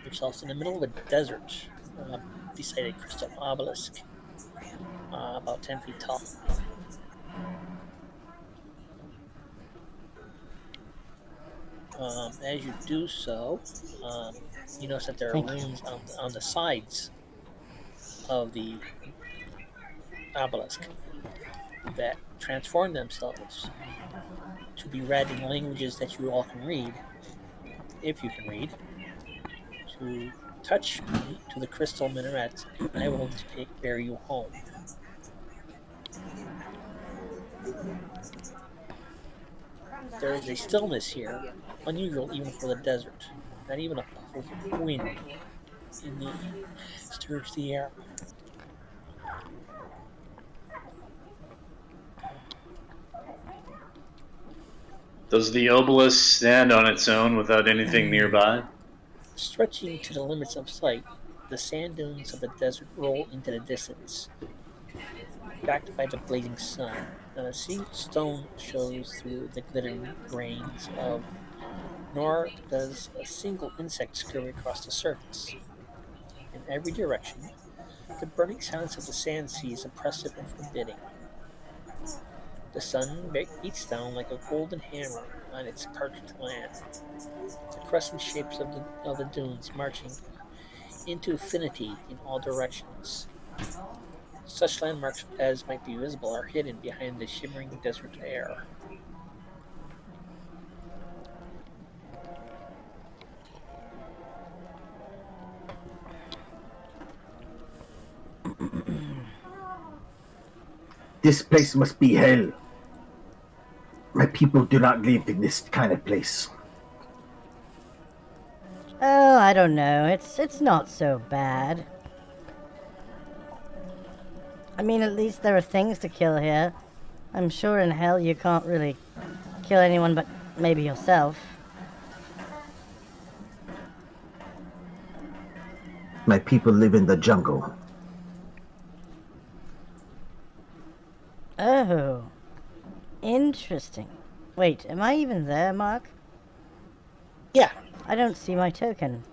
yourselves in the middle of a desert uh, beside a crystal obelisk about 10 feet tall. As you do so, um, you notice that there are Thank you. runes on the sides of the obelisk that transform themselves to be read in languages that you all can read, if you can read, to touch me to the crystal minaret, and I will bear you home. There is a stillness here, unusual even for the desert. Not even a puff of wind in the stirs the air. Does the obelisk stand on its own without anything nearby? Stretching to the limits of sight, the sand dunes of the desert roll into the distance, backed by the blazing sun. Not a single stone shows through the glittering grains of, nor does a single insect scurry across the surface. In every direction, the burning silence of the sand sea is oppressive and forbidding. The sun beats down like a golden hammer on its parched land, the crescent shapes of the dunes marching into infinity in all directions. Such landmarks as might be visible are hidden behind the shimmering desert air. This place must be hell. My people do not live in this kind of place. Oh, I don't know. It's not so bad. I mean, at least there are things to kill here. I'm sure in hell you can't really kill anyone but maybe yourself. My people live in the jungle. Oh, interesting. Wait, am I even there, Mark? Yeah. I don't see my token.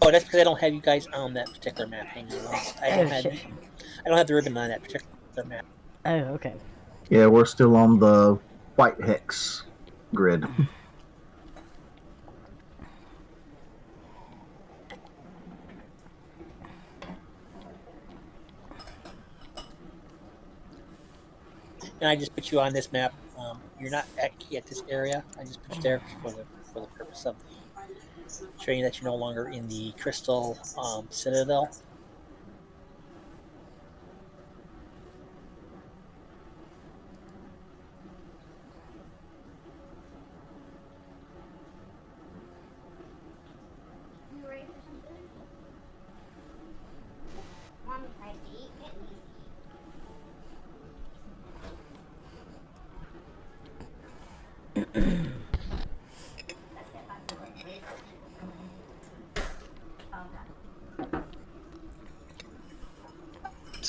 Oh, that's because I don't have you guys on that particular map hanging on. Oh, shit. I don't have the ribbon on that particular map. Oh, okay. Yeah, we're still on the white hex grid. And I just put you on this map. You're not actually at this area. I just put you there for the purpose of showing you that you're no longer in the crystal citadel.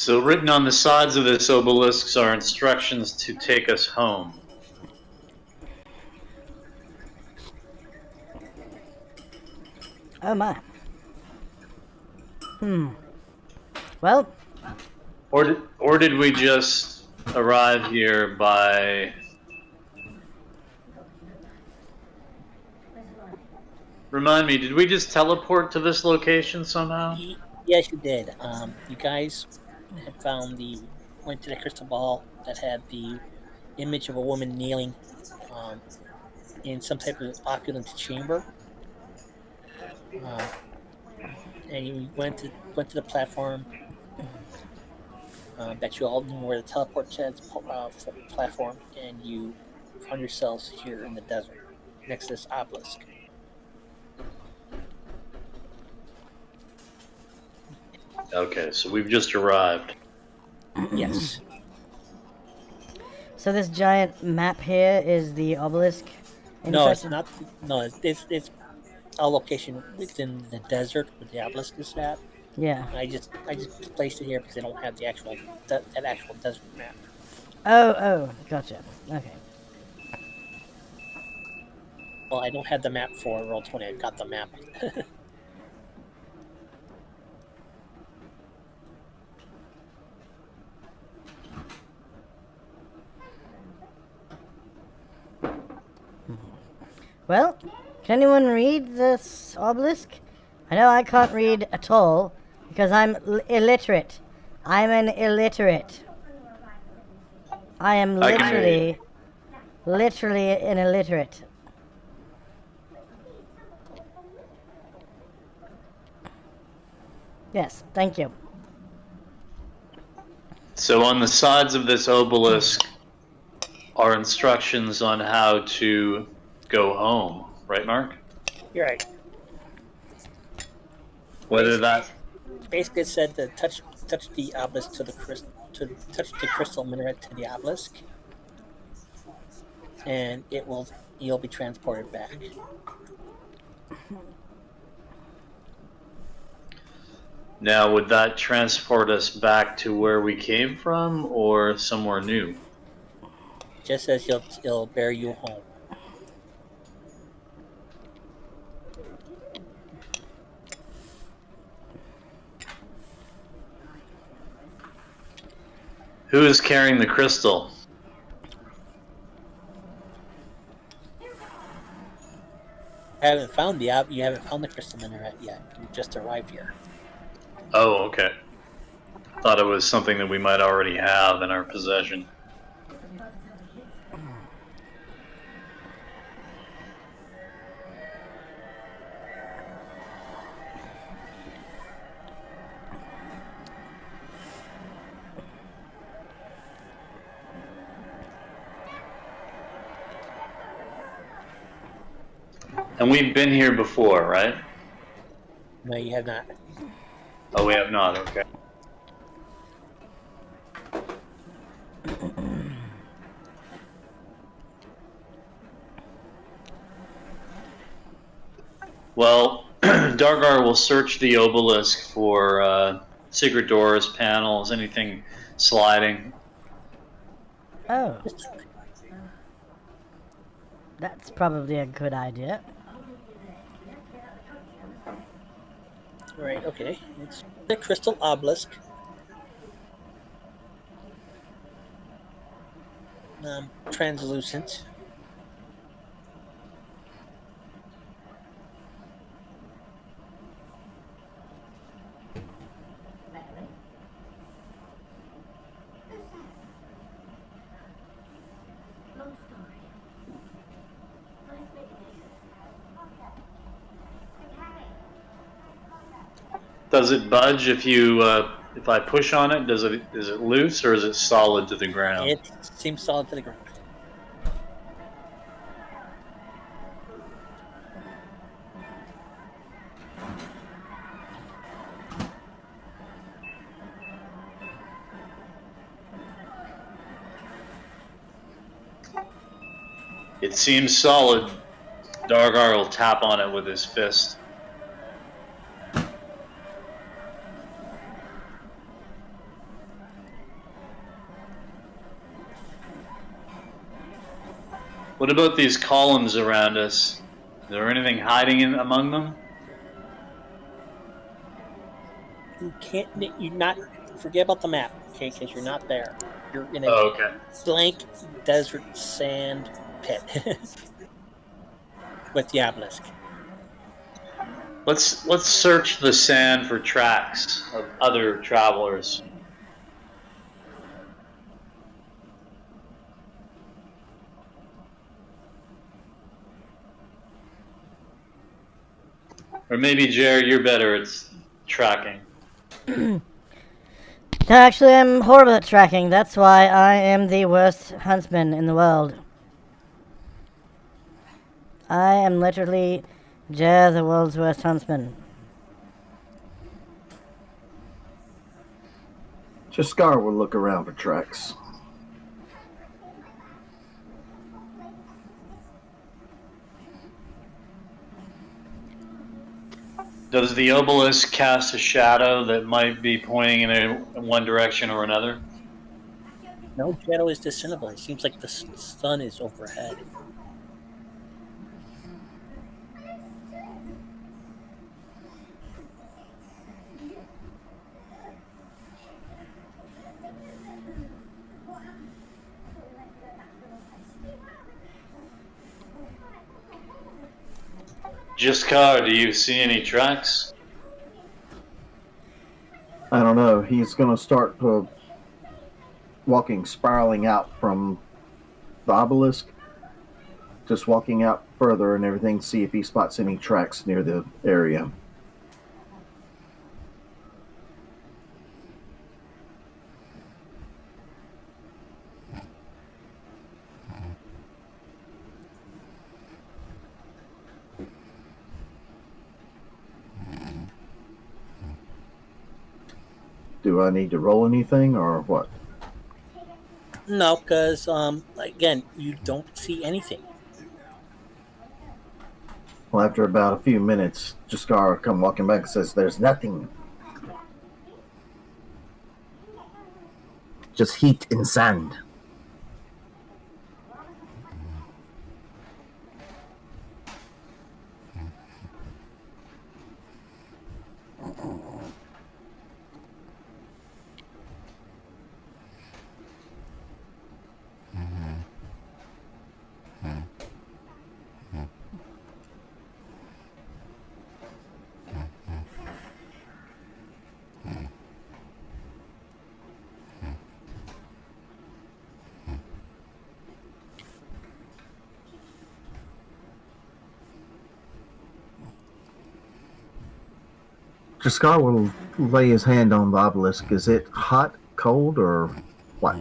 So written on the sides of this obelisk are instructions to take us home. Oh, my. Well, Or did we just arrive here by... Remind me, did we just teleport to this location somehow? Yes, you did. You guys had went to the crystal ball that had the image of a woman kneeling in some type of opulent chamber. Uh, and you went to the platform that you all knew where the teleport platform, and you found yourselves here in the desert next to this obelisk. Okay, so we've just arrived. Yes. so this giant map here is the obelisk. No, it's Interesting. not. No, it's a location within the desert where the obelisk is at. Yeah. I just placed it here because I don't have the actual that actual desert map. Oh, gotcha. Okay. Well, I don't have the map for Roll20. I've got the map. Well, can anyone read this obelisk? I know I can't read at all because I'm illiterate. I'm an illiterate. I am I can read. literally an illiterate. Yes, thank you. So on the sides of this obelisk are instructions on how to go home, right, Mark? You're right. Whether that Basically, it said to touch the obelisk to touch the crystal minaret to the obelisk, and you'll be transported back. now would that transport us back to where we came from or somewhere new? Just as it'll bear you home. Who is carrying the crystal? You haven't found the crystal minaret yet. You just arrived here. Oh, okay. Thought it was something that we might already have in our possession. And we've been here before, right? No, you have not. Oh, we have not. Okay. Well, Dargar will search the obelisk for secret doors, panels, anything sliding. Oh, that's probably a good idea. Right. Okay. It's the crystal obelisk. Translucent. Does it budge if I push on it? Is it loose or is it solid to the ground? It seems solid to the ground. It seems solid. Dargar will tap on it with his fist. What about these columns around us? Is there anything hiding among them? You not forget about the map, okay? Because you're not there. You're in a Oh, okay. blank desert sand pit with the obelisk. Let's search the sand for tracks of other travelers. Or maybe, Jared, you're better at tracking. Actually, I'm horrible at tracking. That's why I am the worst huntsman in the world. I am literally the world's worst huntsman. Jaskar will look around for tracks. Does the obelisk cast a shadow that might be pointing in one direction or another? No shadow is discernible. It seems like the sun is overhead. Jiskar, do you see any tracks? I don't know. He's going to start walking, spiraling out from the obelisk, just walking out further and everything, see if he spots any tracks near the area. Do I need to roll anything or what? No, because again, you don't see anything. Well, after about a few minutes, Jaskar come walking back and says, "There's nothing. Just heat and sand." Jaskar will lay his hand on the obelisk. Is it hot, cold, or what?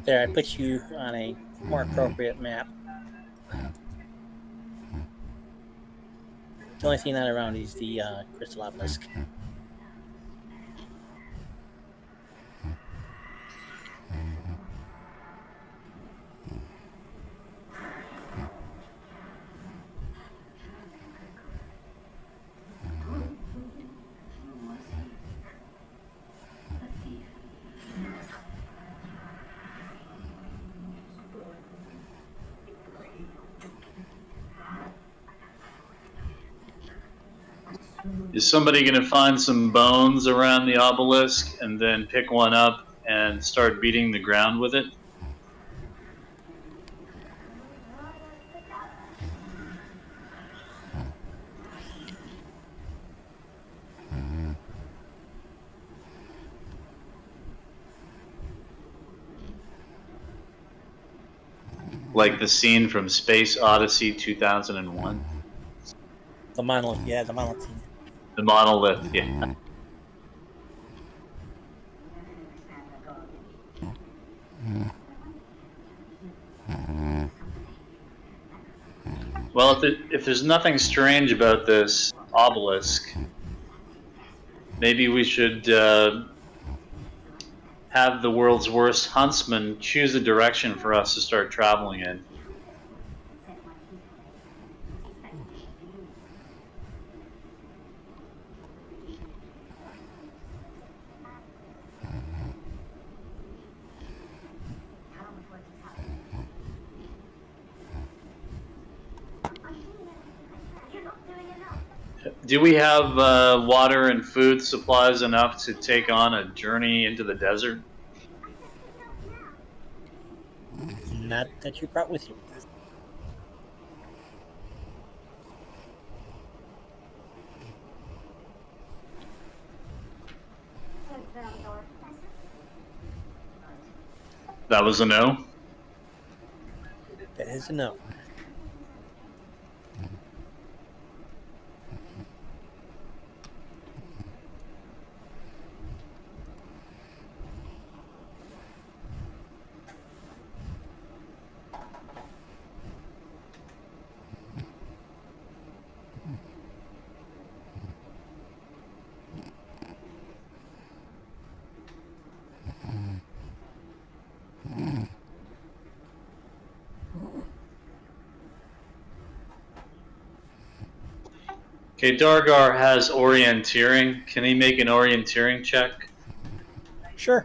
There, I put you on a more appropriate map. The only thing not around is the crystal obelisk. Is somebody going to find some bones around the obelisk and then pick one up and start beating the ground with it? Like the scene from Space Odyssey 2001? The monolith, yeah, the monolith. The monolith, yeah. Well, if there's nothing strange about this obelisk, maybe we should have the world's worst huntsman choose a direction for us to start traveling in. Do we have water and food supplies enough to take on a journey into the desert? Not that you brought with you. That was a no. That is a no. Okay, Dargar has orienteering. Can he make an orienteering check? Sure.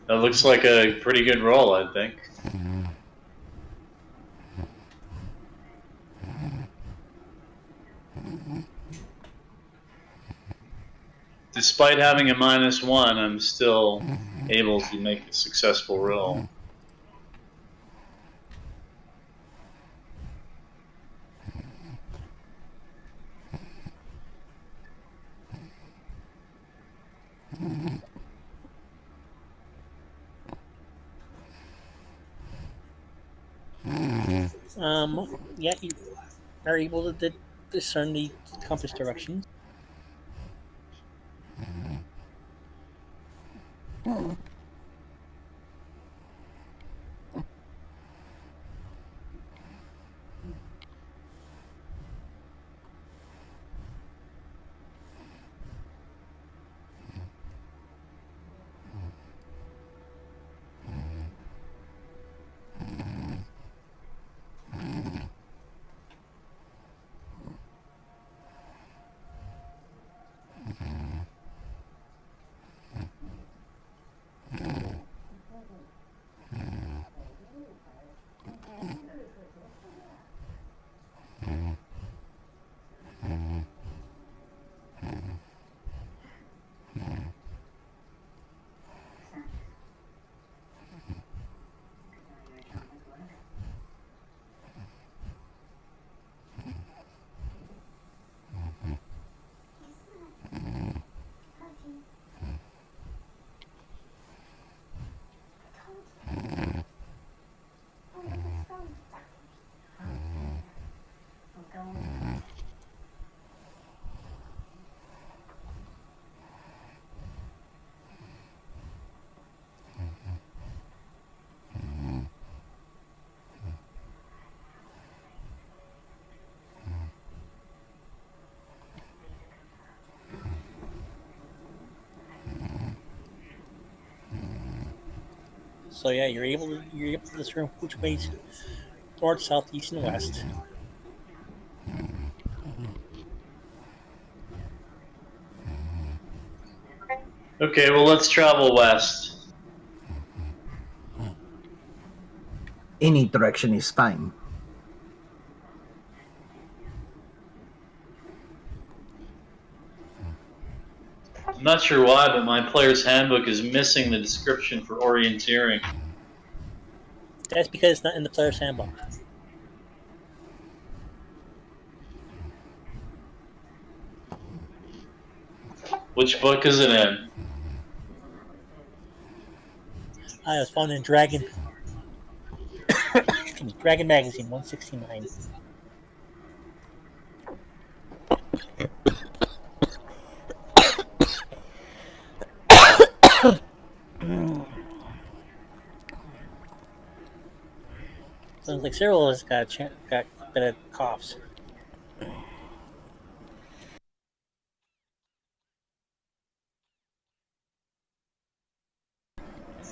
That looks like a pretty good roll, I think. Despite having a -1, I'm still able to make a successful roll. Yeah, you are able to discern the compass directions. So yeah, you're able to discern which ways north, south, east, and west. Okay, well, let's travel west. Any direction is fine. I'm not sure why, but my player's handbook is missing the description for orienteering. That's because it's not in the player's handbook. Which book is it in? I was found in Dragon. Excuse me, Dragon Magazine 169. Sounds like Cyril has got a bit of coughs.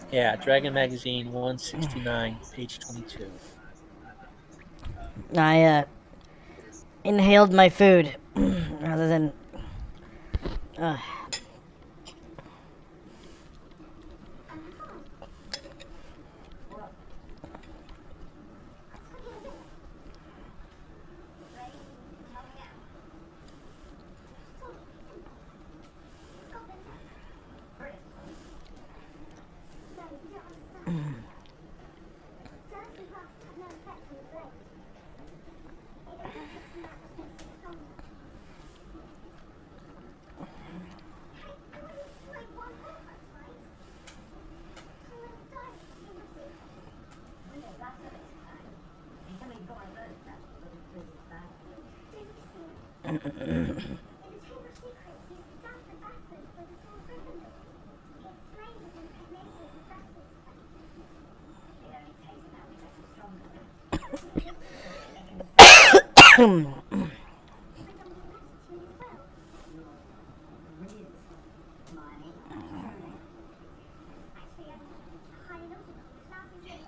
Yeah, Dragon Magazine 169, page 22. I inhaled my food rather than. Uh,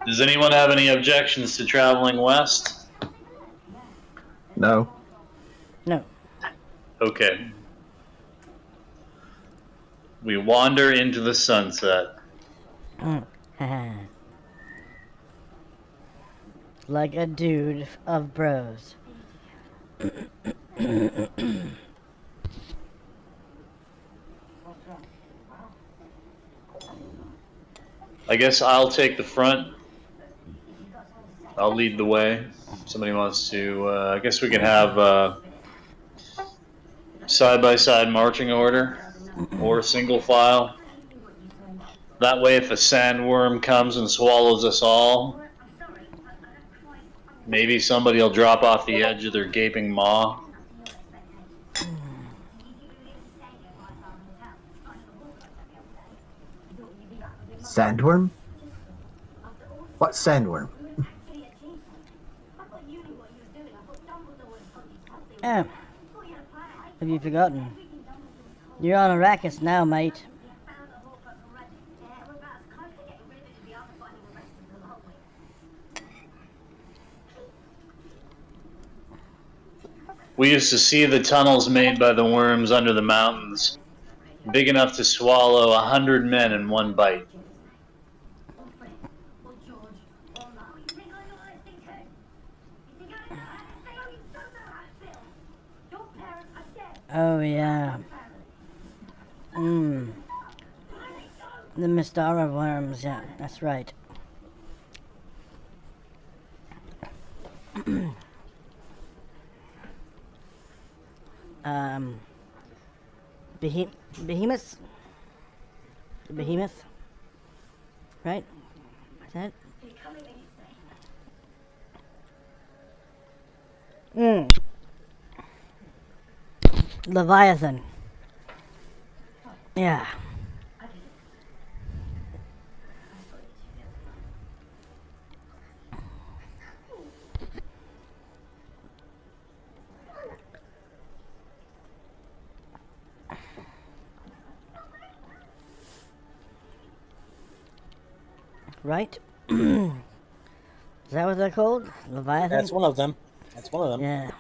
Does anyone have any objections to traveling west? No. No. Okay. We wander into the sunset. Like a dude of bros. I guess I'll take the front. I'll lead the way. Somebody wants to. I guess we can have side by side marching order or single file. That way, if a sandworm comes and swallows us all, maybe somebody will drop off the edge of their gaping maw. Sandworm? What sandworm? Oh, have you forgotten? You're on Arrakis now, mate. We used to see the tunnels made by the worms under the mountains, big enough to swallow 100 men in one bite. Oh, yeah. Mmm. The Mystara worms, yeah, that's right. um. Behemoth? Behemoth? Right? Is that it? Leviathan. Yeah. Right? Is that what they're called? Leviathan? That's one of them. That's one of them. Yeah.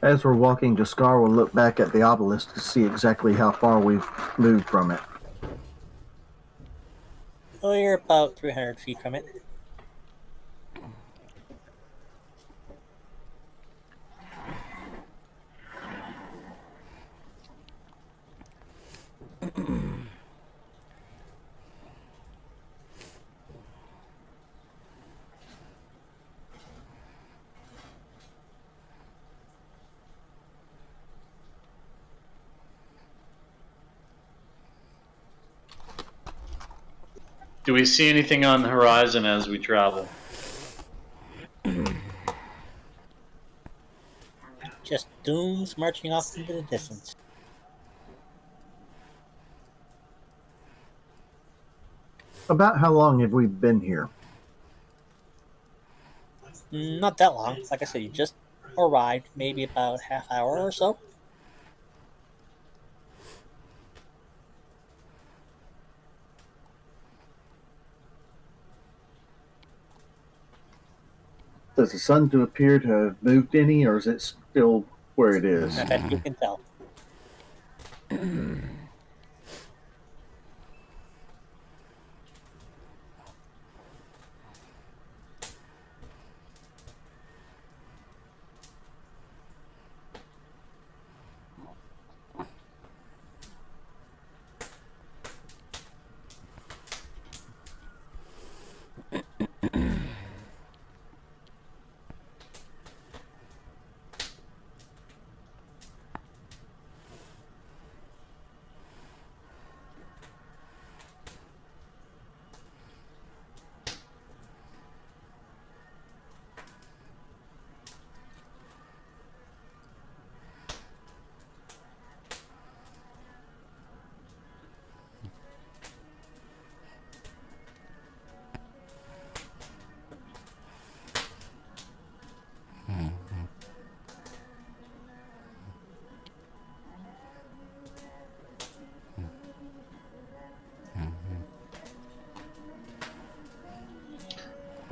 As we're walking, Jaskar will look back at the obelisk to see exactly how far we've moved from it. Oh, you're about 300 feet from it. Do we see anything on the horizon as we travel? Just dunes marching off into the distance. About how long have we been here? Not that long. Like I said, you just arrived, maybe about half hour or so. Does the sun appear to have moved any, or is it still where it is? Not that you can tell.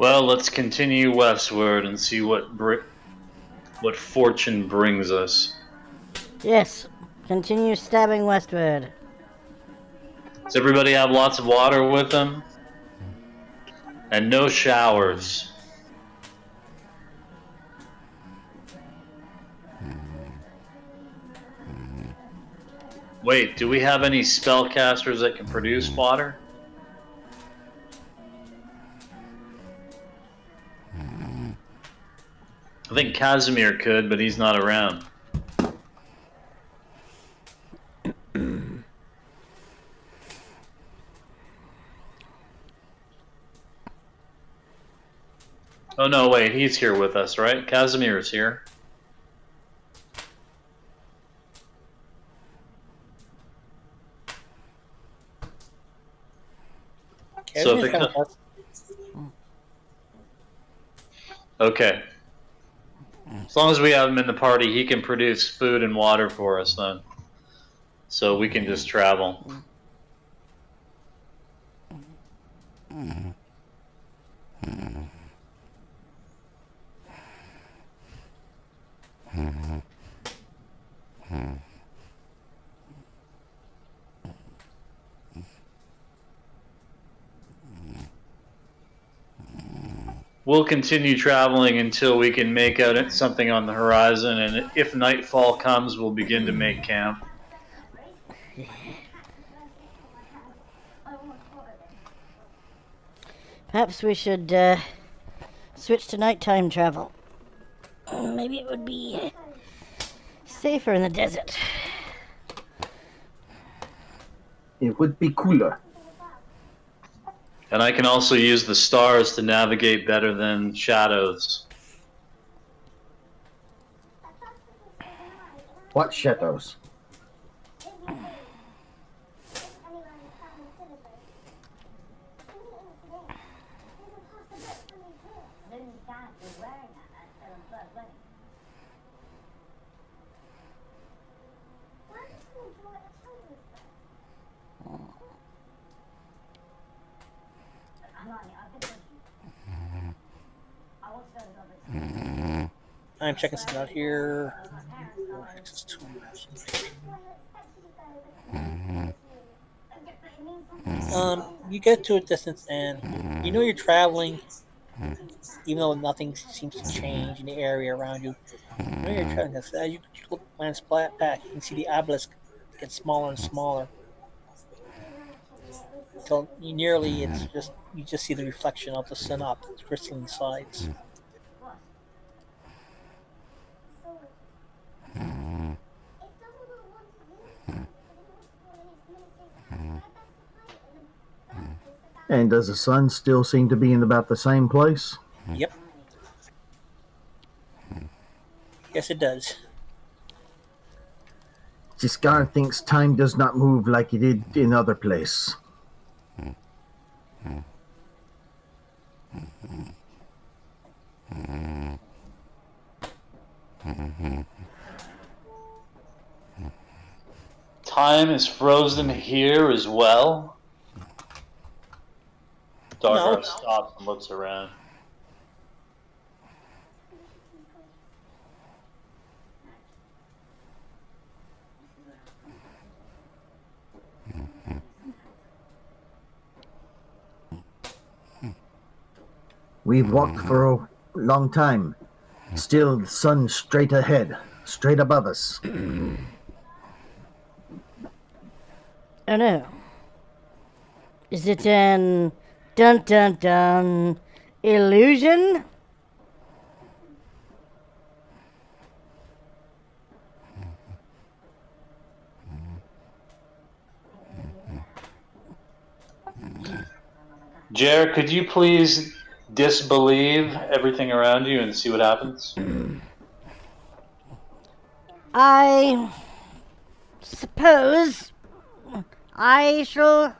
Well, let's continue westward and see what fortune brings us. Yes, continue stabbing westward. Does everybody have lots of water with them? And no showers. Wait, do we have any spellcasters that can produce water? I think Casimir could, but he's not around. Oh no, wait, he's here with us, right? Casimir is here. So if Casimir's it coming with us. okay. As long as we have him in the party, he can produce food and water for us then. So we can just travel. We'll continue traveling until we can make out something on the horizon, and if nightfall comes, we'll begin to make camp. Perhaps we should switch to nighttime travel. Maybe it would be safer in the desert. It would be cooler. And I can also use the stars to navigate better than shadows. What shadows? I'm checking something out here. You get to a distance and you know you're traveling, even though nothing seems to change in the area around you. You know you're traveling. As you look glance back, you can see the obelisk get smaller and smaller until nearly it's just you just see the reflection of the sun up the crystalline sides. And does the sun still seem to be in about the same place? Yep. Yes, it does. Giscard thinks time does not move like it did in other places. Time is frozen here as well. No. Dargar stops and looks around. We've walked for a long time. Still, the sun straight ahead, straight above us. Oh no. Is it an dun dun dun illusion? Jer, could you please disbelieve everything around you and see what happens? I suppose I shall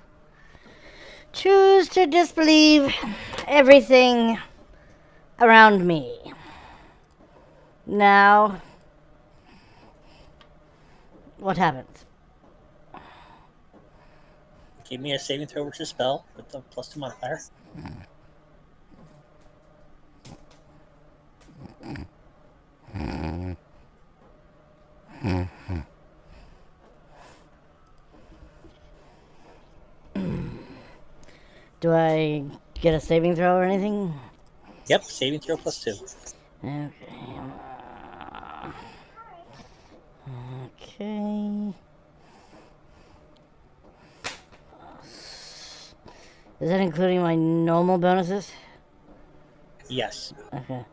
choose to disbelieve everything around me. Now, what happens? Give me a saving throw versus spell with the +2 modifier. Do I get a saving throw or anything? Yep, saving throw +2. Okay. Okay. Is that including my normal bonuses? Yes. Okay.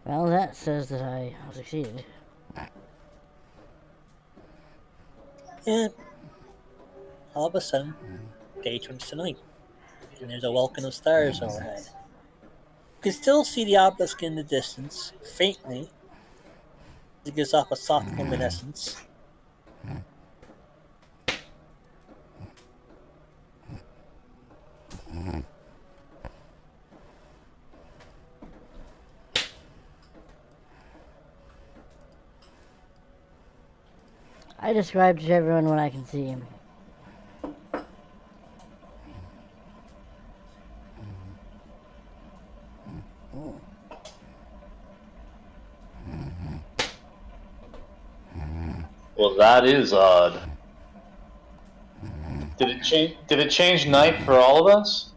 Well, that says that I succeeded. And all of a sudden, day turns to night, and there's a welkin of stars overhead. You can still see the obelisk in the distance, faintly. It gives off a soft luminescence. I described to everyone what I can see. Well, that is odd. Did it change? Did it change night for all of us?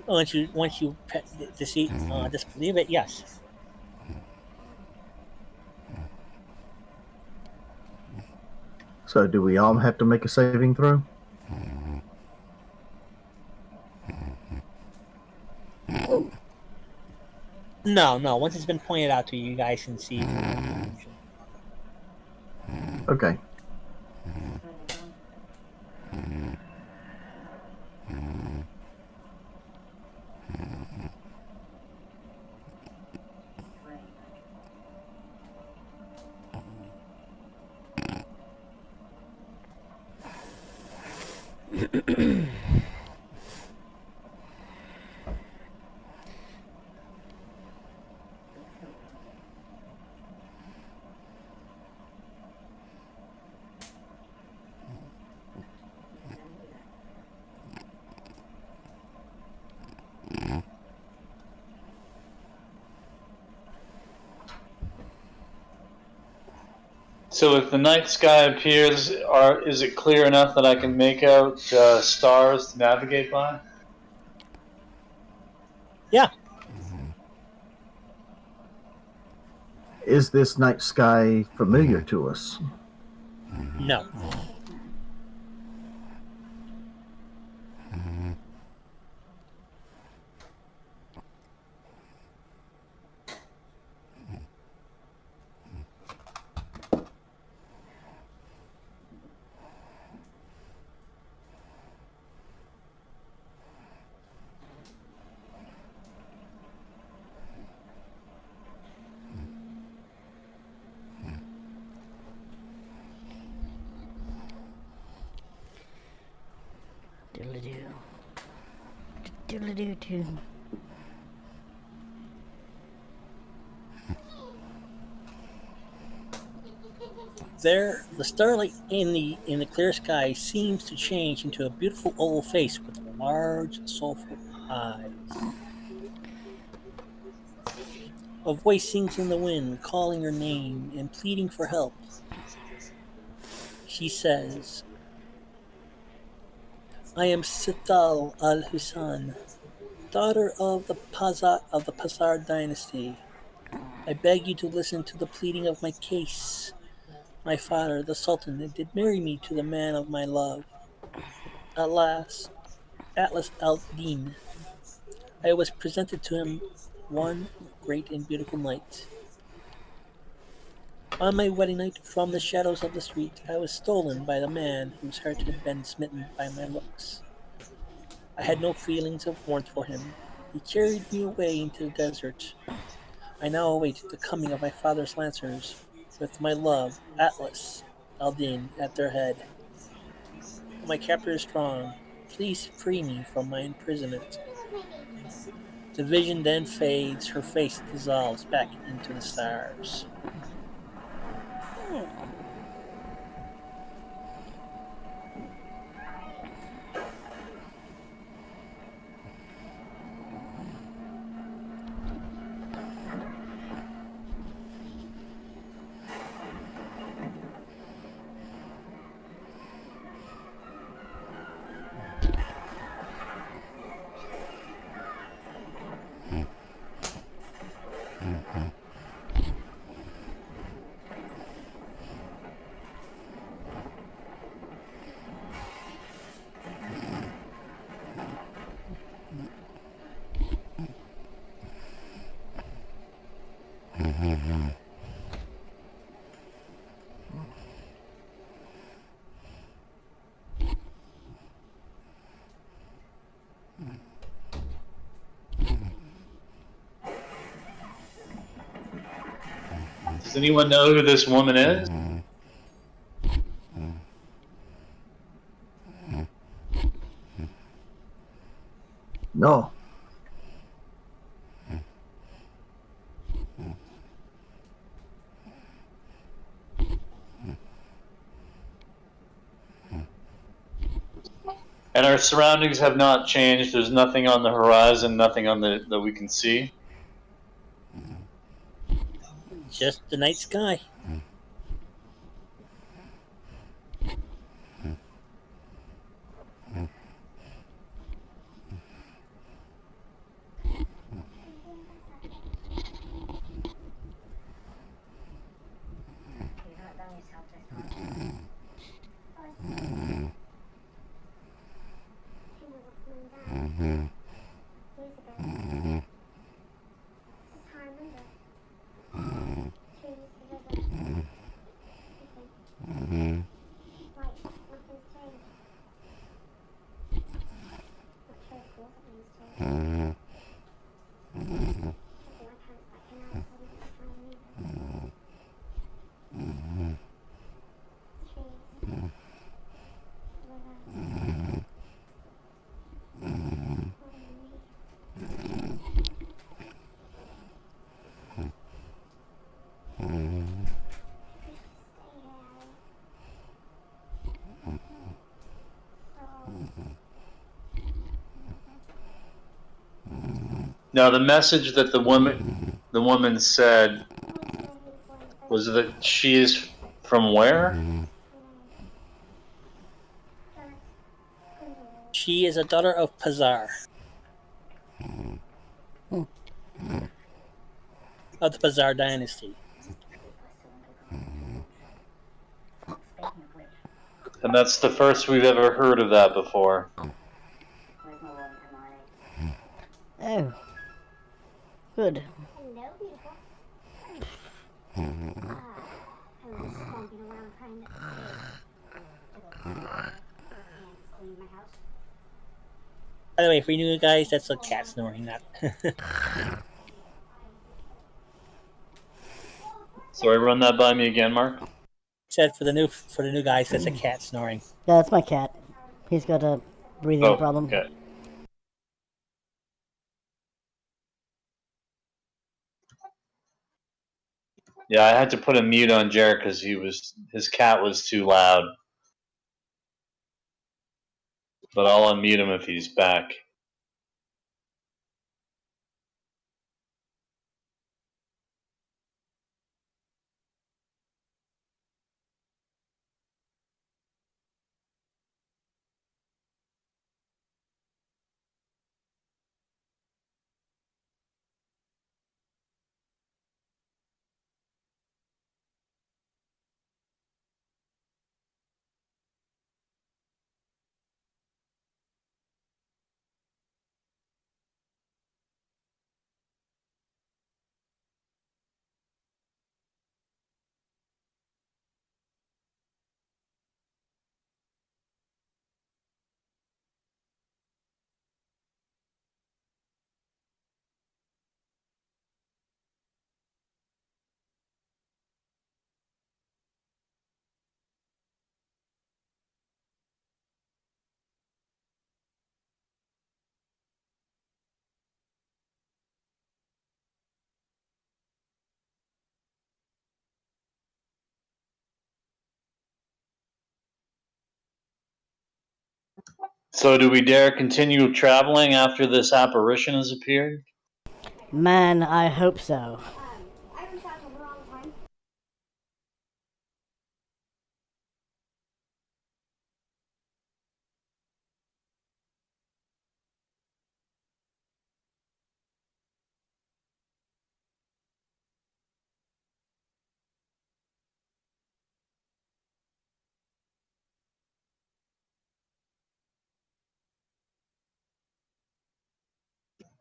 Once you disbelieve it, yes. So, do we all have to make a saving throw? No. Once it's been pointed out to you, you guys can see from your conclusion. Okay. So if the night sky appears, is it clear enough that I can make out stars to navigate by? Yeah. Is this night sky familiar to us? No. Diddly-doo. Diddly-doo-doo. There, the starlight in the clear sky seems to change into a beautiful oval face with large, soulful eyes. A voice sings in the wind, calling her name and pleading for help. She says, "I am Sital al-Husan, daughter of the Pazar dynasty. I beg you to listen to the pleading of my case. My father, the Sultan, did marry me to the man of my love. Alas, Atlas al-Din. I was presented to him one great and beautiful night. On my wedding night, from the shadows of the street, I was stolen by the man whose heart had been smitten by my looks. I had no feelings of warmth for him. He carried me away into the desert. I now await the coming of my father's lancers, with my love, Atlas al-Din, at their head. Oh, my captor is strong. Please free me from my imprisonment." The vision then fades, her face dissolves back into the stars. Does anyone know who this woman is? No. And our surroundings have not changed. There's nothing on the horizon, nothing on the that we can see. Just the night sky. Now, the message that the woman said was that she is from where? She is a daughter of Pazar, of the Pazar dynasty. And that's the first we've ever heard of that before. Oh, good. Hello, beautiful. I was just stomping around trying to clean my house. By the way, for you new guys, that's a cat snoring, not. Sorry, run that by me again, Mark. Said for the new guys, that's a cat snoring. Yeah, that's my cat. He's got a breathing Oh, problem. okay. Yeah, I had to put a mute on Jared because his cat was too loud. But I'll unmute him if he's back. So, do we dare continue traveling after this apparition has appeared? Man, I hope so. I reached out to her all the time.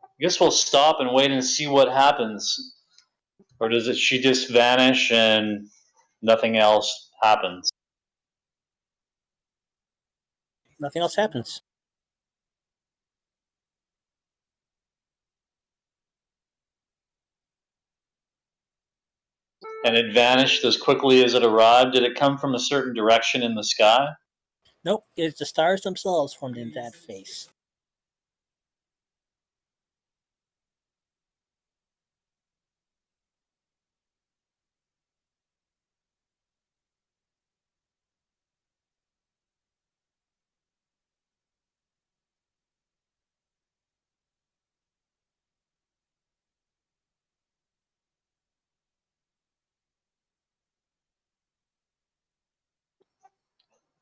I guess we'll stop and wait and see what happens. Or does it she just vanish and nothing else happens? Nothing else happens. And it vanished as quickly as it arrived? Did it come from a certain direction in the sky? Nope, it's the stars themselves formed in that face.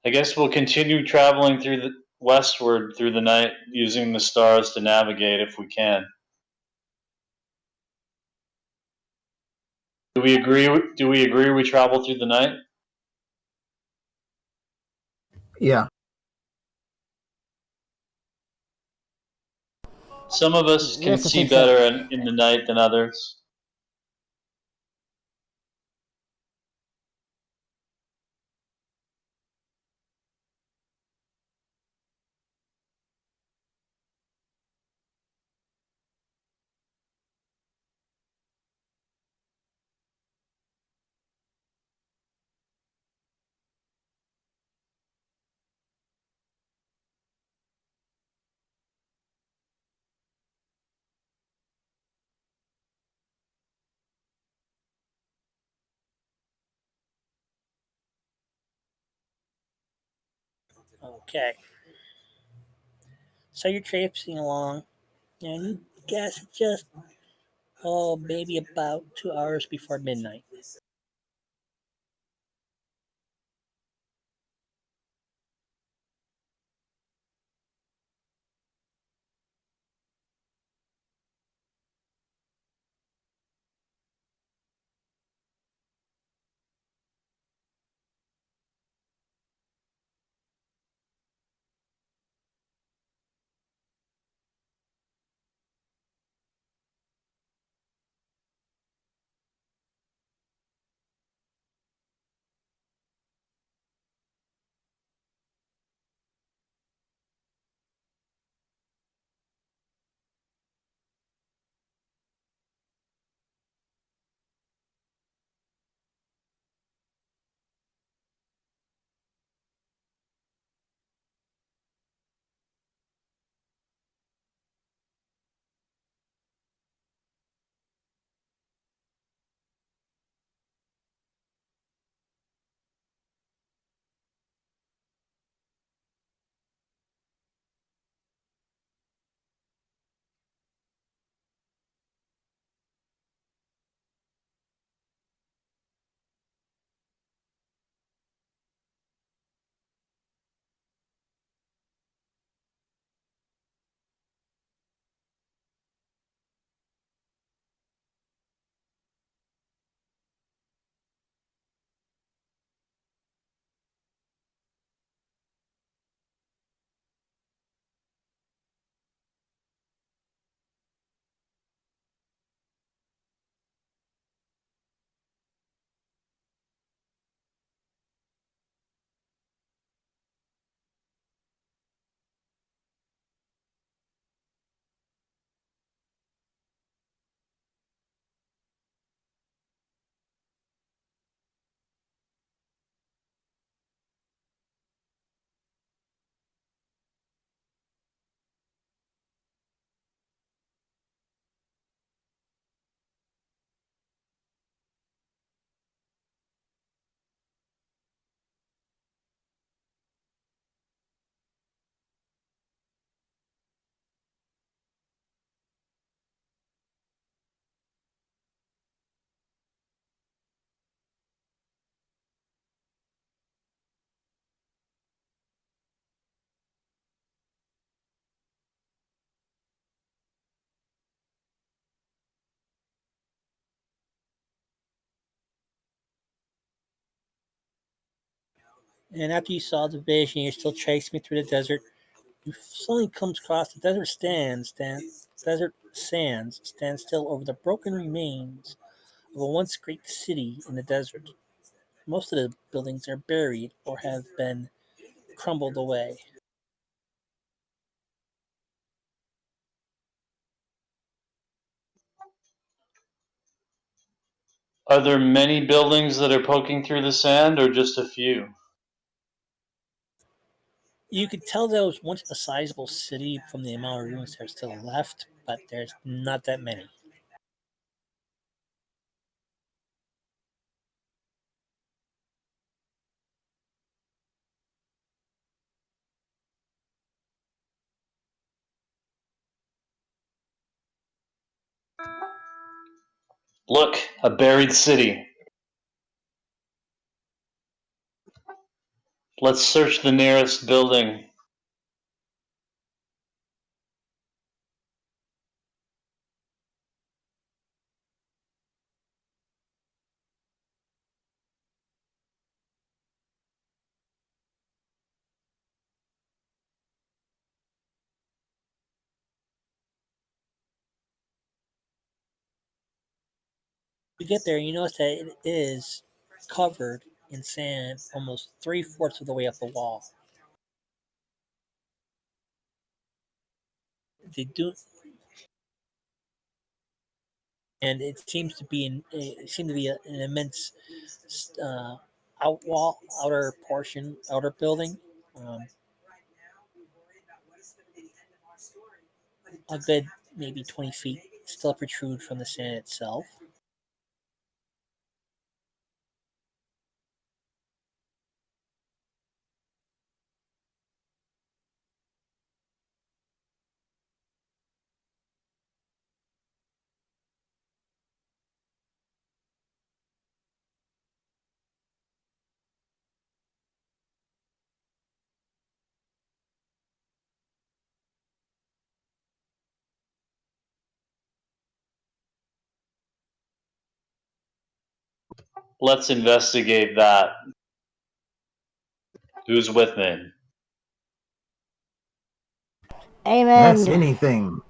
I guess we'll continue traveling through the westward through the night using the stars to navigate if we can. Do we agree we travel through the night? Yeah. Some of us can Yes, I see think so. better in the night than others. Okay. So you're traipsing along, and you guess it's just, oh, maybe about 2 hours before midnight. And after you saw the vision, you're still chasing me through the desert. You suddenly comes across the desert sands stand still over the broken remains of a once great city in the desert. Most of the buildings are buried or have been crumbled away. Are there many buildings that are poking through the sand, or just a few? You could tell there was once a sizable city from the amount of ruins that are still left, but there's not that many. Look, a buried city. Let's search the nearest building. You get there, and you notice that it is covered in sand almost three-fourths of the way up the wall. They do, and it seemed to be an immense outer portion, outer building. Um, a good maybe 20 feet still protrude from the sand itself. Let's investigate that. Who's with me? That's Amen. anything.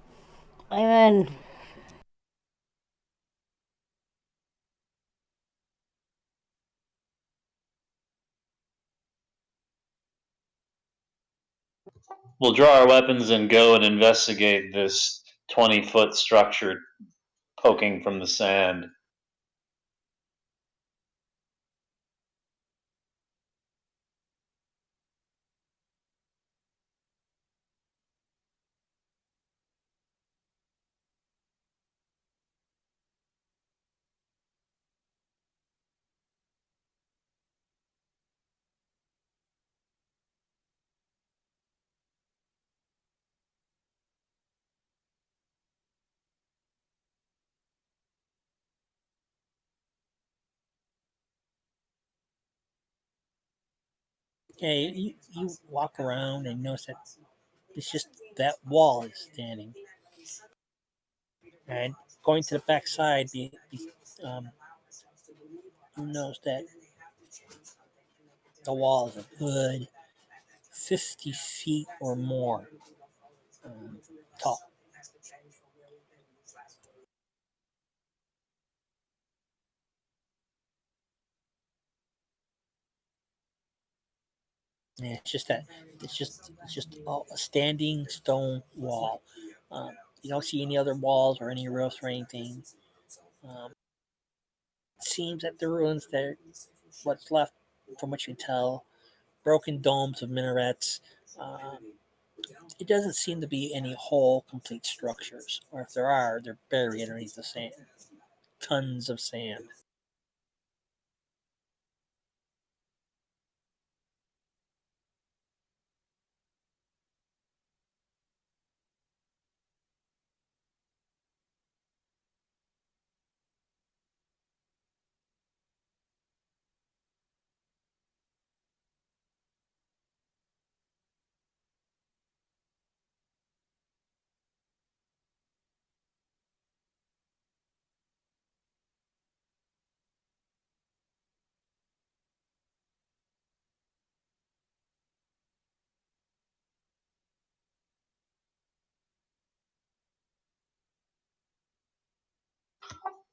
Amen. We'll draw our weapons and go and investigate this 20-foot structure poking from the sand. Yeah, you walk around and notice that it's just that wall is standing. And going to the back side, um, you notice that the wall is a good 50 feet or more um, tall. And it's just a standing stone wall. You don't see any other walls or any roofs or anything. It seems that the ruins there, what's left, from what you can tell, broken domes of minarets. Um, it doesn't seem to be any whole, complete structures, or if there are, they're buried underneath the sand. Tons of sand.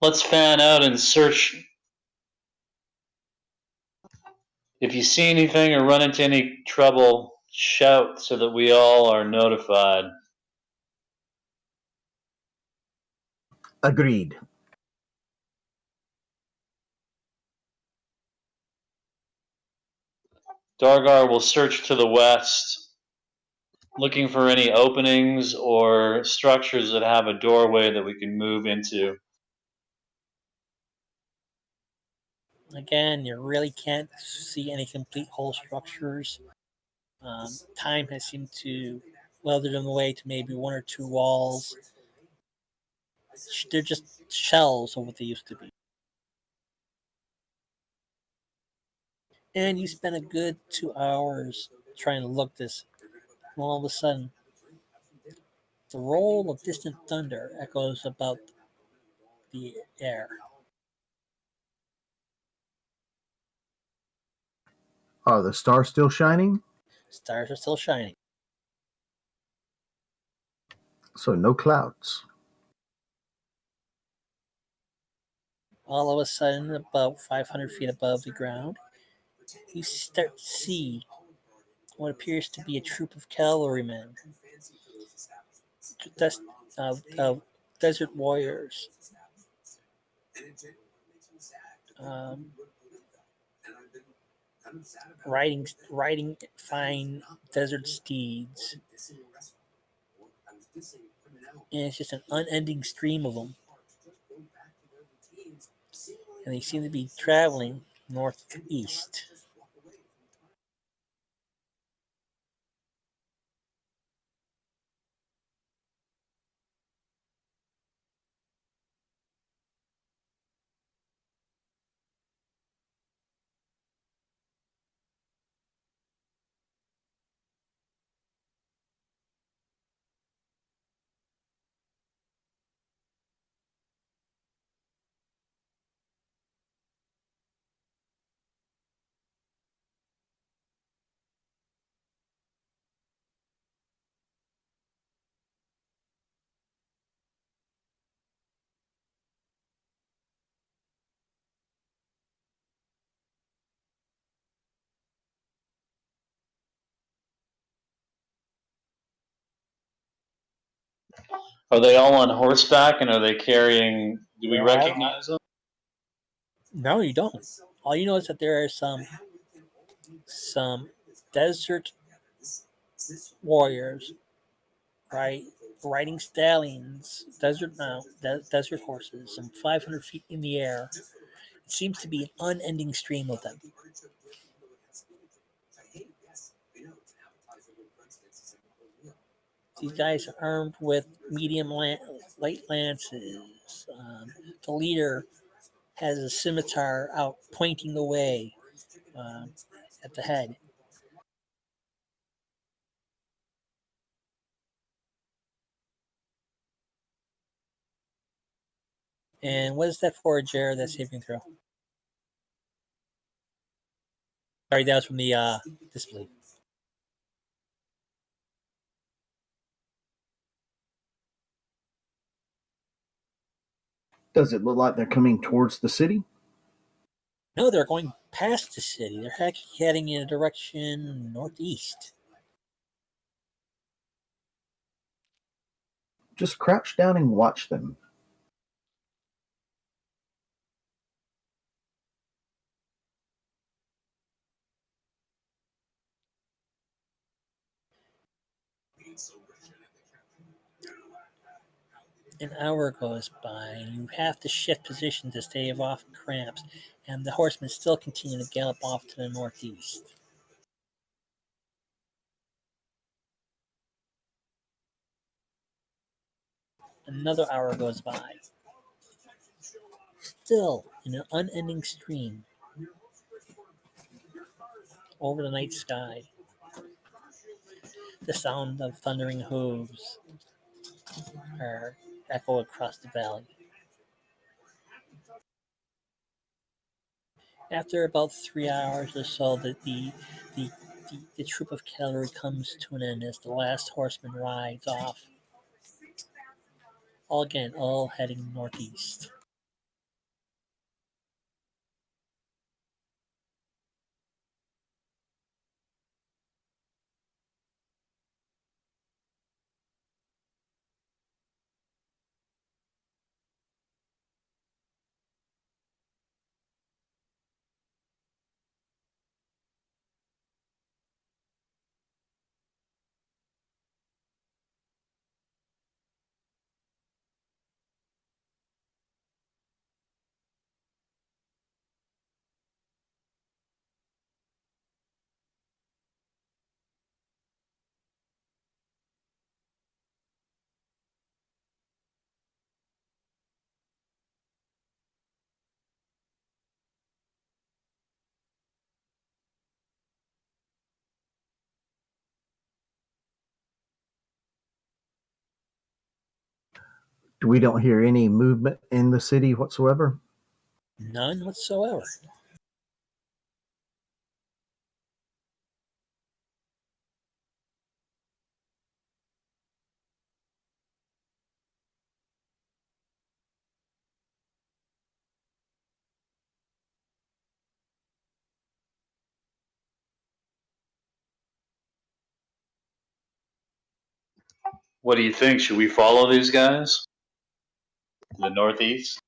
Let's fan out and search. If you see anything or run into any trouble, shout so that we all are notified. Agreed. Dargar will search to the west, looking for any openings or structures that have a doorway that we can move into. Again, you really can't see any complete whole structures. Time has seemed to weather them away to maybe one or two walls. They're just shells of what they used to be. And you spend a good 2 hours trying to look this, and all of a sudden, the roll of distant thunder echoes about the air. Are the stars still shining? Stars are still shining. So no clouds. All of a sudden, about 500 feet above the ground, you start to see what appears to be a troop of cavalrymen, des- of desert warriors, um, riding fine desert steeds, and it's just an unending stream of them. And they seem to be traveling northeast. Are they all on horseback and are they carrying? Do we They're all, recognize them? no, you don't. All you know is that there are some desert warriors, right, riding stallions, desert horses, some 500 feet in the air. It seems to be an unending stream of them. These guys are armed with light lances. The leader has a scimitar out pointing the way um, at the head. And what is that for, Jared? That saving throw. Sorry, that was from the display. Does it look like they're coming towards the city? No, they're going past the city. They're actually heading in a direction northeast. Just crouch down and watch them. An hour goes by, and you have to shift position to stave off cramps, and the horsemen still continue to gallop off to the northeast. Another hour goes by, still in an unending stream over the night sky. The sound of thundering hooves are echo across the valley. After about 3 hours or so, the, the troop of cavalry comes to an end as the last horseman rides off. All heading northeast. We don't hear any movement in the city whatsoever. None whatsoever. What do you think? Should we follow these guys? The northeast?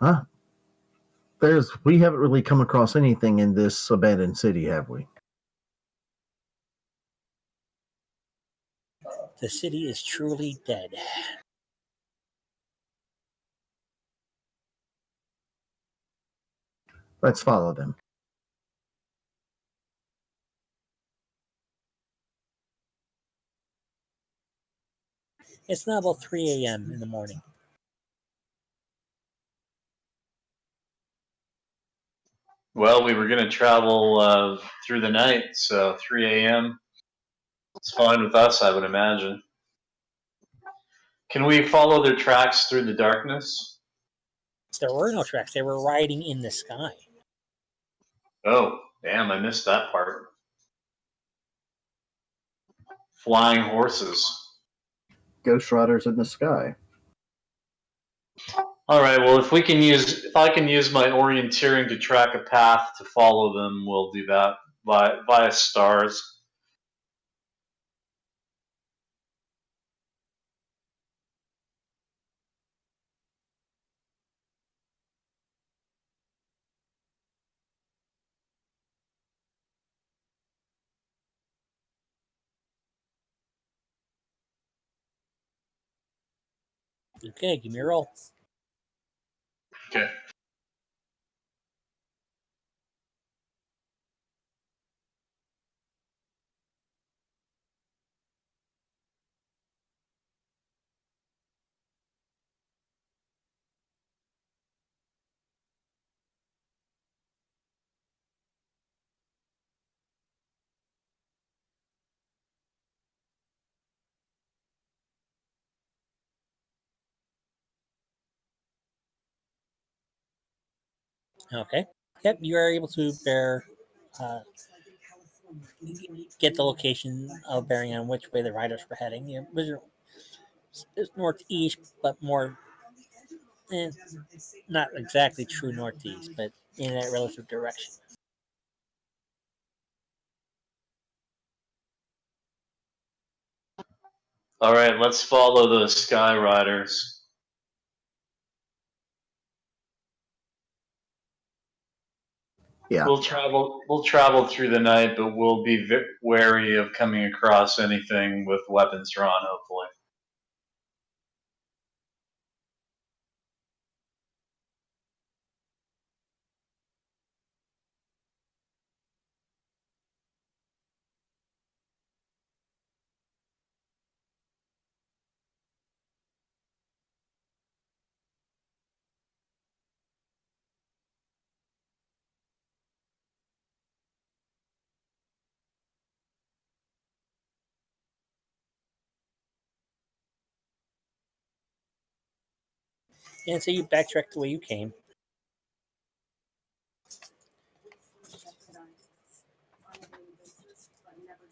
Huh? We haven't really come across anything in this abandoned city, have we? The city is truly dead. Let's follow them. It's now about 3 a.m. in the morning. Well, we were going to travel through the night, so 3 a.m. It's fine with us, I would imagine. Can we follow their tracks through the darkness? There were no tracks. They were riding in the sky. Oh, damn, I missed that part. Flying horses. Ghost riders in the sky. All right, well, if I can use my orienteering to track a path to follow them, we'll do that via stars. Okay, give me a roll. Okay. Okay. Yep, you are able to uh, get the location of bearing on which way the riders were heading. It's northeast, but more, eh, not exactly true northeast, but in that relative direction. All right, let's follow the Sky Riders. Yeah. We'll travel through the night, but we'll be wary of coming across anything with weapons drawn, hopefully. And so you backtrack the way you came.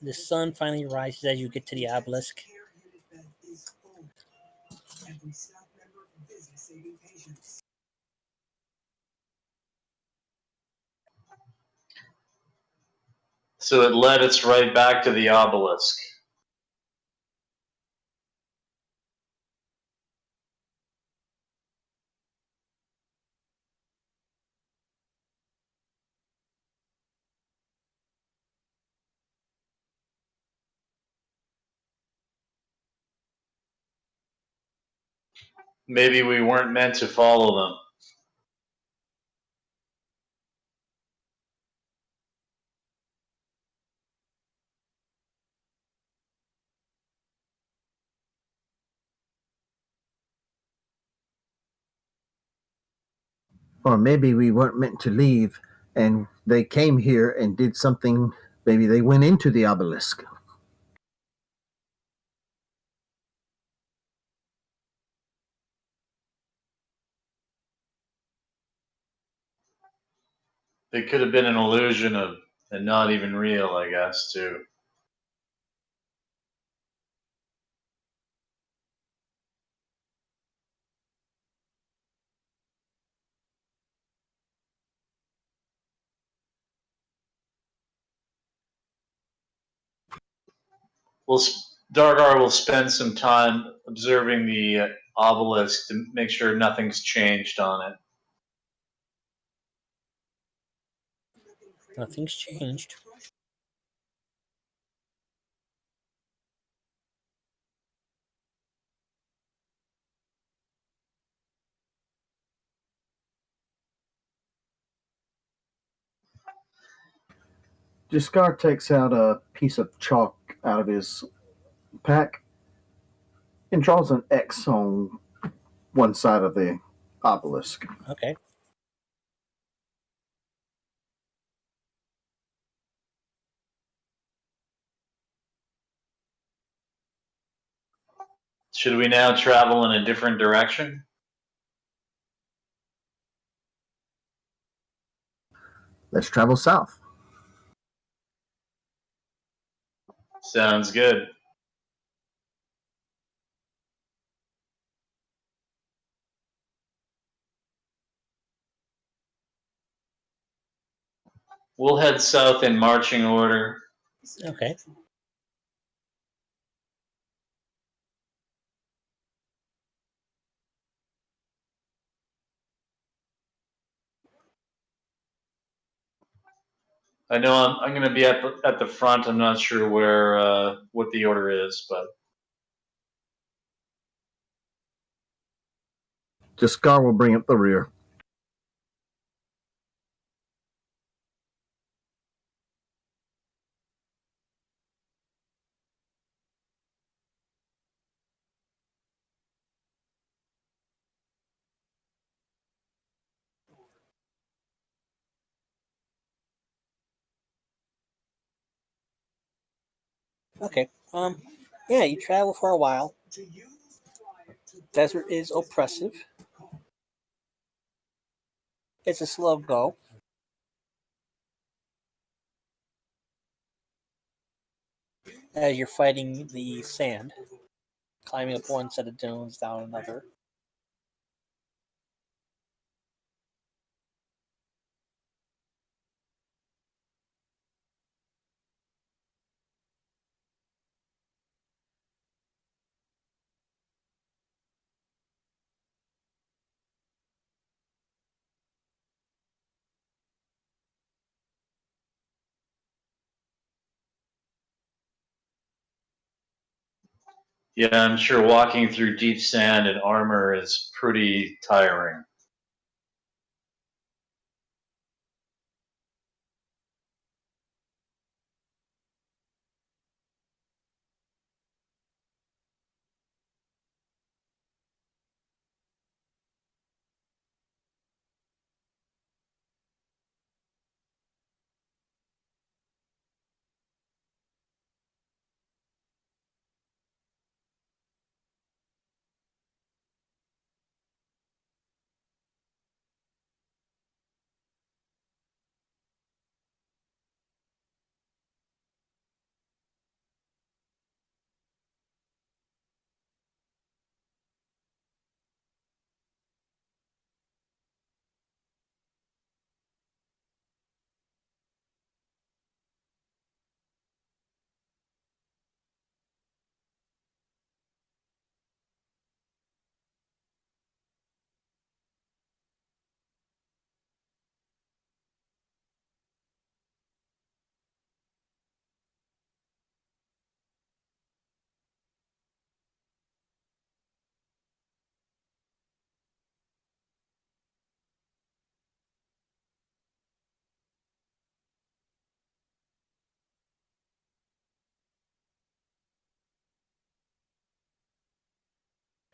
The sun finally rises as you get to the obelisk. So it led us right back to the obelisk. Maybe we weren't meant to follow them. Or maybe we weren't meant to leave and they came here and did something. Maybe they went into the obelisk. It could have been an illusion of, and not even real, I guess, too. Well, Dargar will spend some time observing the obelisk to make sure nothing's changed on it. Nothing's changed. Giscard takes out a piece of chalk out of his pack and draws an X on one side of the obelisk. Okay. Should we now travel in a different direction? Let's travel south. Sounds good. We'll head south in marching order. Okay. I know I'm going to be at the front. I'm not sure where what the order is, but Giscard will bring up the rear. Okay. Yeah, you travel for a while. Desert is oppressive. It's a slow go. As you're fighting the sand, climbing up one set of dunes, down another. yeah, I'm sure walking through deep sand and armor is pretty tiring.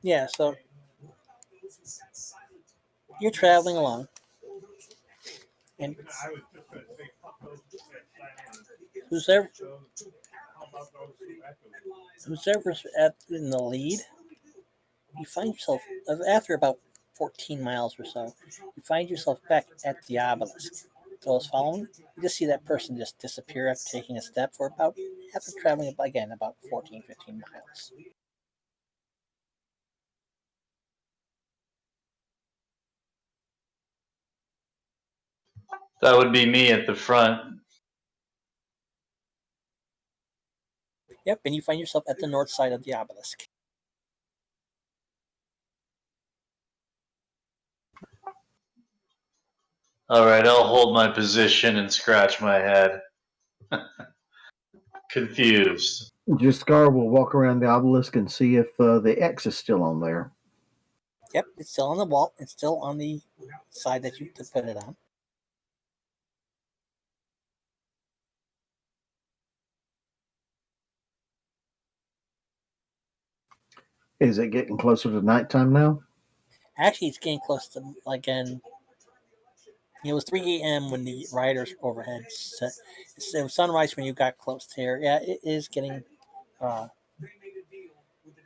Yeah, so you're traveling along, and whoever, whoever's in the lead, you find yourself, after about 14 miles or so, you find yourself back at the obelisk. Those following, you just see that person just disappear after taking a step for after traveling again about 14, 15 miles. That would be me at the front. Yep, and you find yourself at the north side of the obelisk. All right, I'll hold my position and scratch my head. Confused. Jiskar will walk around the obelisk and see if the X is still on there. Yep, it's still on the wall. It's still on the side that you put it on. Is it getting closer to nighttime now? Actually, it's getting close to, again, it was 3 a.m. when the riders overhead set. It was sunrise when you got close to here. Yeah, uh, it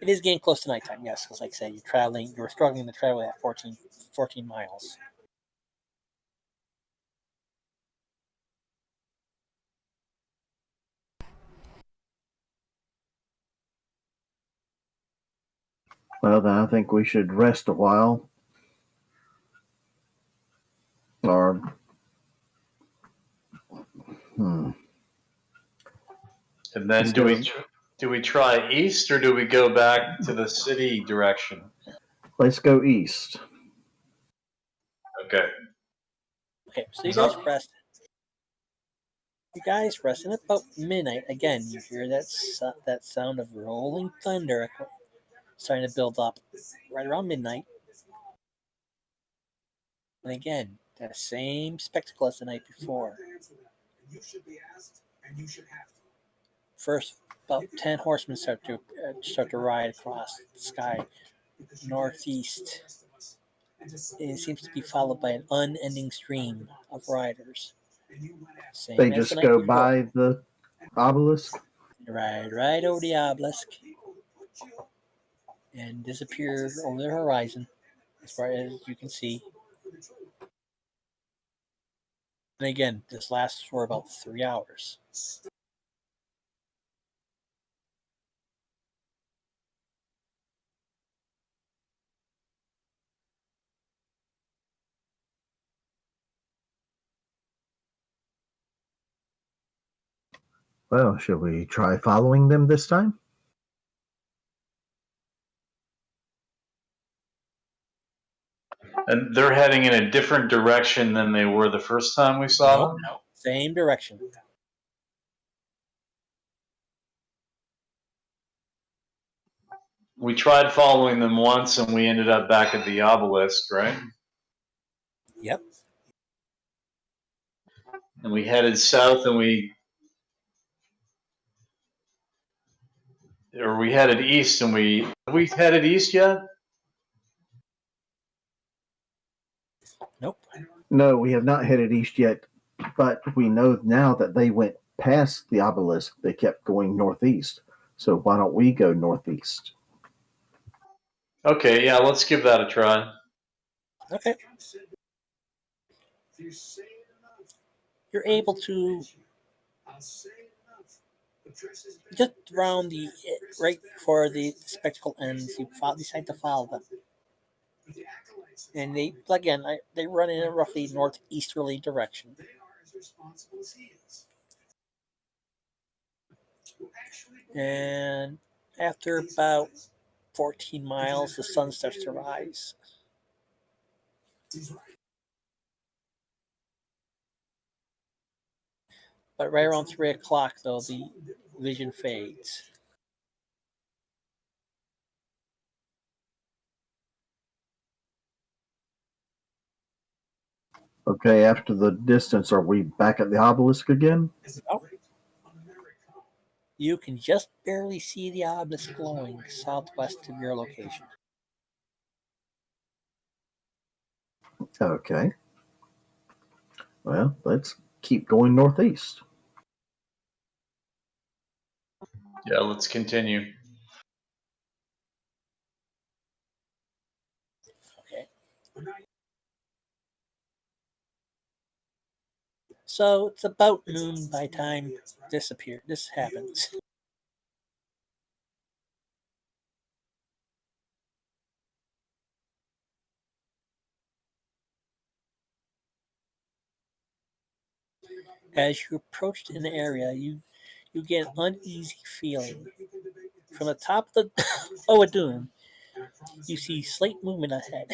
is getting close to nighttime, yes, because like I said, you're struggling to travel at 14 miles. Well, then I think we should rest a while. Or, hmm, And then instead of, do we try east or do we go back to the city direction? let's go east. Okay. Okay, so So, you guys rest, and about midnight, again, you hear that sound of rolling thunder starting to build up right around midnight. And again, that same spectacle as the night before. First, about 10 horsemen start to ride across the sky northeast. It seems to be followed by an unending stream of riders, They same as the just night go before. by the obelisk. They ride right over the obelisk and disappear over the horizon as far as you can see. And again, this lasts for about 3 hours. Well, should we try following them this time? and they're heading in a different direction than they were the first time we saw Nope, them? same direction. We tried following them once and we ended up back at the obelisk, right? Yep. And we headed south and we headed east and we headed east yet? Nope. No, we have not headed east yet, but we know now that they went past the obelisk. They kept going northeast. So why don't we go northeast? Okay, yeah, let's give that a try. Okay. You're able to just around the right before the spectacle ends. You decide to follow them, and they run in a roughly northeasterly direction. And after about 14 miles, the sun starts to rise. But right around 3 o'clock, though, the vision fades. Okay, after the distance, are we back at the obelisk again? Oh, you can just barely see the obelisk glowing southwest of your location. Okay. Well, let's keep going northeast. Yeah, let's continue. Okay. So it's about noon by time this happens. As you approach an area, you get an uneasy feeling. From the top of the of a dune, you see slight movement ahead,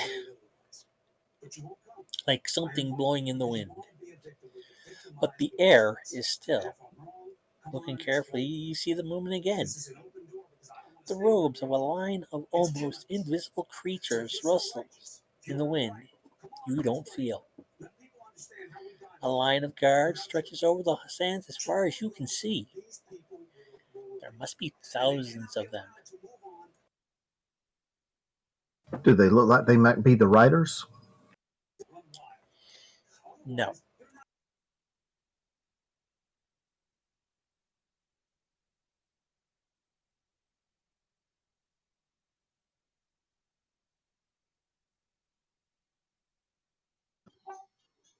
like something blowing in the wind. But the air is still. Looking carefully, you see the movement again. The robes of a line of almost invisible creatures rustle in the wind. You don't feel. A line of guards stretches over the sands as far as you can see. There must be thousands of them. Do they look like they might be the riders? No.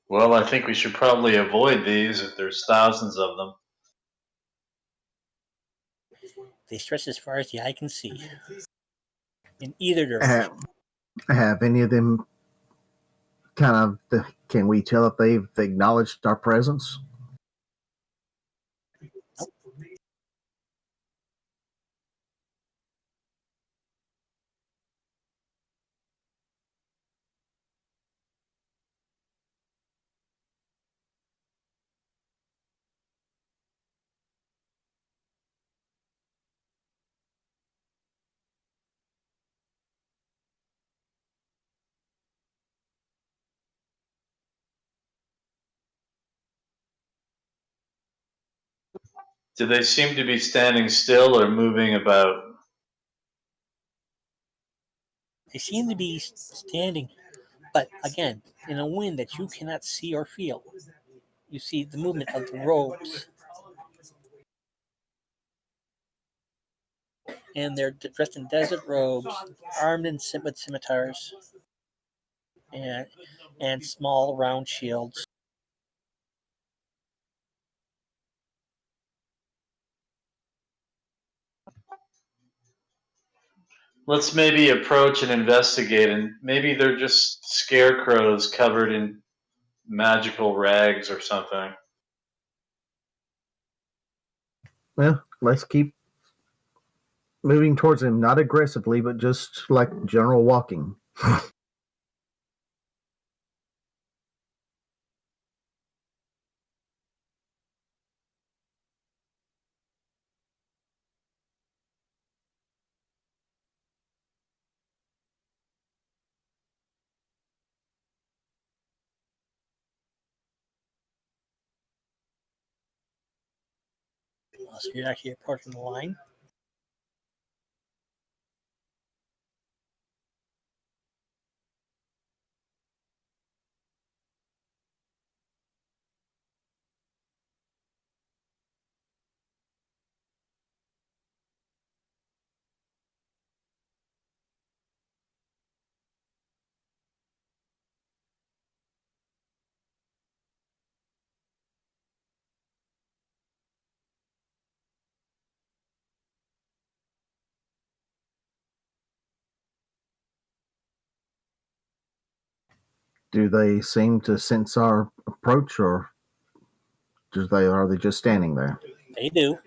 Well, I think we should probably avoid these if there's thousands of them. They stretch as far as the eye can see, in either Have, direction. have any of them kind of, can we tell if they've acknowledged our presence? Nope. Do they seem to be standing still or moving about? They seem to be standing, but again, in a wind that you cannot see or feel. You see the movement of the robes, and they're dressed in desert robes, armed with scimitars and small round shields. Let's maybe approach and investigate, and maybe they're just scarecrows covered in magical rags or something. Well, let's keep moving towards them, not aggressively, but just like general walking. So you're actually approaching the line. Do they seem to sense our approach, or are they just standing there? They do.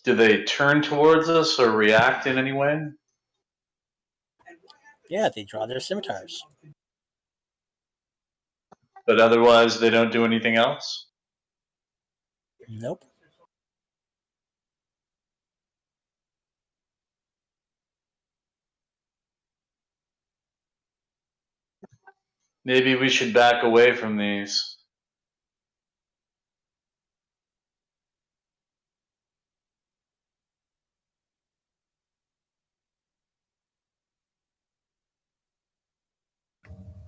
Do they turn towards us or react in any way? Yeah, they draw their scimitars. But otherwise, they don't do anything else? Nope. Maybe we should back away from these.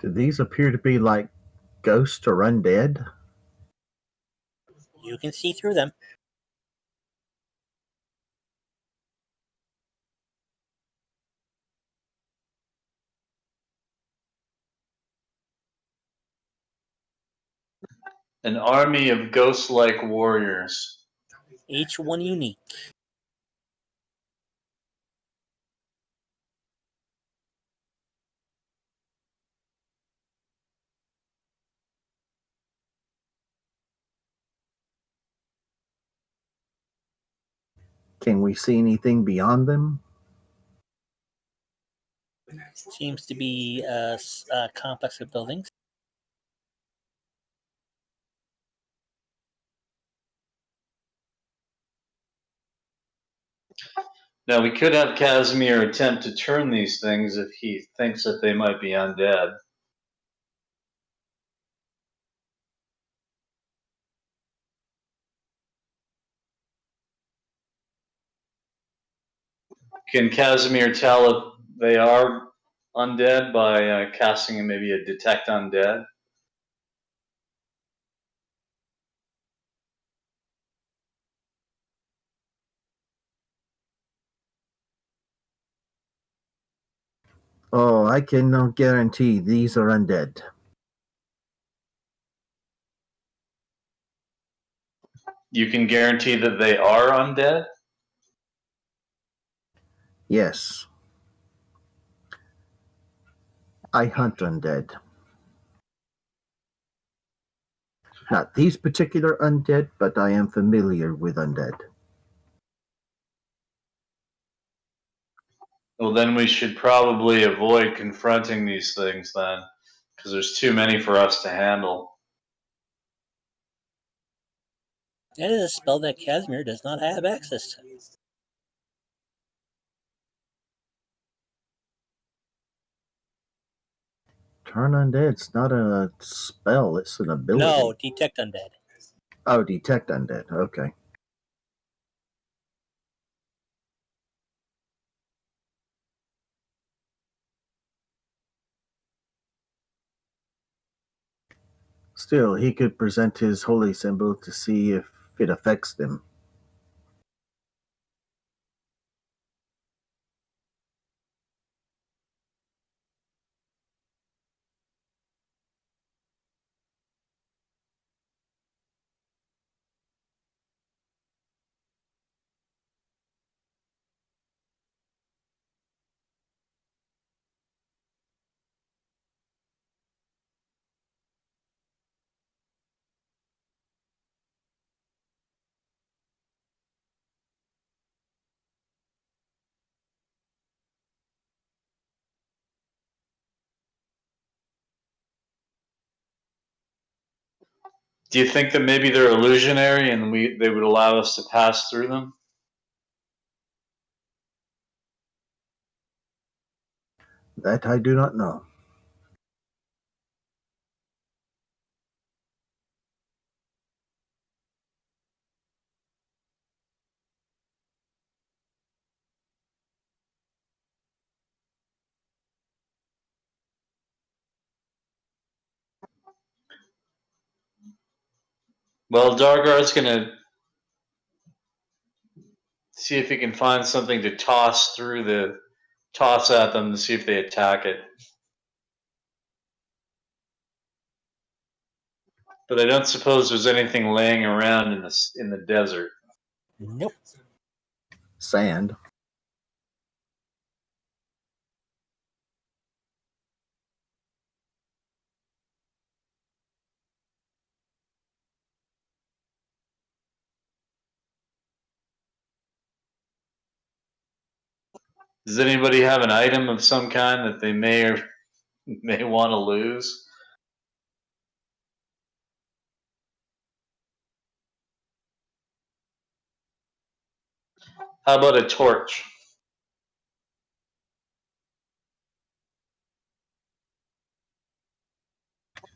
Do these appear to be like ghosts or undead? You can see through them. An army of ghost-like warriors. Each one unique. Can we see anything beyond them? Seems to be a complex of buildings. Now, we could have Casimir attempt to turn these things if he thinks that they might be undead. Can Casimir tell if they are undead by casting maybe a detect undead? Oh, I can guarantee these are undead. You can guarantee that they are undead? Yes, I hunt undead. Not these particular undead, but I am familiar with undead. Well, then we should probably avoid confronting these things then, because there's too many for us to handle. That is a spell that Casimir does not have access to. Turn undead's not a spell, it's an No, ability. detect undead. Oh, detect undead. Okay. Still, he could present his holy symbol to see if it affects them. Do you think that maybe they're illusionary and they would allow us to pass through them? That I do not know. Well, Dargar's gonna see if he can find something to toss at them to see if they attack it. But I don't suppose there's anything laying around in the desert. Nope. Sand. Does anybody have an item of some kind that they may or may want to lose? How about a torch?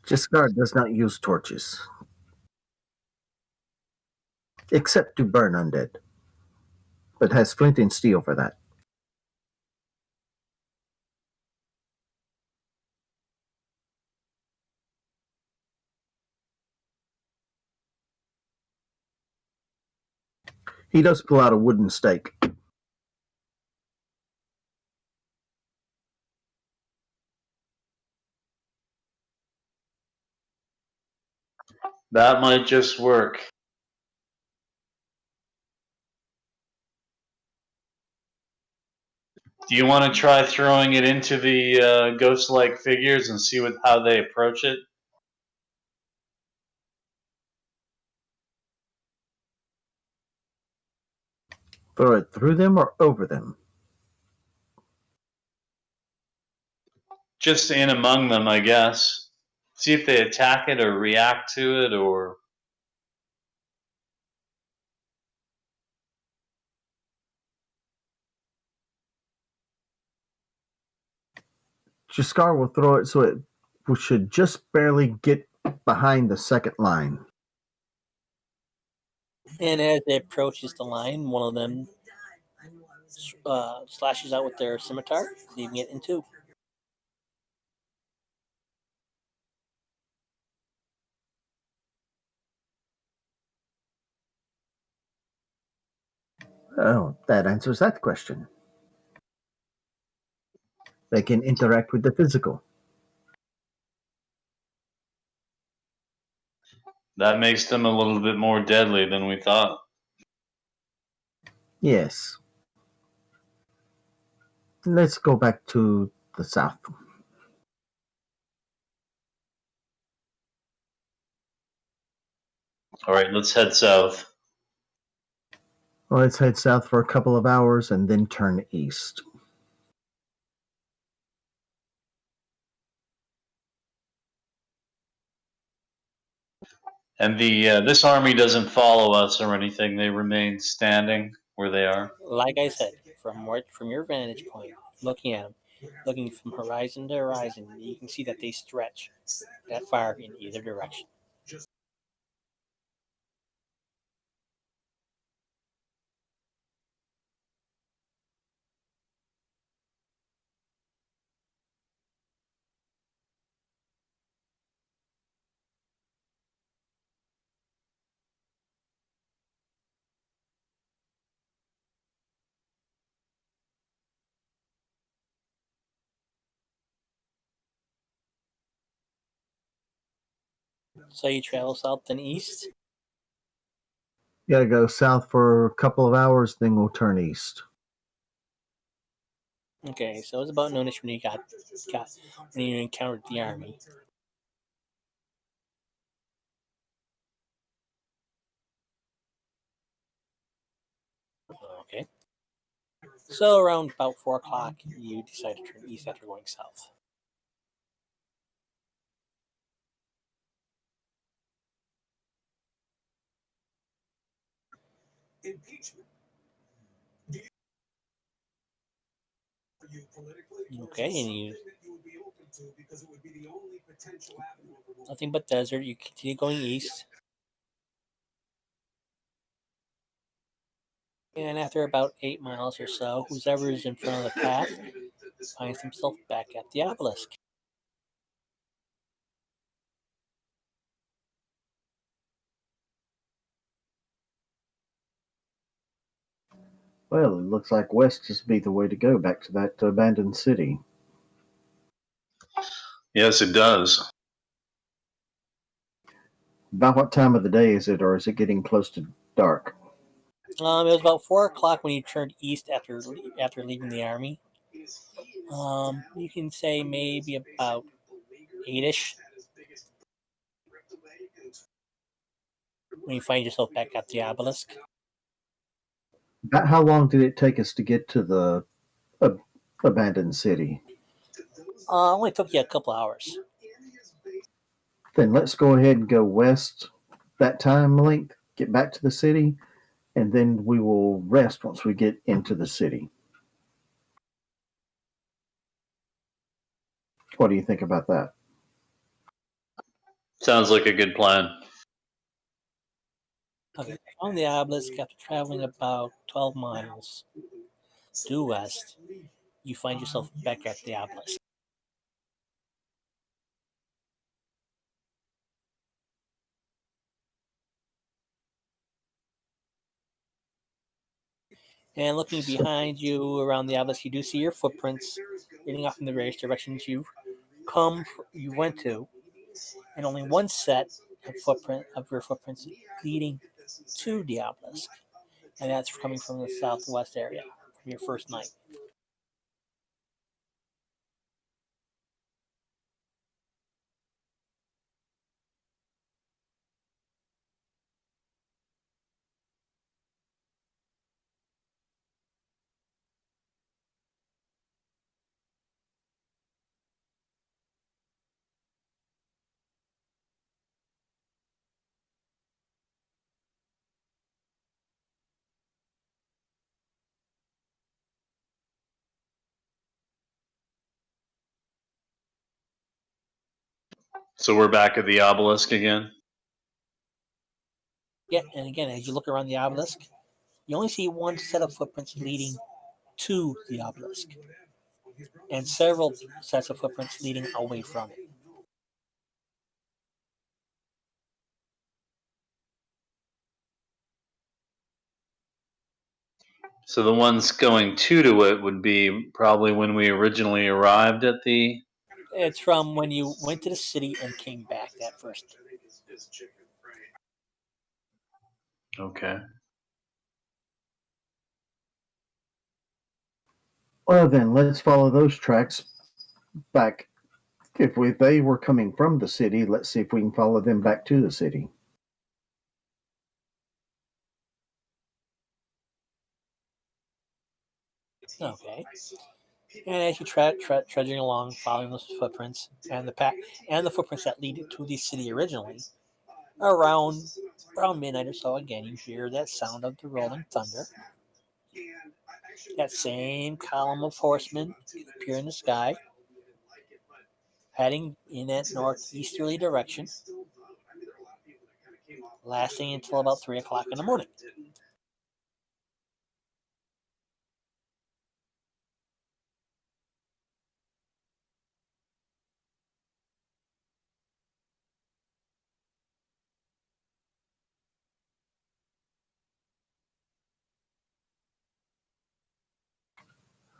Giscard does not use torches, except to burn undead, but has flint and steel for that. He does pull out a wooden stake. That might just work. Do you want to try throwing it into the ghost-like figures and see how they approach it? Throw it through them or over them. Just in among them, I guess. See if they attack it or react to it, or Giscard will throw it so it should just barely get behind the second line. And as it approaches the line, one of them slashes out with their scimitar, leaving it in two. Oh, that answers that question. They can interact with the physical. that makes them a little bit more deadly than we thought. Yes. Let's go back to the south. All right, let's head south. Well, let's head south for a couple of hours and then turn east. And the this army doesn't follow us or anything. They remain standing where they are. Like I said, from your vantage point, looking at them, looking from horizon to horizon, you can see that they stretch that far in either direction. So you travel south and east. You gotta go south for a couple of hours, then we'll turn east. Okay, so it was about noonish when when you encountered the army. Okay. So around about 4 o'clock, you decide to turn east after going south. Okay, and you nothing but desert. You continue going east, and after about 8 miles or so, whoever is in front of the path finds himself back at the obelisk. Well, it looks like west is be the way to go back to that abandoned city. Yes, it does. About what time of the day is it, or is it getting close to dark? It was about 4 o'clock when you turned east after leaving the army. You can say maybe about 8ish when you find yourself back at the obelisk. About how long did it take us to get to the ab- abandoned city. Only took you a couple hours. Then let's go ahead and go west that time length, get back to the city, and then we will rest once we get into the city. What do you think about that? Sounds like a good plan. Okay, on the obelisk, after traveling about 12 miles due west, you find yourself back at the obelisk. And looking So, behind you around the obelisk, you do see your footprints leading off in the various directions you went to, and only one set of your footprints leading to the obelisk, and that's coming from the southwest area from your first night. So we're back at the obelisk again. Yeah, and again, as you look around the obelisk, you only see one set of footprints leading to the obelisk, and several sets of footprints leading away from it. So the ones going to it would be probably when we originally arrived at the. It's from when you went to the city and came back that first. Okay. well, then let's follow those tracks back. If they were coming from the city, let's see if we can follow them back to the city. Okay. And as you trudging along, following those footprints and the footprints that lead to the city originally, around midnight or so, again you hear that sound of the rolling thunder. That same column of horsemen appear in the sky, heading in that northeasterly direction, lasting until about 3 o'clock in the morning.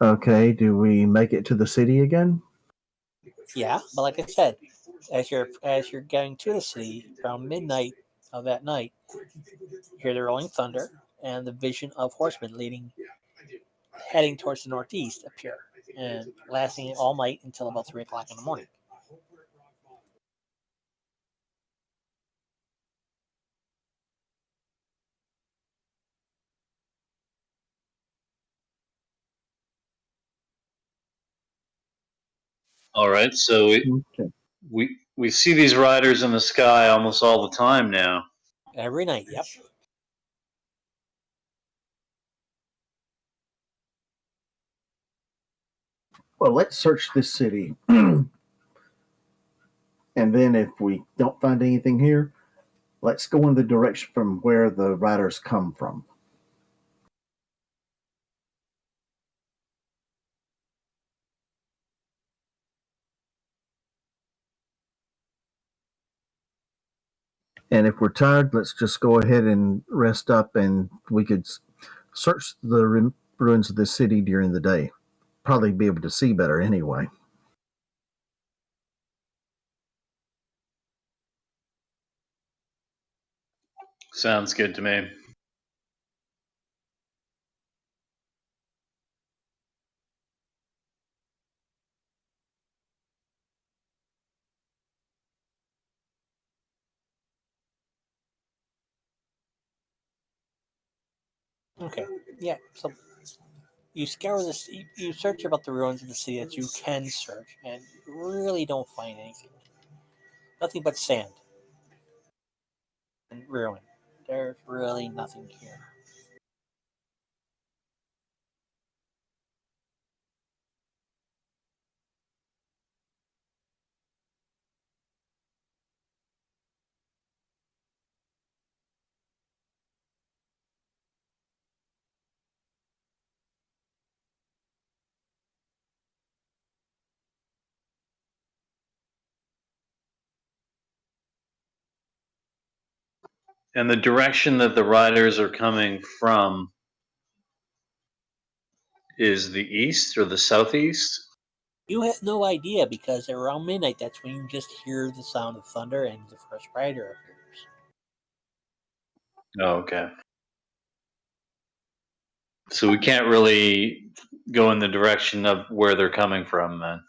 Okay, do we make it to the city again? Yeah, but like I said, as you're getting to the city around midnight of that night, you hear the rolling thunder and the vision of horsemen heading towards the northeast appear, and lasting all night until about 3 o'clock in the morning. All right. So Okay. we see these riders in the sky almost all the time now. Every night, yep. Well, let's search this city. And then if we don't find anything here, let's go in the direction from where the riders come from. And if we're tired, let's just go ahead and rest up and we could search the ruins of the city during the day. Probably be able to see better anyway. Sounds good to me. Okay, yeah. So You scour this. You search about the ruins of the city that you can search, and you really don't find anything. Nothing but sand and ruin. There's really nothing here. And the direction that the riders are coming from is the east or the southeast? You have no idea because around midnight, that's when you just hear the sound of thunder and the first rider appears. Oh, okay. So we can't really go in the direction of where they're coming from, then.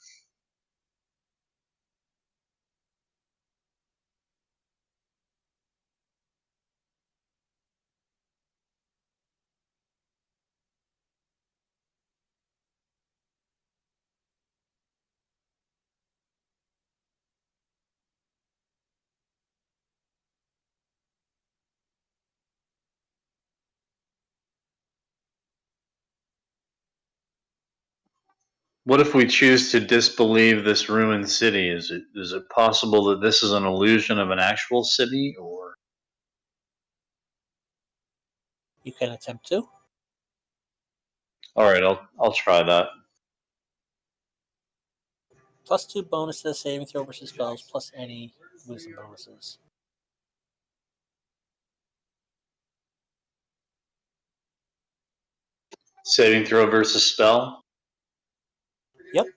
What if we choose to disbelieve this ruined city? Is it possible that this is an illusion of an actual city, or You can attempt to. all right? I'll try that. +2 bonus to the saving throw versus spells, plus any wisdom bonuses. Saving throw versus spell. Yep.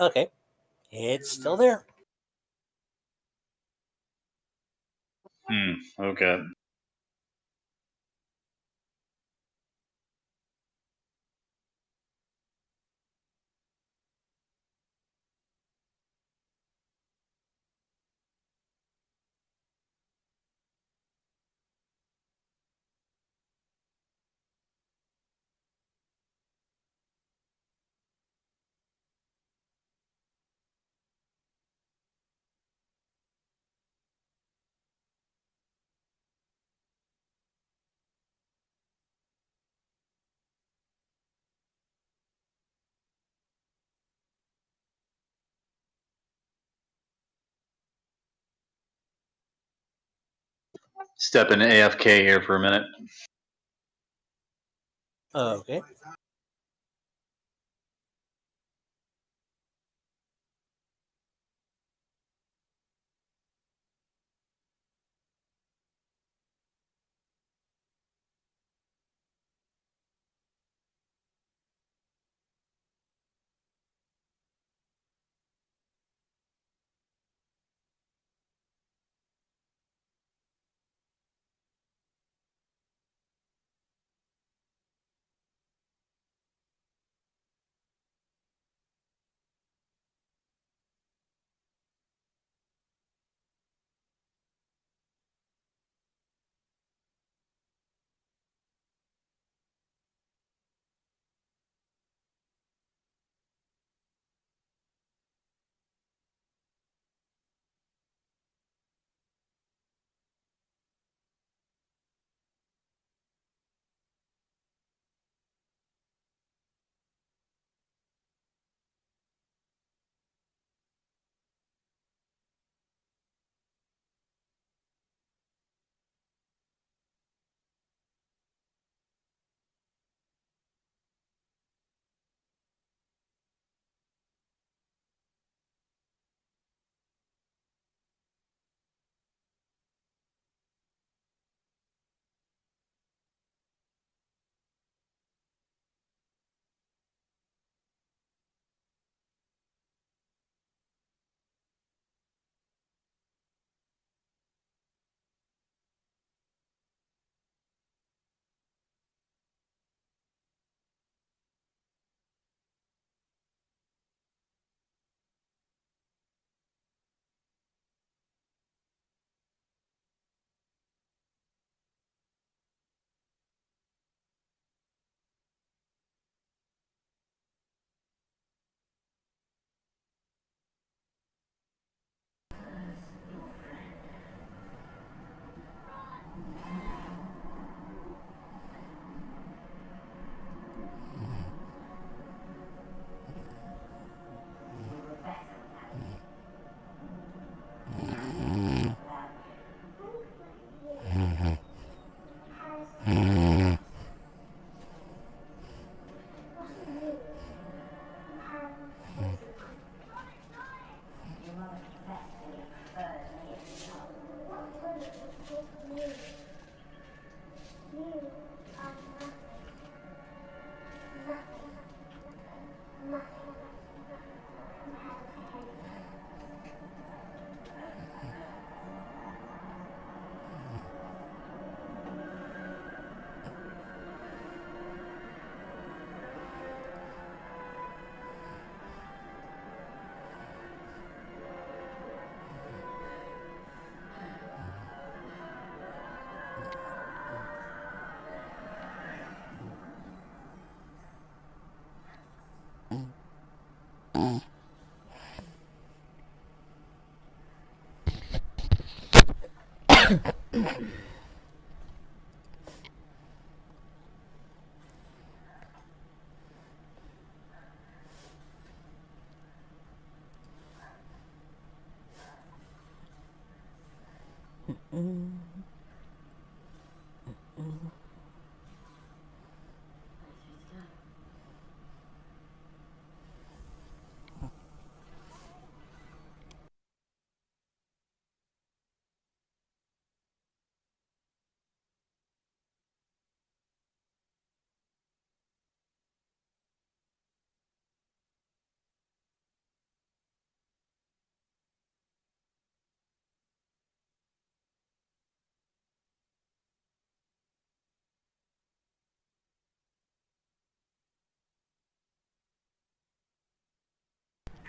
Okay. It's still there. Okay. Step in AFK here for a minute. Okay.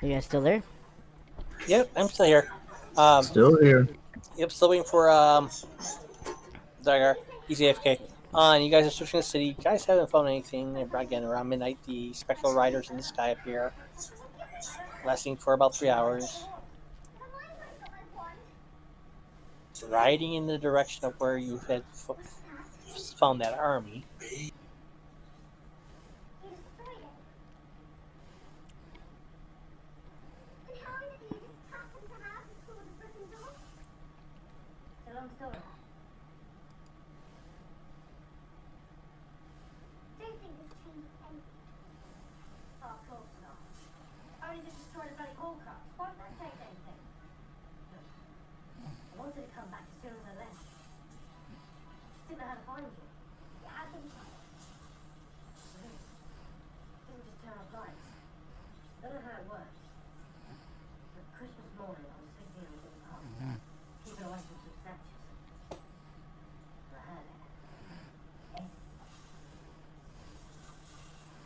You guys still there? Yep, I'm still here. Still here. Yep, still waiting for Zygar. He's AFK. And you guys are searching the city. You guys haven't found anything. Again, around midnight, the spectral riders in the sky appear, lasting for about 3 hours, riding in the direction of where you had found that army. You destroyed it. And how is it you just happened to have the sword of Britain door? It's a long story. Don't think this changes anything. Oh, of course not. Only to destroy the bloody Hawkeye. Why would that change anything? Look, I wanted to come back as soon as I left. Just didn't know how to find you. Yeah, how did you find it? Really? Didn't just turn off lights. I don't know how it works. But Christmas morning, I was sleeping in a little pub, keeping away from some statues. And I heard it.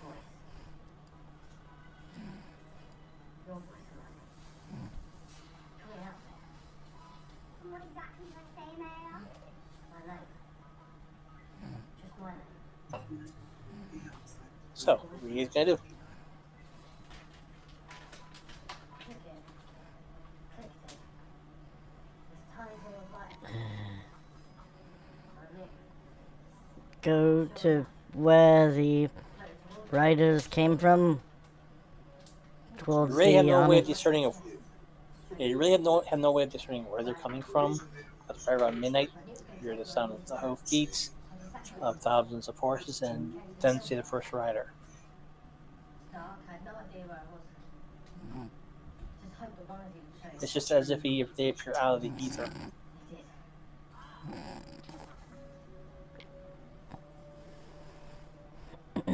Voice. Your voice, Amanda. Coming out there. And what exactly did I say, Mayor? My name. Just my name. So, what are you guys gonna do? Click it. Clicked it. This tiny ball of light. I'm Nick. Go to where the Floated towards riders came from. You Towards really have the no way of army. discerning of. Yeah, you really have no way of discerning where they're coming from. That's right around midnight. You hear the sound of the hoofbeats of thousands of horses, and then see the first rider. dark. I had no idea where I was. Just hoped that one of you would show. It's just as if they appear out of the ether. They did. I've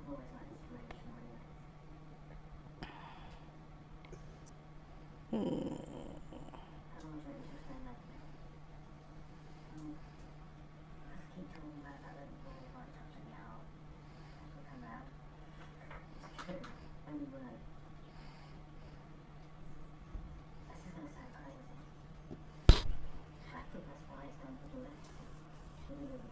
always liked this strange morning. How long do you think she'll stay like this? Let's keep talking about that little ball of light touching the heart. That's what come out. It's true. Every word. This is gonna sound crazy. I think that's why it's done for the left. She knew it.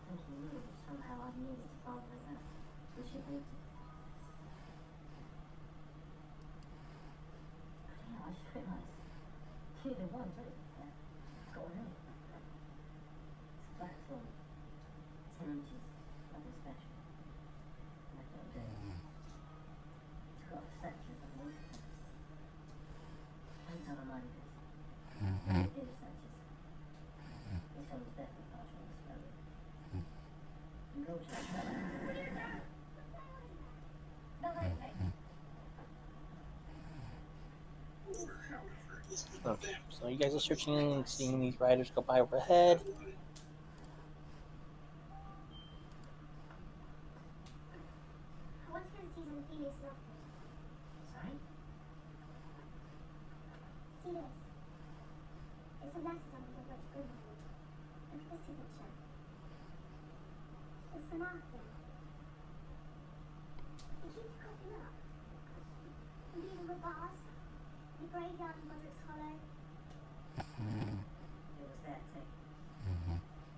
I think he knew that somehow I needed to follow like that. And she believed it. But yeah, I just realised. You're the one, too. Yeah. It's got a name. It's black thorn. 10 inches. Nothing special. Like it'll do. It's got a section underneath it. Depends on the mind it is. It is statues. This one was definitely partial on the spell. You go check that out. No, okay. Okay, so you guys are searching and seeing these riders go by overhead. I want to go and see some Phineas and Opera. Sorry? See this? It's a letter done with a Dutch Grimble. Look at the signature. It's the marking. It keeps cropping up. And even with bars. The graveyard in Godric's Hollow. It was there too.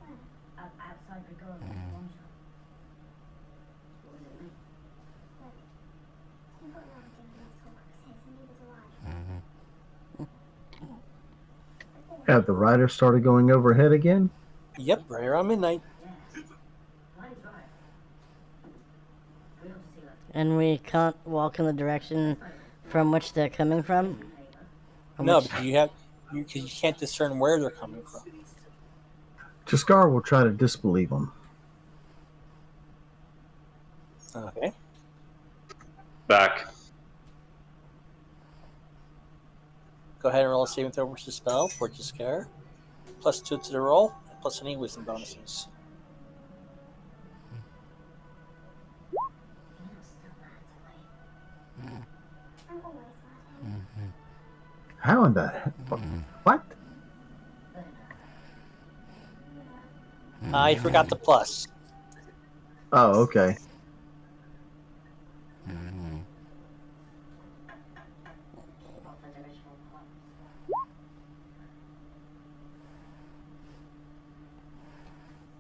Where? Have the riders started going overhead again? Yep, right around midnight. Yes. Mine's right. We ought to see like And we can't walk in the direction from which they're coming from? From No, which... because you can't discern where they're coming from. Jaskar will try to disbelieve them. Okay. Back. Go ahead and roll a saving throw versus spell for Jaskar. +2 to the roll, plus any wisdom bonuses. I'm always laughing. How in the what? I forgot the plus. Oh, okay.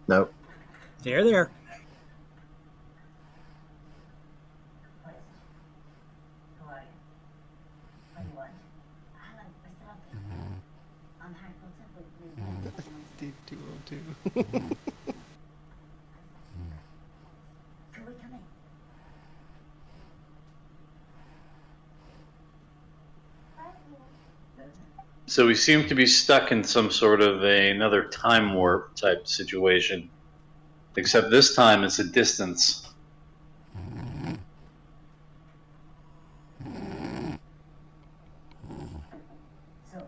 Nope. There. What is it? Who are you? What do you want? Alan, we're still up there. I'm Harry Potter. Steve 202. Can we come in? So we seem to be stuck in some sort of another time warp type situation. Except this time it's a distance. So,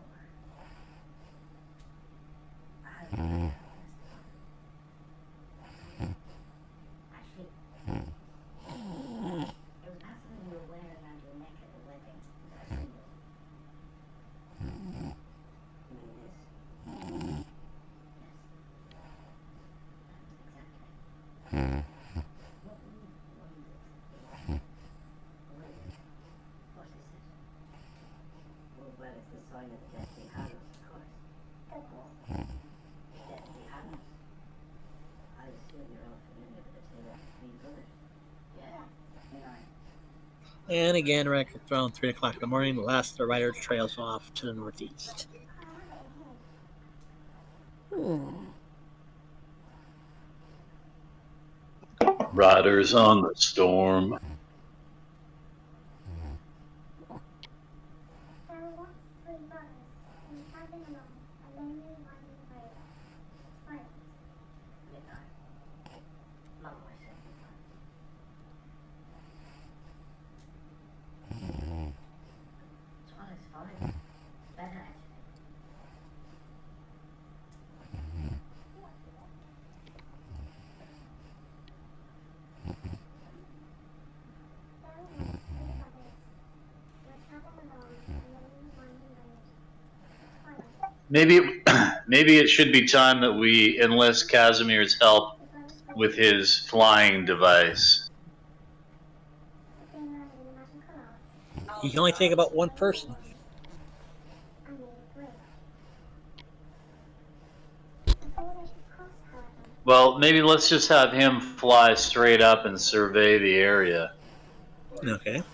actually, it was perhaps something you were wearing around your neck at the wedding. That symbol. You mean this? Yes. Exactly. What we wondered is, what is it? Well, it's the sign of the Deathly Hallows, of course. Deathly Hallows. I assume you're all familiar with the tale of the three brothers. Yeah. And again, right around 3 o'clock in the morning, the last of the rider trails off to the northeast. Riders on the storm. There were once three brothers, and traveling along a lonely winding road. Silent. Midnight. Love my second time. Twilight's fine. Better actually. There were once three brothers, who were traveling along a lonely winding road. Twilight. Maybe it should be time that we enlist Casimir's help The brothers with waited, his flying device. but they learned in the magical arts. You can only take about one person. And made a bridge. Before they could cross, however, Well, maybe let's just have him fly straight up and survey the area. Okay. and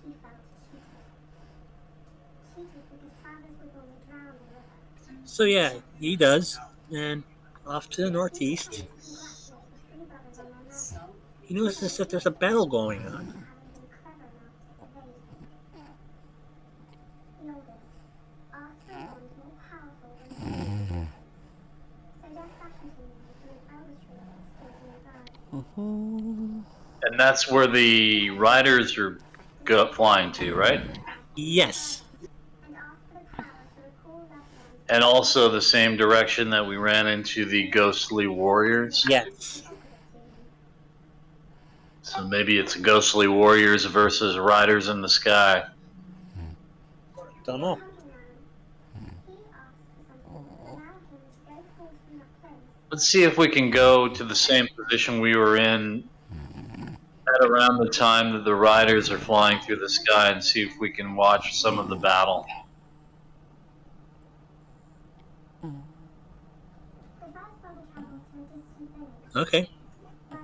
he felt cheated. Cheated because Travis would only drown in the river. So yeah, he does. And off to the northeast, Congratulate the three brothers on their magic, he notices that there's a battle going on. having been clever enough to evade it. The oldest, Arthur, was more powerful than the second, so Death fashioned him into an elder tree that stood nearby. And that's where the riders are flying to, right? Yes. And asked for the power to recall loved ones And also the same direction that we ran into the ghostly warriors. Yes. offered it to him. So maybe it's ghostly warriors versus riders in the sky. Don't know. Hungry man, he asked for something that would allow him to go forth from that place. Let's see if we can go to the same position we were in at around the time that the riders are flying through the sky and see if we can watch some of the battle. The first brother travelled to a distant village, Okay. where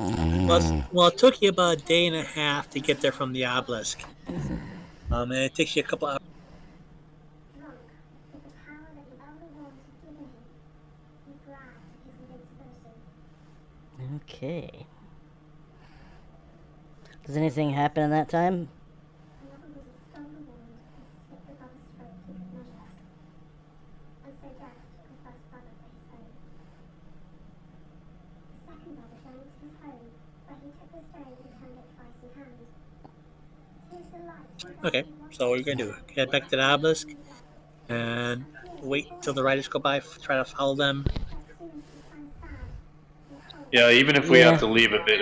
with the elder Well, it took you about a day and a half to get there from the obelisk. And it takes you a couple hours. drunk with the power that He bragged his invincibility. Okay. Does anything happen in that time? Another wizard stole the wand and slit the brother's throat for good measure. And so death took the first brother for his own. The second brother journeyed to his home, where he took the stone and turned it twice in hand. To his delight, he Okay, found one so what are you gonna do? Head back to the obelisk and wait till the riders go by. Try to follow them. but soon he turned sad and cold. Yeah, even if we have Yeah. to leave a bit.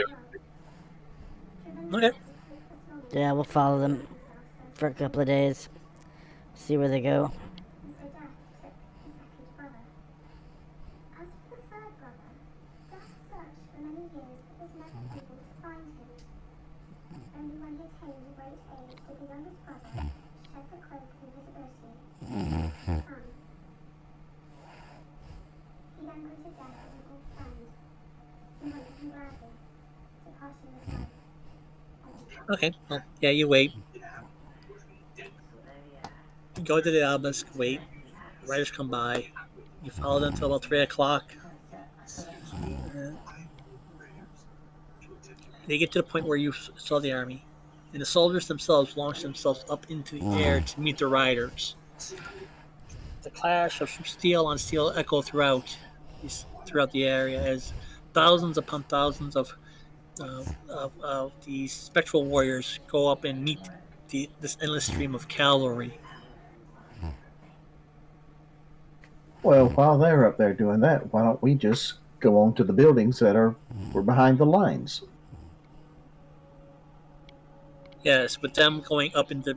Driven Okay. mad with sleepless longing, Yeah, we'll follow them for a couple of days. See where they go. and so death took the second brother. As for the third brother, death searched for many years but was never able to find him. Only when he attained a great age did the youngest brother shed the cloak of invisibility and meet his son. He then greeted death as an old friend and went with him gladly, departing this life as he had. Okay. Well, yeah, you wait. You go to the obelisk. Wait. The riders come by. You follow them till about 3 o'clock. They get to the point where you saw the army, and the soldiers themselves launch themselves up into the air to meet the riders. The clash of steel on steel echo throughout the area as thousands upon thousands of these spectral warriors go up and meet this endless stream of cavalry. Well, while they're up there doing that, why don't we just go on to the buildings that were behind the lines? Yes, with them going up into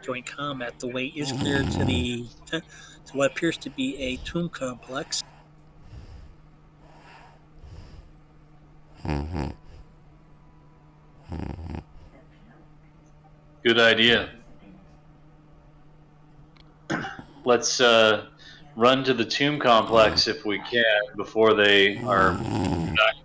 joint combat, the way is clear to what appears to be a tomb complex. Good idea. Let's run to the tomb complex if we can before they are back.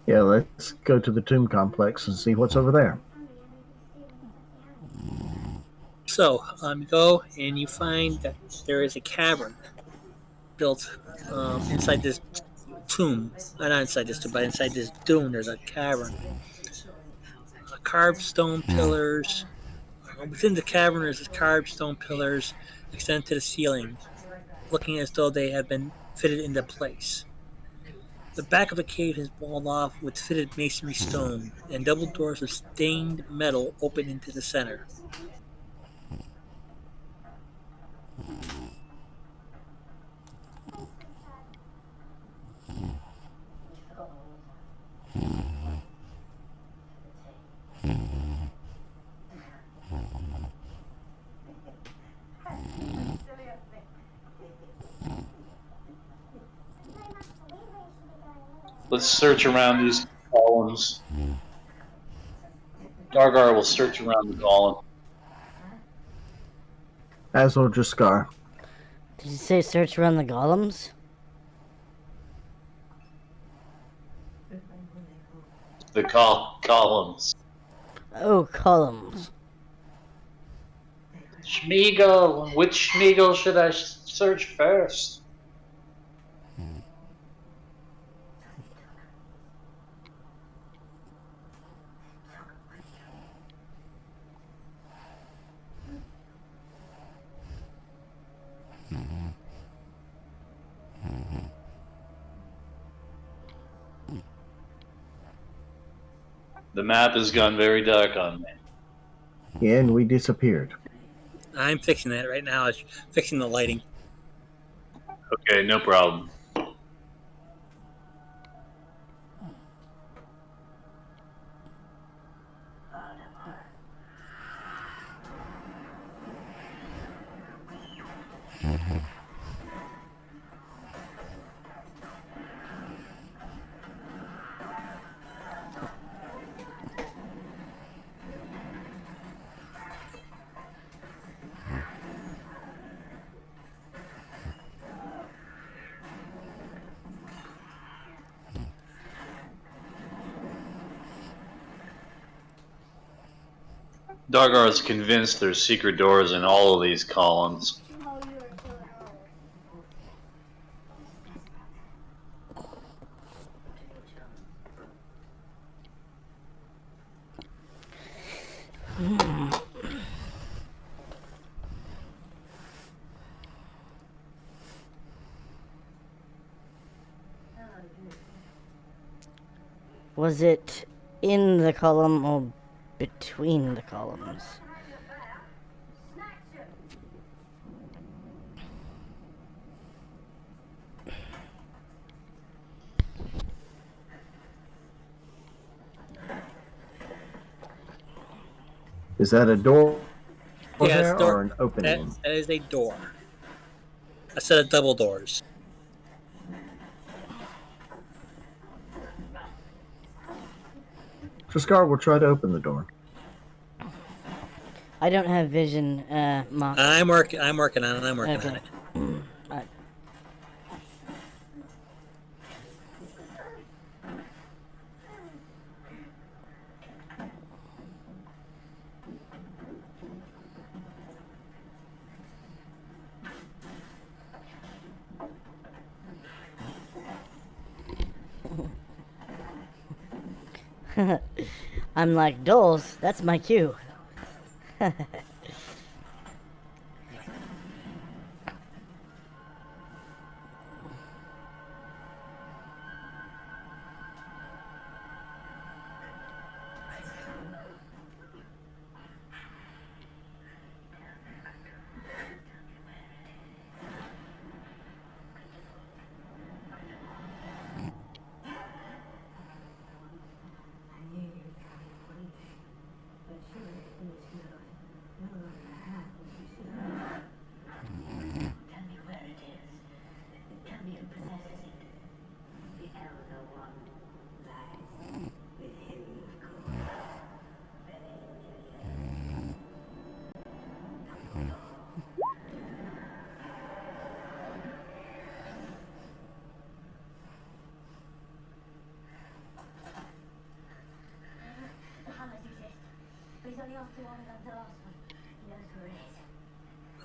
Yeah, let's go to the tomb complex and see what's over there. So you go and you find that there is a cavern built inside this tomb. Not inside this tomb, but inside this dune. There's a cavern. Carved stone pillars. Within the cavern, there's carved stone pillars extend to the ceiling, looking as though they have been fitted into place. The back of the cave is walled off with fitted masonry stone, and double doors of stained metal open into the center. Let's search around these columns. Gargar will search around the column. As will Jaskar. Did you say search around the golems? The columns. Oh, columns. Schmeagol. Which Schmeagol should I search first? The map has gone very dark on me. Yeah, and we disappeared. I'm fixing that right now. I'm fixing the lighting. Okay, no problem. Dargar is convinced there's secret doors in all of these columns. Was it in the column or between the columns? Is that a door Yeah, there it's door. or an opening? That is a door. A set of double doors. Scar will try to open the door. I don't have vision, Mark. I'm working on it. I'm working on Okay. it. I'm like, doors, that's my cue.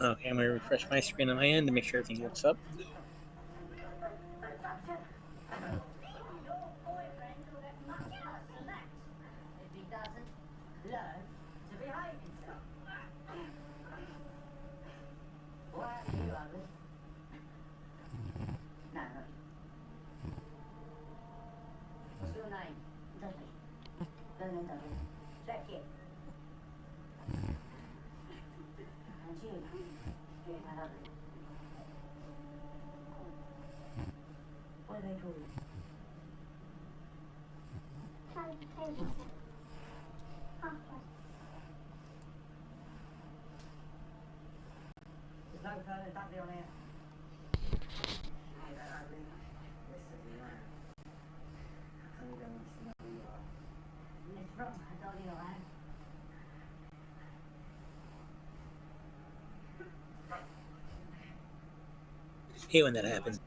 Okay, I'm gonna refresh my screen on my end to make sure everything looks up. Hate when that happens.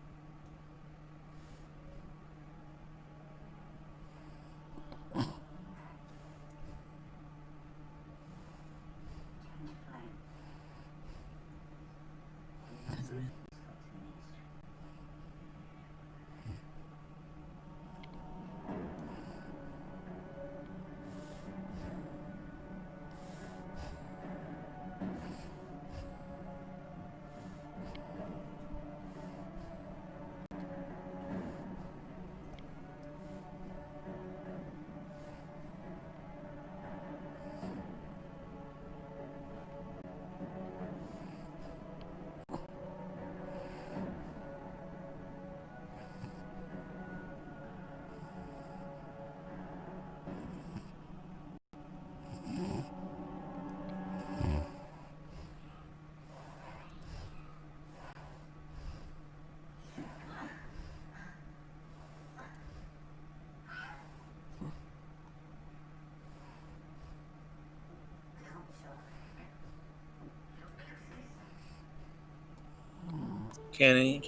Can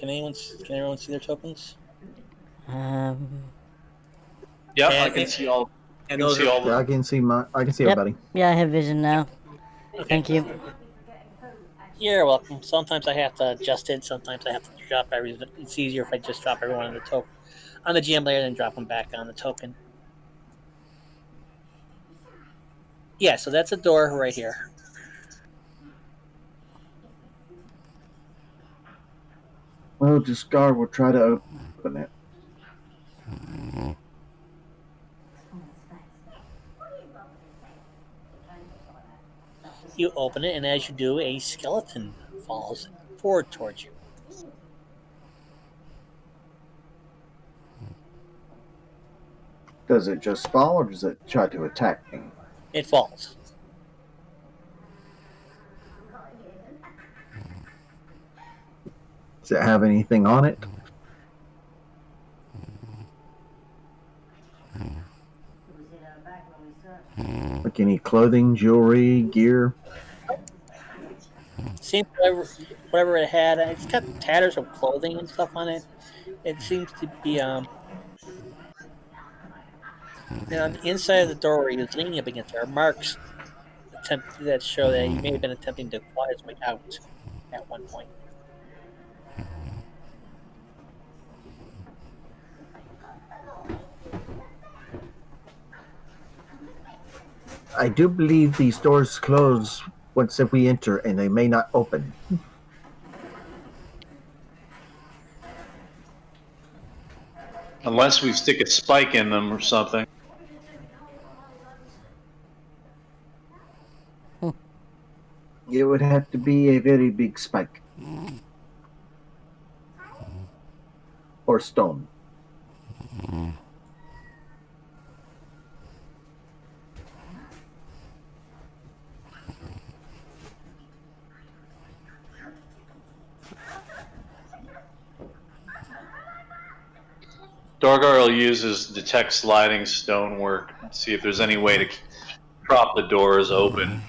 everyone see their tokens? Um, Yep, I And- can see all. I And can those see are all Yeah, I the. can see I can see yep. everybody. Yeah, I have vision now. Okay. Thank you. You're welcome. Sometimes I have to adjust it. Sometimes I have to drop everything. It's easier if I just drop everyone on the token on the GM layer, then drop them back on the token. Yeah, so that's a door right here. Well, Discard will try to open it. You open it, and as you do, a skeleton falls forward towards you. Does it just fall or does it try to attack me? It falls. Does it have anything on it? Like any clothing, jewelry, gear? Seems whatever it had. It's got tatters of clothing and stuff on it. It seems to be and on the inside of the door where he was leaning up against there are marks that show that he may have been attempting to claw his way out at one point. I do believe these doors close once we enter and they may not open. Unless we stick a spike in them or something. It would have to be a very big spike. Or stone. Dorgar will use his detect sliding stonework and see if there's any way to prop the doors open.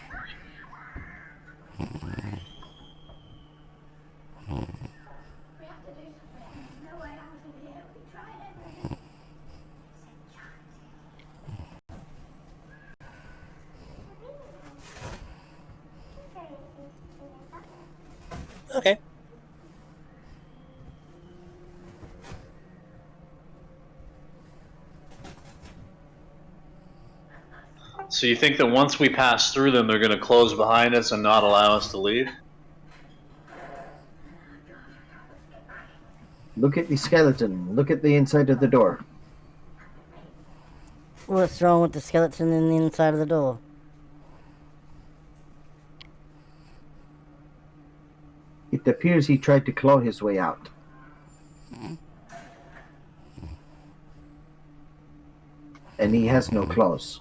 Okay. So you think that once we pass through them, they're going to close behind us and not allow us to leave? Look at the skeleton. Look at the inside of the door. What's wrong with the skeleton in the inside of the door? It appears he tried to claw his way out. And he has no claws.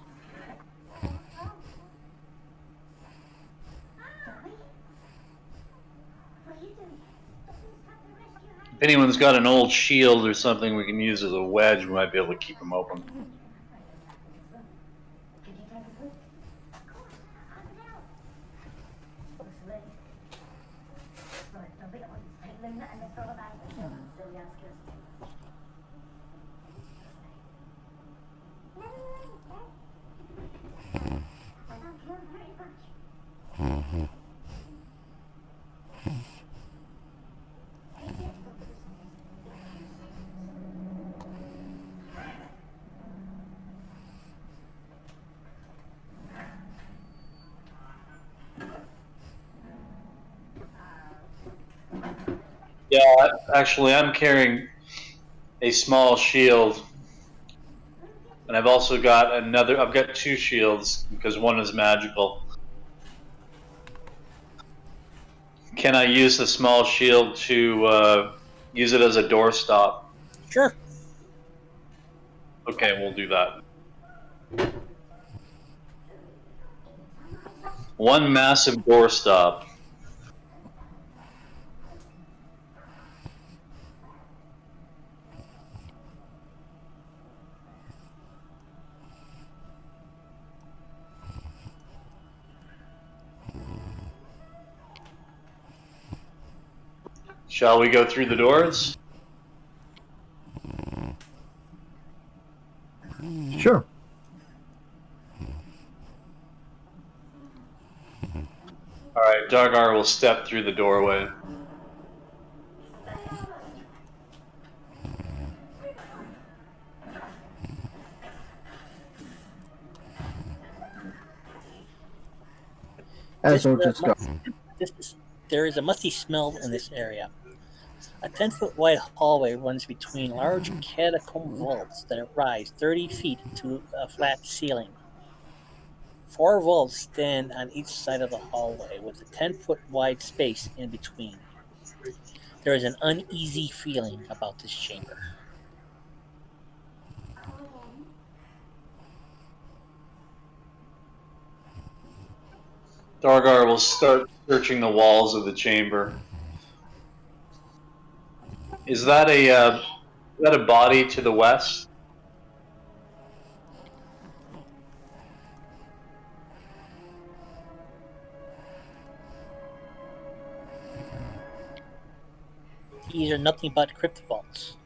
If anyone's got an old shield or something we can use as a wedge, we might be able to keep them open. Yeah, actually, I'm carrying a small shield, and I've also got another. I've got two shields because one is magical. Can I use the small shield to use it as a doorstop? Sure. Okay, we'll do that. One massive doorstop. Shall we go through the doors? Sure. Alright, Dargar will step through the doorway. As urges go. This is, there is a musty smell in this area. A 10-foot wide hallway runs between large catacomb vaults that rise 30 feet to a flat ceiling. 4 vaults stand on each side of the hallway, with a 10-foot wide space in between. There is an uneasy feeling about this chamber. Dargar will start searching the walls of the chamber. Is that a body to the west? These are nothing but crypt vaults.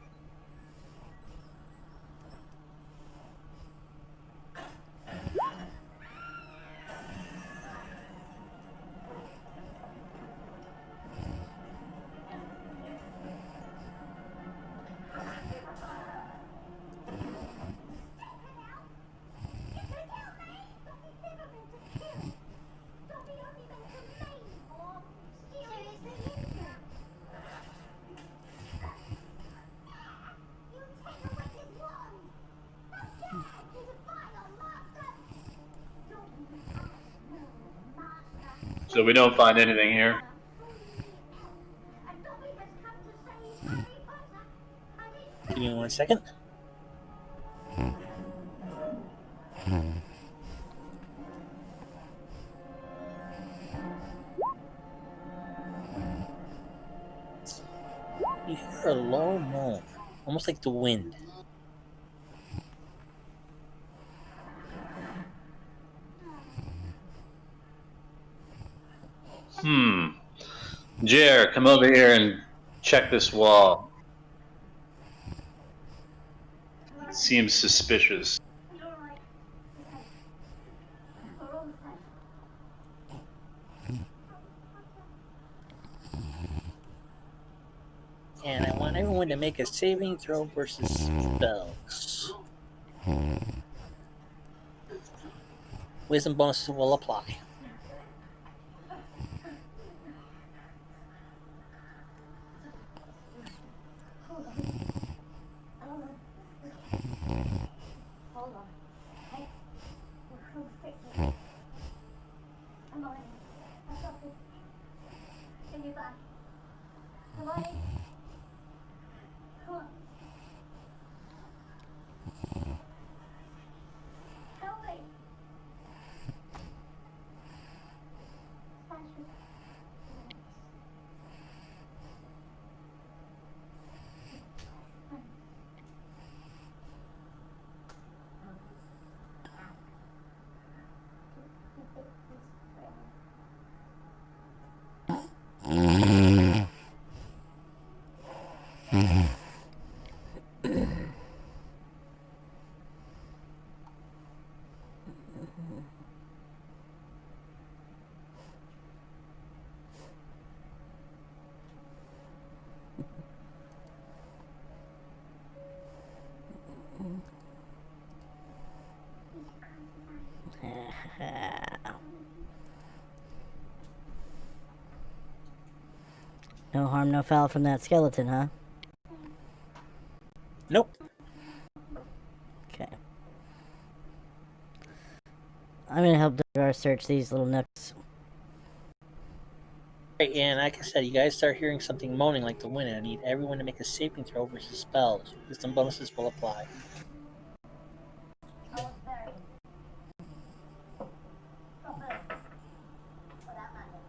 So we don't find anything here. Give me 1 second. You hear a low moan, almost like the wind. Jer, come over here and check this wall. It seems suspicious. You're right. We're all safe. And I want everyone to make a saving throw versus spells. Wisdom bonuses will apply. Hold on. Hey, we'll fix it. Come on. I got this. Give me back. Come on. Come on. Help me. Thank you. No harm, no foul from that skeleton, huh? Nope. Okay. I'm gonna help Dargar search these little nooks. Right, and like I said, you guys start hearing something moaning like the wind, and I need everyone to make a saving throw versus spells. Wisdom bonuses will apply. I was very. Not very. For that matter.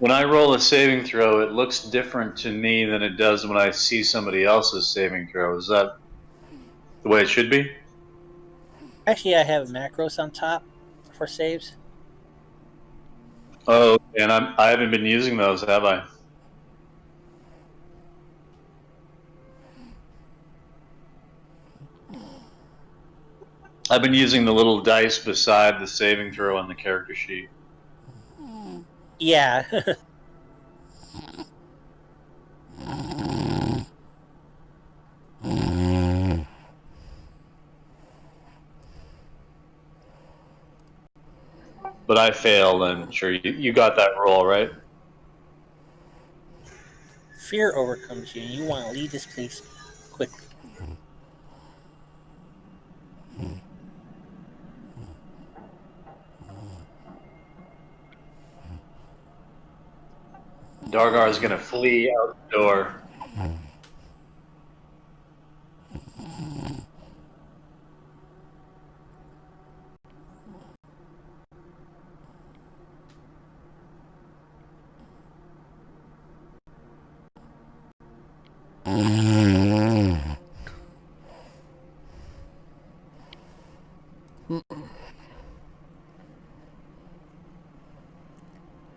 When I roll a saving throw, it looks different to me than it does when I see somebody else's saving throw. Is that the way it should be? Actually, I have macros on top for saves. Oh, and I haven't been using those, have I? I've been using the little dice beside the saving throw on the character sheet. Yeah. But I failed, I'm sure you got that roll, right? Fear overcomes you, and you want to leave this place quickly. Dargar is going to flee out the door.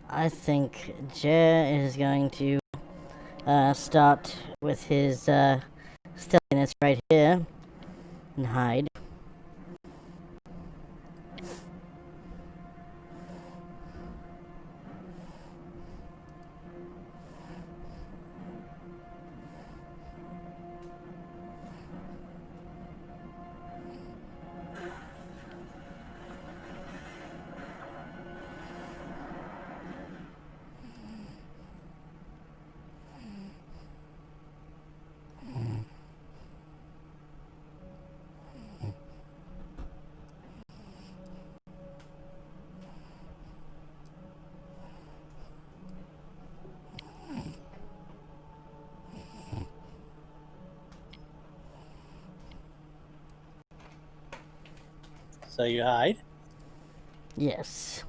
I think Jer is going to start with his stealthiness right here and hide. So you hide. Yes.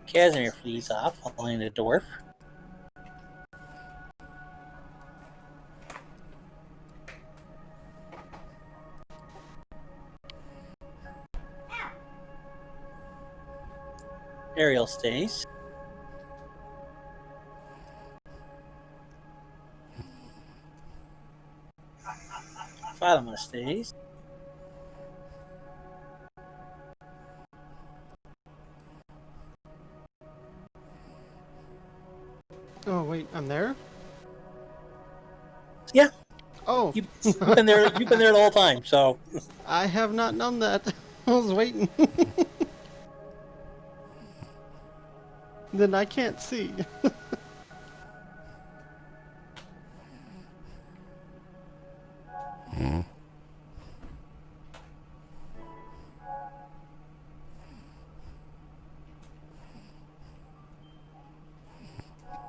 Casimir flees off, following the dwarf. Ariel stays. Fatima stays. Oh wait, I'm there. Yeah, Oh, you've been there. You've been there the whole time. So I have not known that. I was waiting. Then I can't see.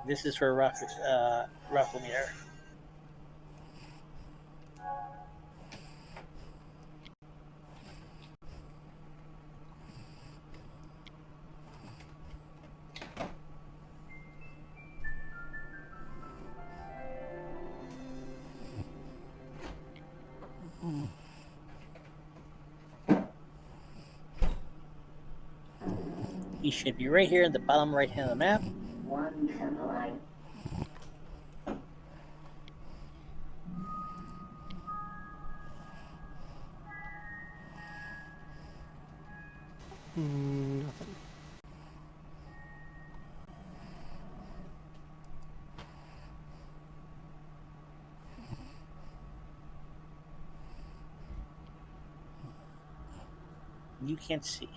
this is for Rafflemere. He should be right here at the bottom right hand of the map. One satellite. Nothing. You can't see.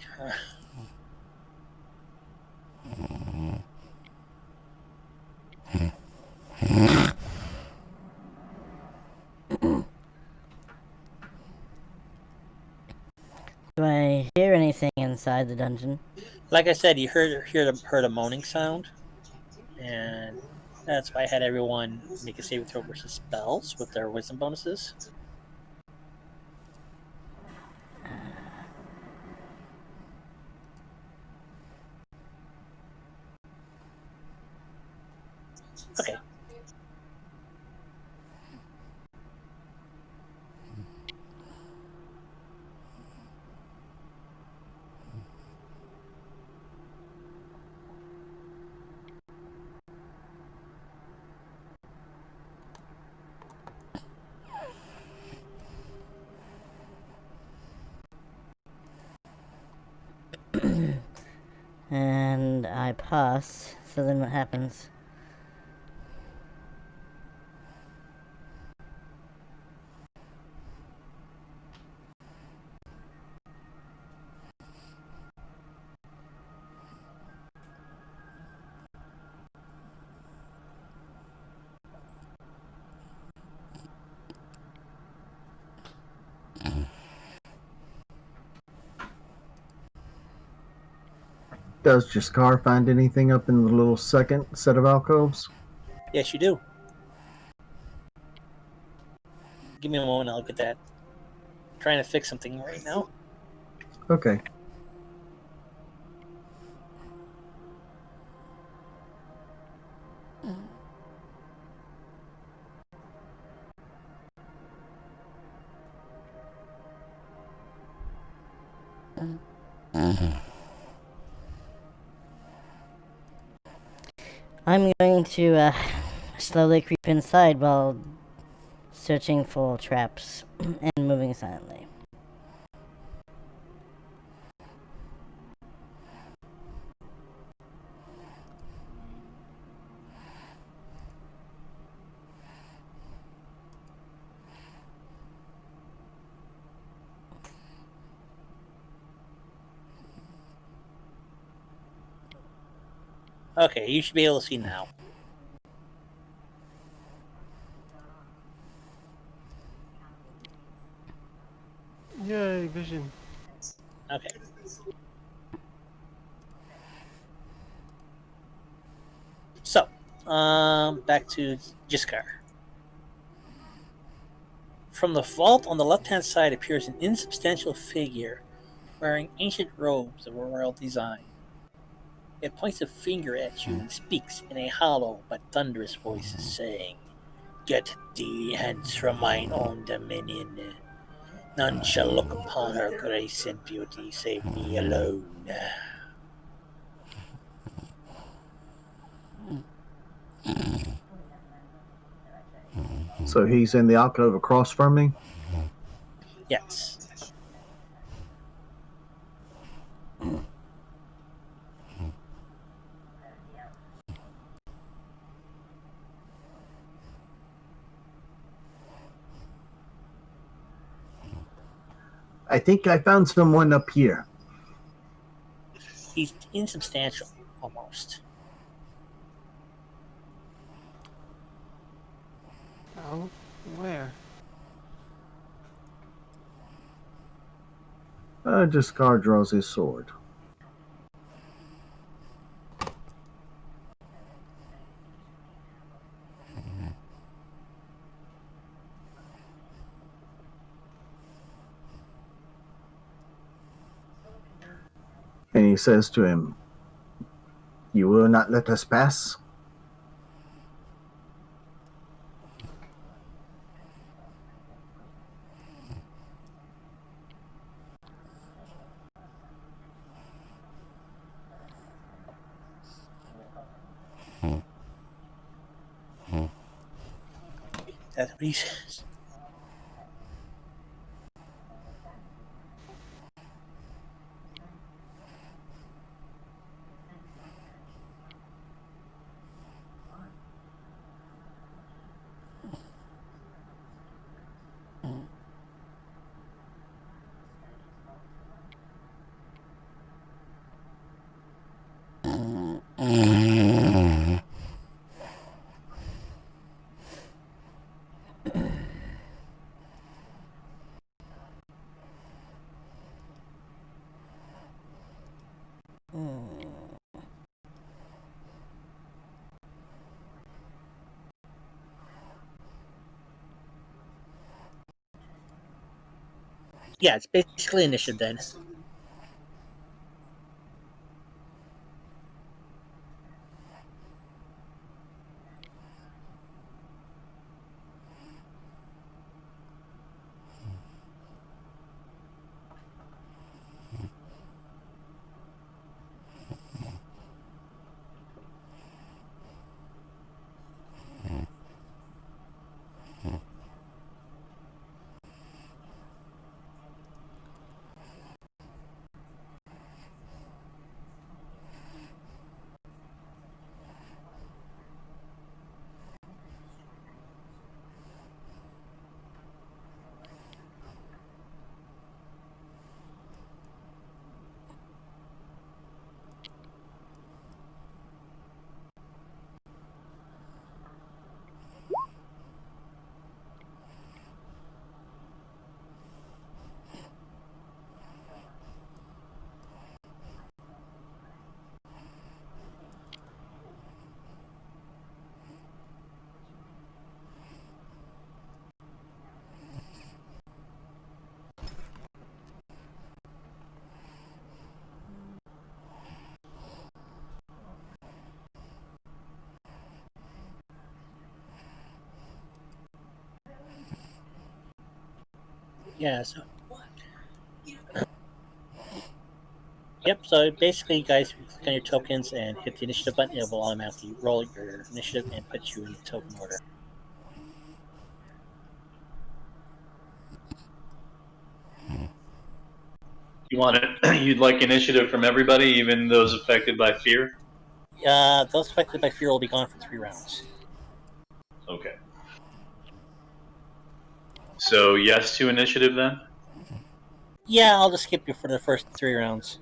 Do I hear anything inside the dungeon? Like I said, you heard a moaning sound. and that's why I had everyone make a saving throw versus spells with their wisdom bonuses. Okay. And I pass. So then what happens? Does Jaskar find anything up in the little second set of alcoves? Yes, you do. Give me a moment, I'll get that. I'm trying to fix something right now. Okay. I'm going to slowly creep inside while searching for traps and moving silently. Okay, you should be able to see now. Yay, vision. Okay. So, back to Jiskar. From the vault on the left-hand side appears an insubstantial figure wearing ancient robes of royal design. It points a finger at you and speaks in a hollow but thunderous voice, saying, "Get thee hence from mine own dominion. None shall look upon her grace and beauty save me alone." So he's in the alcove across from me? Yes. I think I found someone up here. He's insubstantial, almost. Oh, where? Jaskar draws his sword. And he says to him, "You will not let us pass?" That's what he says. Yeah, it's basically initiative then. Yeah, so. Yep, so basically, guys, if you click on your tokens and hit the initiative button, it will automatically roll your initiative and put you in token order. You want it? You'd like initiative from everybody, even those affected by fear? Those affected by fear will be gone for 3 rounds. Okay. So yes to initiative then? Yeah, I'll just skip you for the first 3 rounds.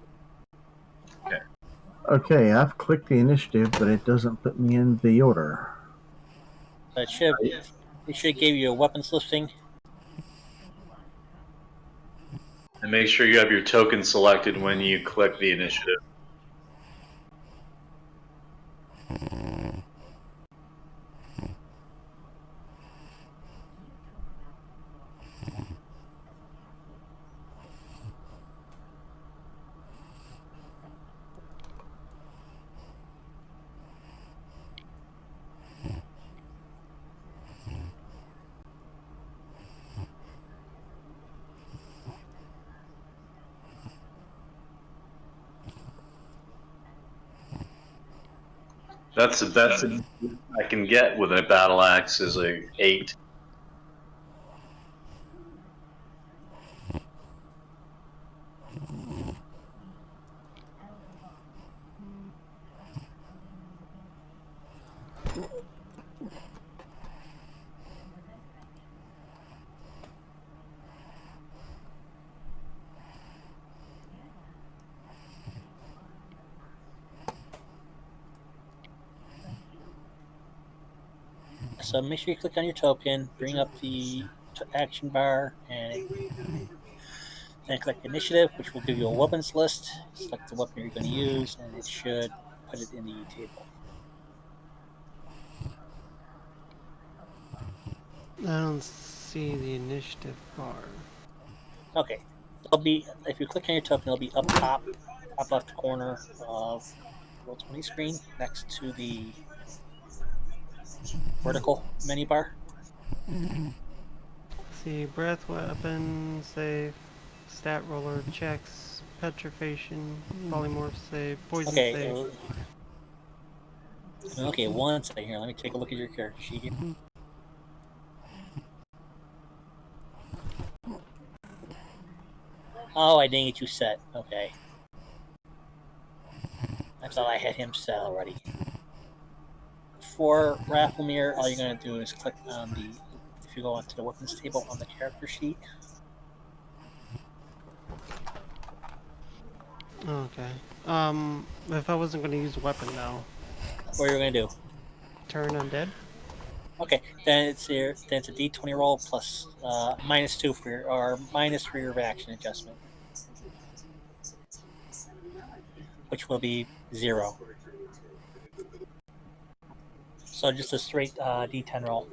Okay, I've clicked the initiative, but it doesn't put me in the order. It should have gave you a weapons listing. And make sure you have your token selected when you click the initiative. That's the best I can get with a battle axe is a 8. So make sure you click on your token, bring up the action bar, and then click initiative, which will give you a weapons list. Select the weapon you're going to use, and it should put it in the table. I don't see the initiative bar. Okay, it'll be if you click on your token, it'll be up top left corner of Roll20 screen next to the vertical menu bar. See, breath, weapon, save, stat roller, checks, petrification, polymorph save, poison Okay, save. okay. One second here. Let me take a look at your character sheet here. Oh, I didn't get you set. Okay, I thought I had him set already. For Rafflemere, all you're going to do is click on the. If you go onto the weapons table on the character sheet, Okay. If I wasn't going to use a weapon now, what you're going to do? turn undead? Okay, then it's a D20 roll plus -2 for your or minus for your reaction adjustment, which will be 0. So just a straight D10 roll.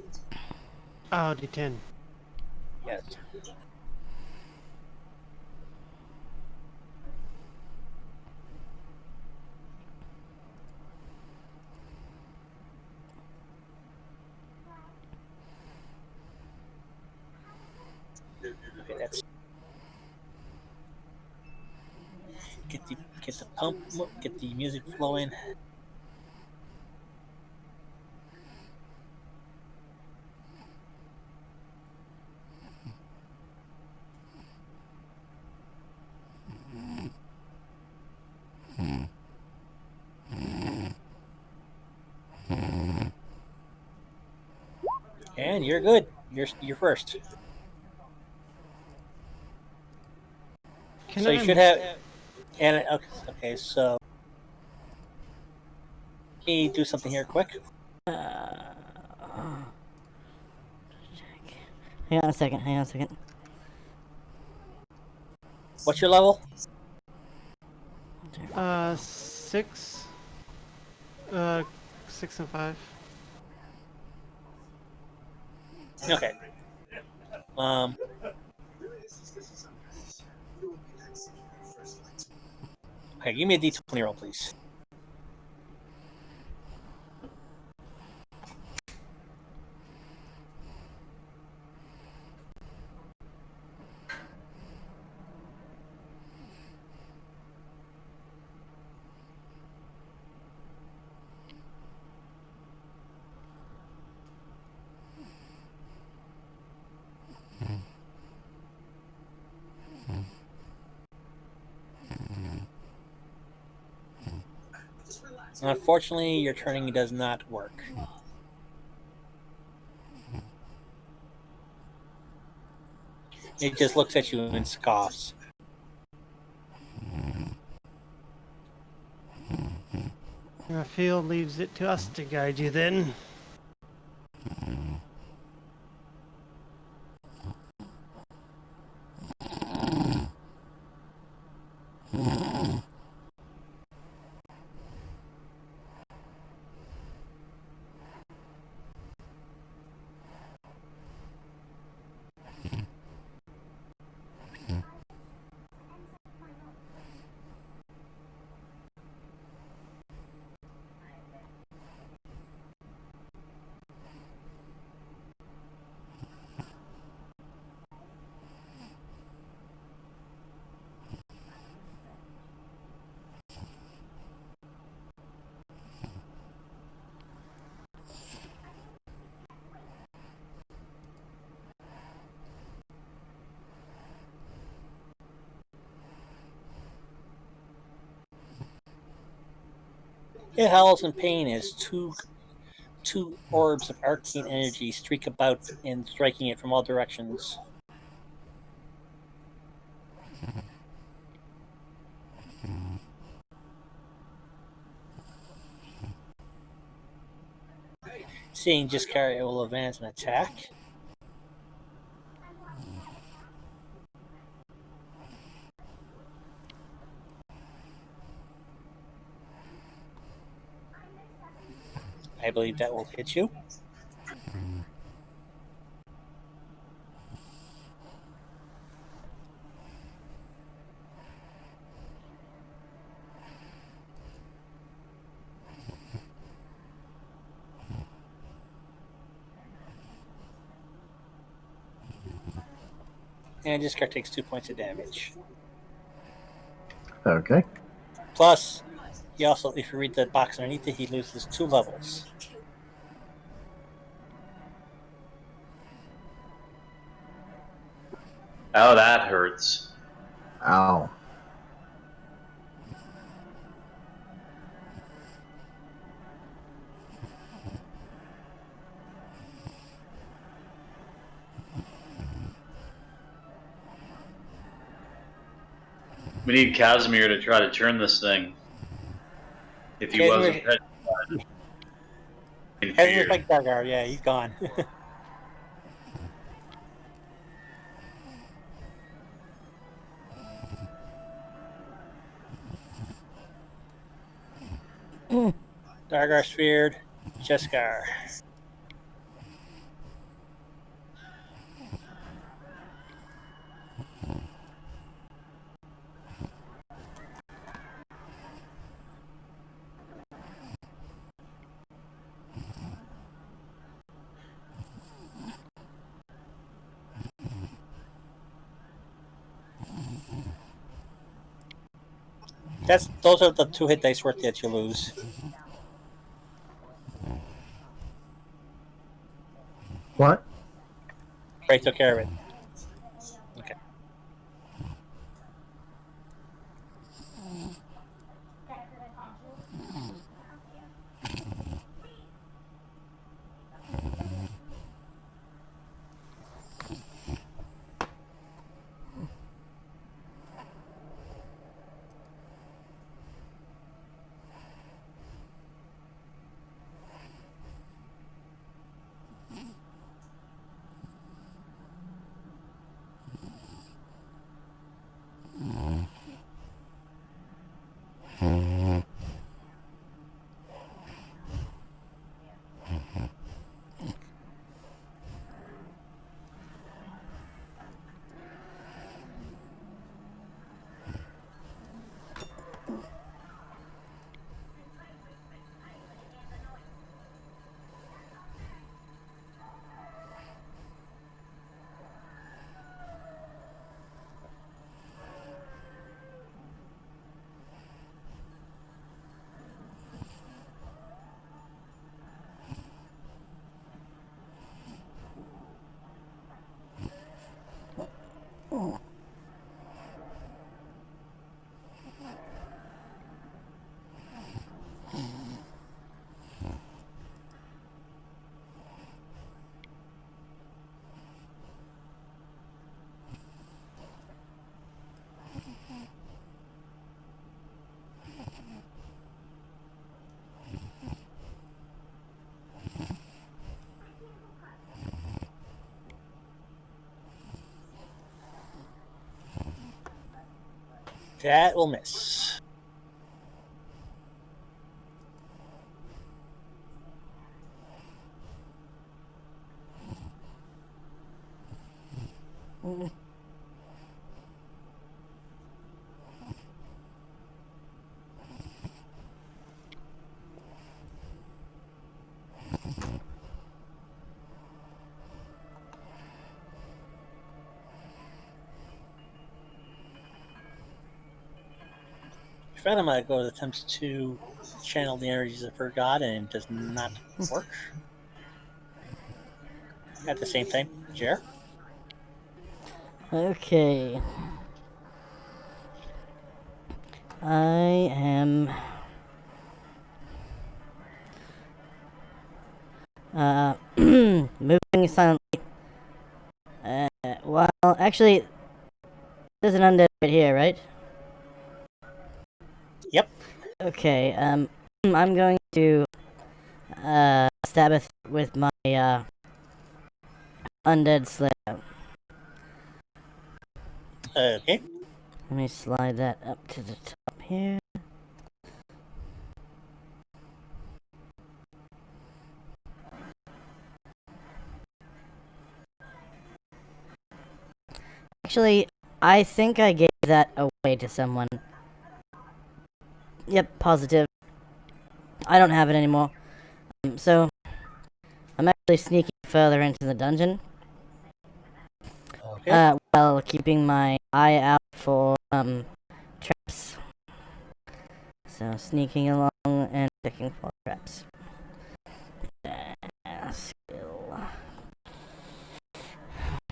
Oh, D10. Yes. get the music flowing. And you're good. You're first. Can So you should have. And okay, so let me do something here quick. Hang on a second. Hang on a second. What's your level? 6. 6 and 5. Okay. Um. Okay, give me a D20 roll, please. Unfortunately, your turning does not work. It just looks at you and scoffs. The field leaves it to us to guide you then. It howls in pain as two orbs of arcane energy streak about and striking it from all directions. Seeing Jiskar, it will advance and attack. I believe that will hit you. And Jiskar takes 2 points of damage. Okay. Plus, he also, if you read the box underneath it, he loses 2 levels. Oh, that hurts. Ow. We need Casimir to try to turn this thing. If he wasn't Casimir's in fear. like Dargar, yeah, he's gone. Dargar feared Jiskar. Those are the 2 hit dice worth that you lose. What? Ray took care of it. Okay. That will miss. Phantom goes attempts to channel the energies of her god and does not work. At the same time, Jer. Okay. I am moving silently. Well, actually, there's an undead right here, right? Yep. Okay, I'm going to stab it with my undead slayer. Okay. Let me slide that up to the top here. Actually, I think I gave that away to someone. Yep, positive. I don't have it anymore. So, I'm actually sneaking further into the dungeon. Okay. While keeping my eye out for, traps. So, sneaking along and checking for traps. Skill.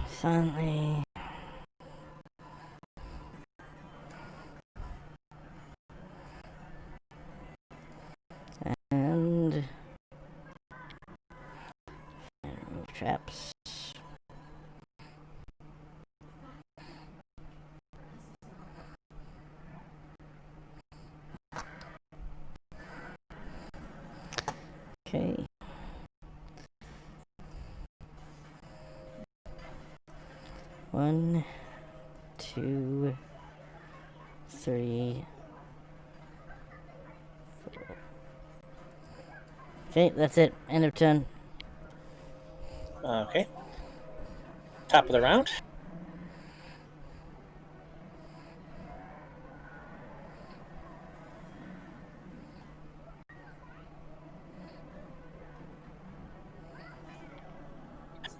Silently. And remove traps. Okay. One, two, three, four. Okay, that's it. End of turn. Okay. Top of the round.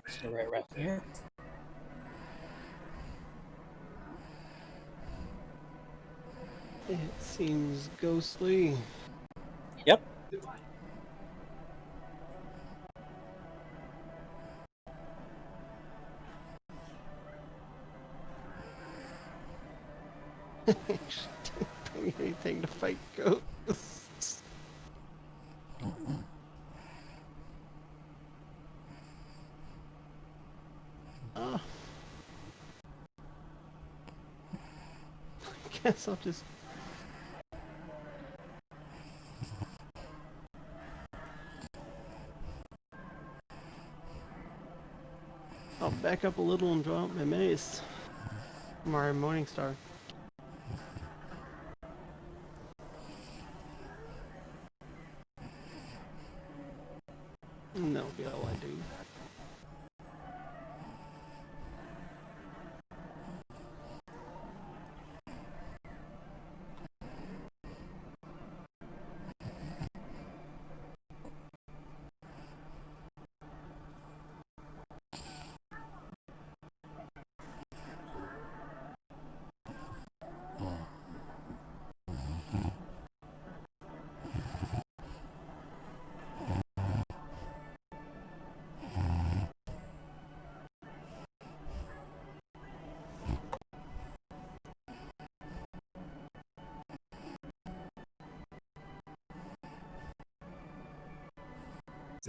So right here. It seems ghostly. Yep. Doing anything to fight ghosts. Oh. I guess I'll just... I'll back up a little and draw out my mace. My Morning Star. And that'll be all I do.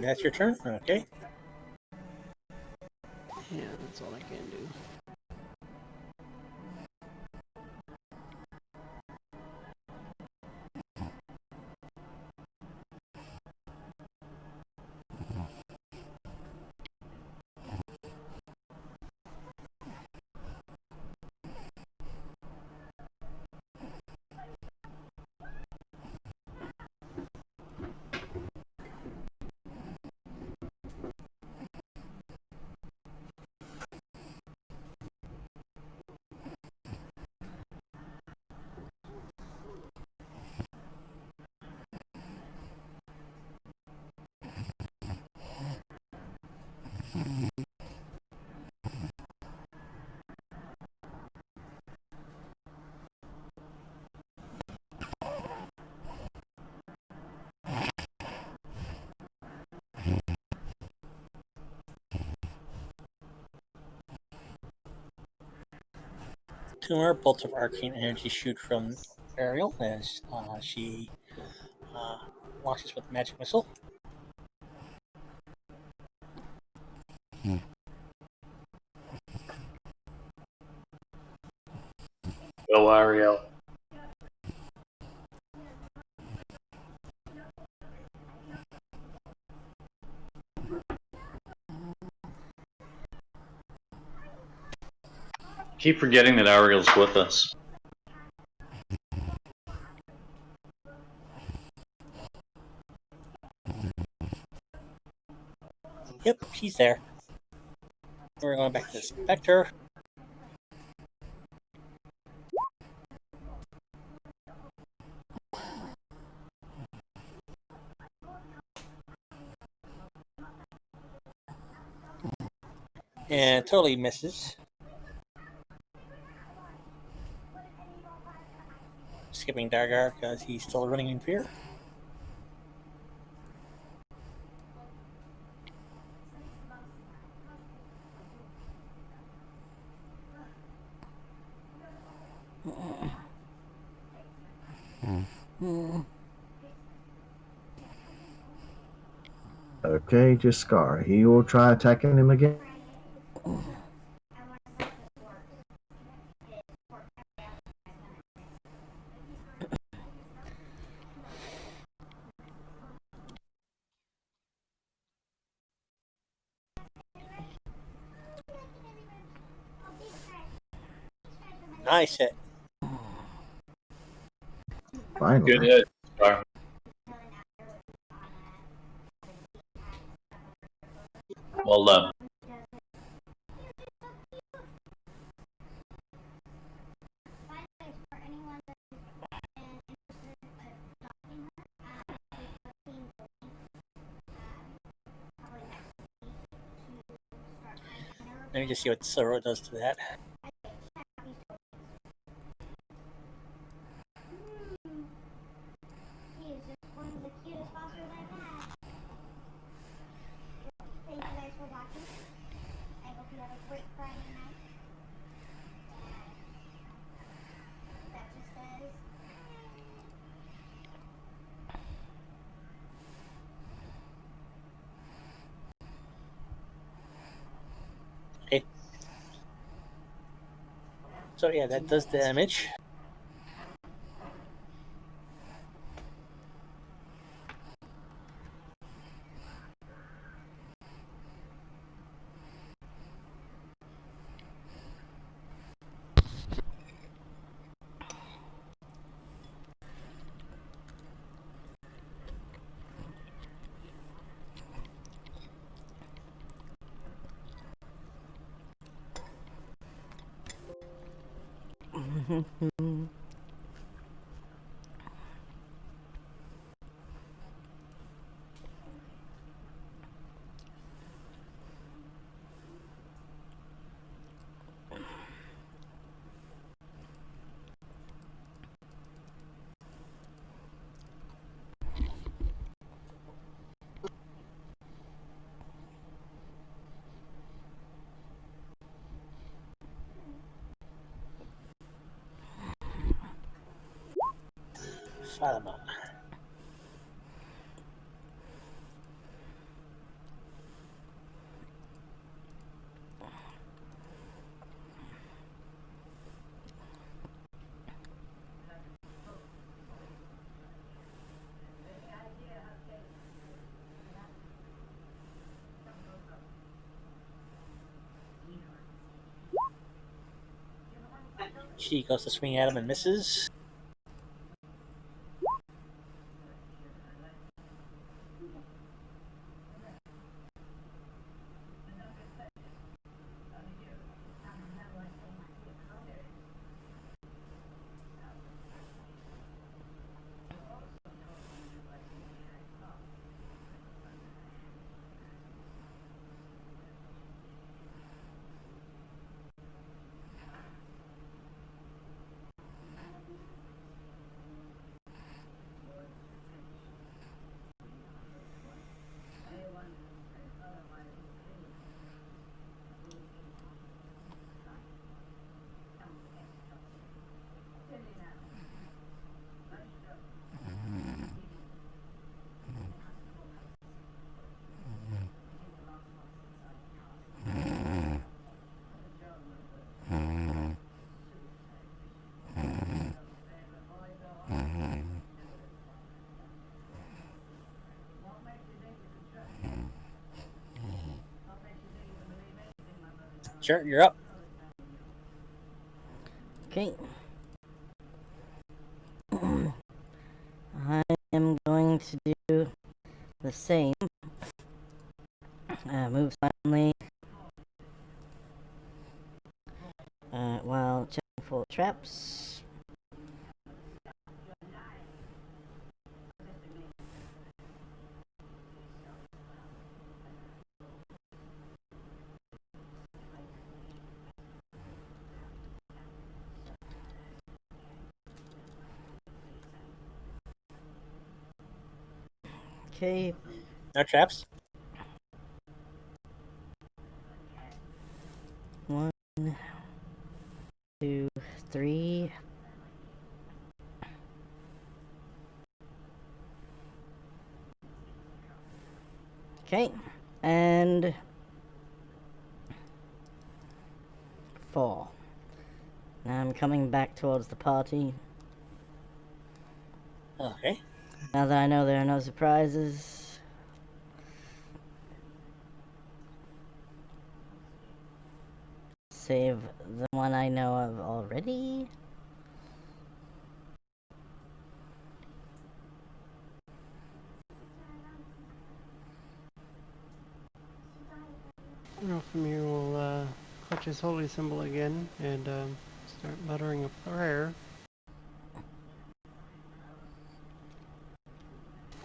That's your turn? Okay. Yeah, that's all I can do. Two more bolts of arcane energy shoot from Ariel as she launches with the magic missile. Go, Ariel. Keep forgetting that Ariel's with us. Yep, she's there. We're going back to the Spectre. And totally misses. Skipping Dargar because he's still running in fear. Okay, just Scar. He will try attacking him again. Nice hit. Finally. Good hit, Scar. Well done. Let me just see what Soro does to that. Slovakian. I hope you have a great Friday night. That just says. Okay. So yeah, that does damage. Fatima. She goes to swing at him and misses. Sure, you're up. Okay. I am going to do the same. Move silently. While checking for traps. Okay. No traps. 1, 2, 3. Okay. And 4. Now I'm coming back towards the party. Okay. Now that I know there are no surprises. Save the one I know of already. Rofamir will clutch his holy symbol again and start muttering a prayer.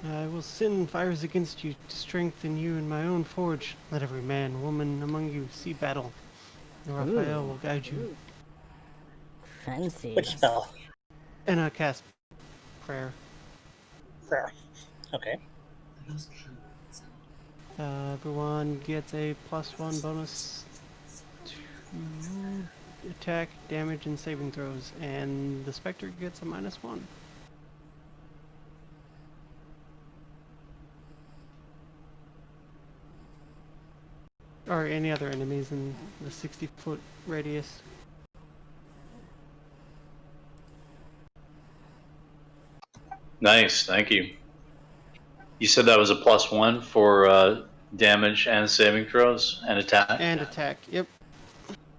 I will send fires against you to strengthen you in my own forge. Let every man, woman among you see battle. And Raphael will guide you. Fancy. Which spell? And I cast prayer. Prayer. Okay. Everyone gets a +1 bonus to attack, damage, and saving throws, and the Spectre gets a -1. Or any other enemies in the 60-foot radius. Nice, thank you. You said that was a +1 for damage and saving throws and attack? And attack, yep.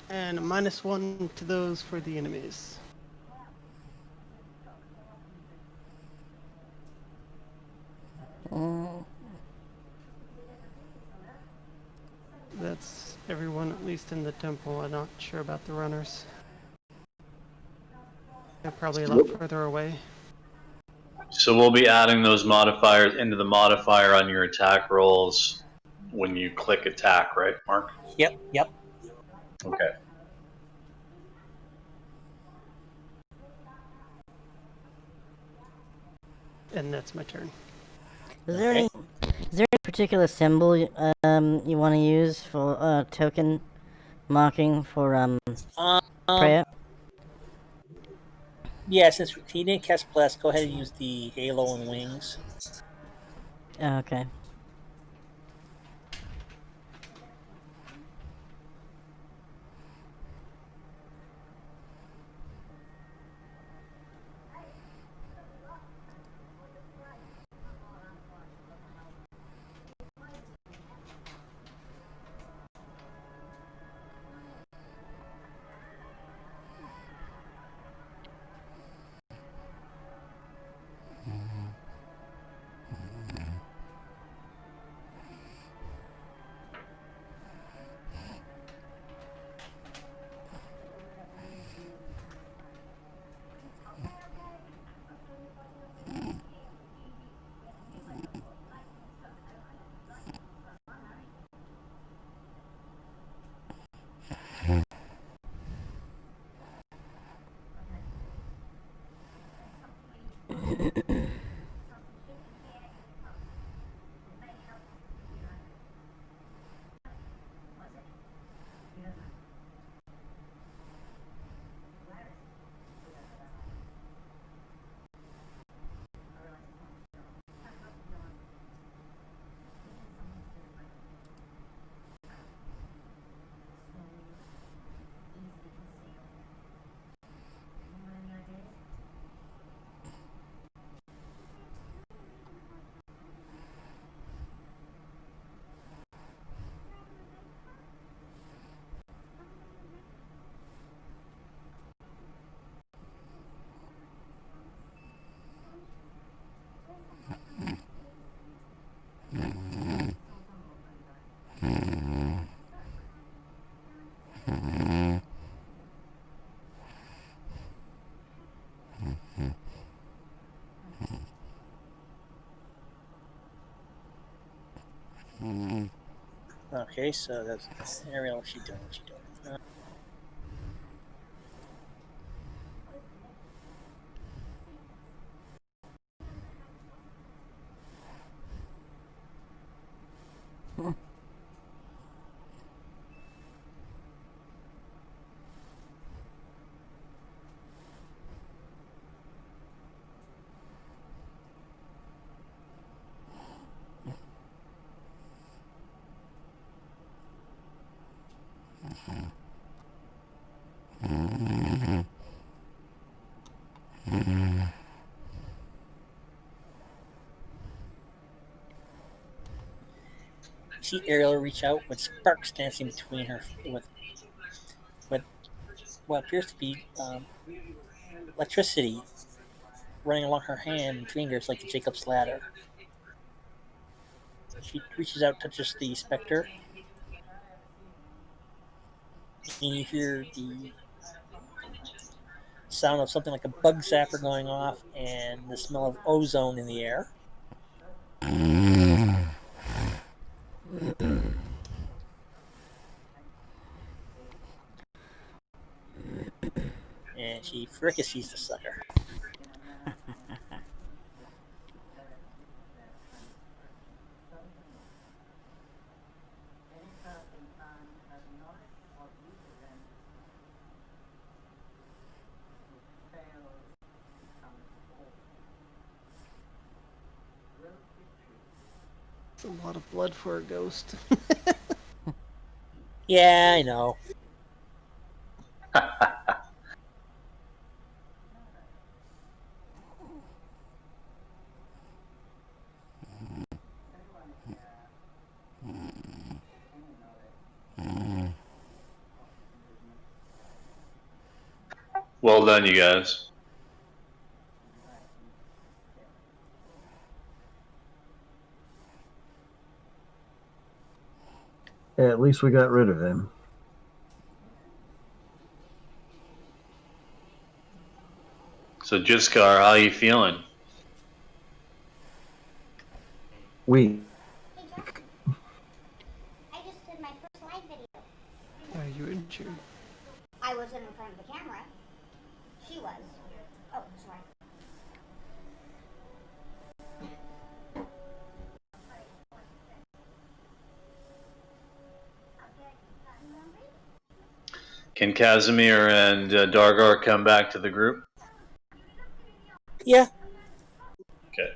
And a -1 to those for the enemies. That's everyone, at least in the temple. I'm not sure about the runners. They're probably a lot further away. So we'll be adding those modifiers into the modifier on your attack rolls when you click attack, right, Mark? Yep. Okay. And that's my turn. Is there Okay. any particular symbol you want to use for token marking for Um, prayer? yeah, since he didn't cast Bless, go ahead and use the Halo and Wings. Oh, okay. Okay, so that's Ariel. What's she doing? You see Ariel reach out with sparks dancing between her with what appears to be electricity running along her hand and fingers like the Jacob's ladder. She reaches out, touches the specter, and you hear the sound of something like a bug zapper going off and the smell of ozone in the air. And she fricassees the sucker. It's a lot of blood for a ghost. Yeah, I know. Well done, you guys. Yeah, at least we got rid of him. So, Jiskar, how you feeling? We. Hey, Justin. I just did my first live video. Are you injured? I wasn't in front of the camera. She was. Oh, sorry. Can Casimir and Dargar come back to the group? Yeah. Okay.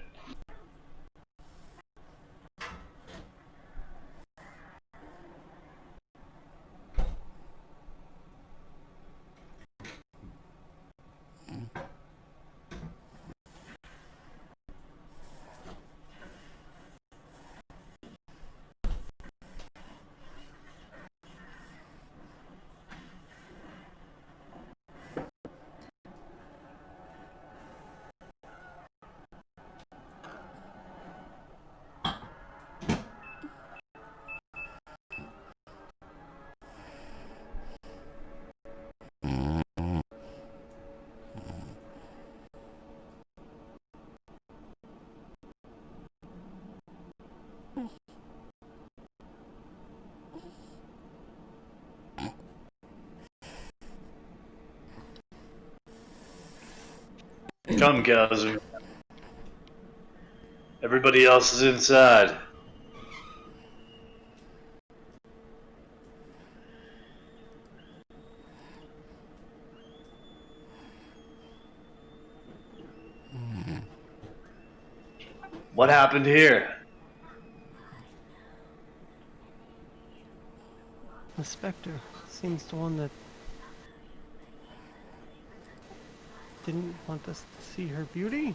Come, Casimir. Everybody else is inside. What happened here? The specter seems the one that didn't want us to see her beauty.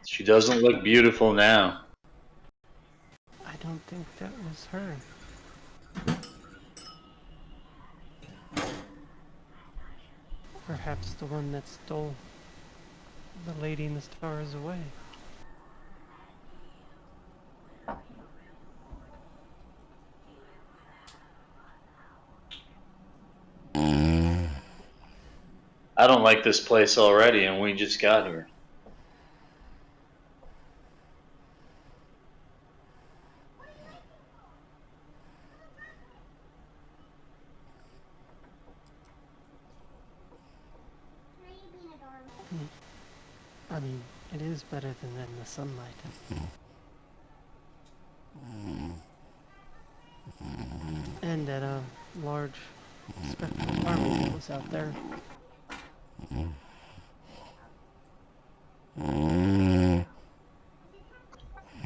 She doesn't look beautiful now. I don't think that was her. Perhaps the one that stole the lady in the stars away. I don't like this place already, and we just got here. I mean, it is better than in the sunlight. And that a large spectral army that was out there.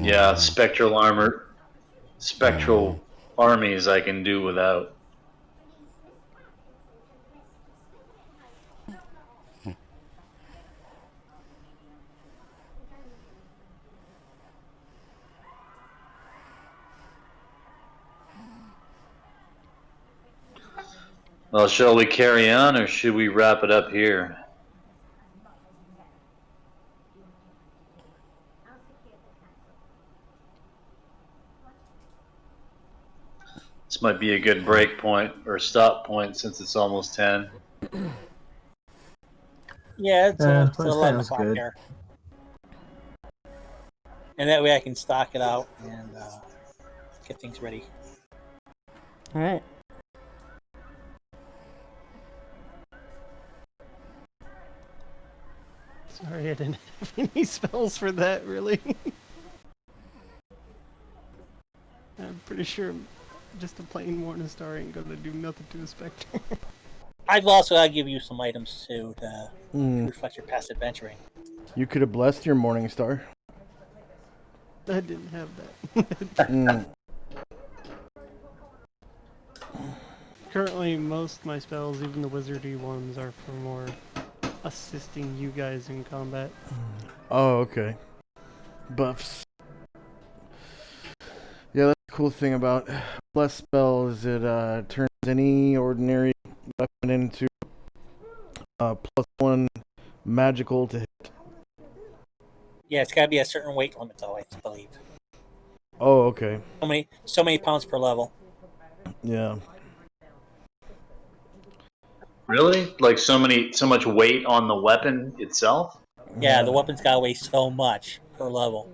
Yeah, spectral armies I can do without. Well, shall we carry on, or should we wrap it up here? This might be a good break point or stop point since it's almost 10. Yeah, it's That 11 sounds o'clock good. here. And that way I can stock it out and get things ready. All right. Sorry, I didn't have any spells for that, really. I'm pretty sure just a plain Morning Star ain't gonna do nothing to a specter. I've also got to give you some items too to reflect your past adventuring. You could have blessed your morning star. I didn't have that. Mm. Currently, most of my spells, even the wizardy ones, are for more assisting you guys in combat. Oh, okay. Buffs. Yeah, that's the cool thing about bless spell is it turns any ordinary weapon into +1 magical to hit. Yeah, it's got to be a certain weight limit, though, I believe. Oh, okay. So many pounds per level. Yeah. Really? Like so much weight on the weapon itself? Yeah, the weapon's got to weigh so much per level.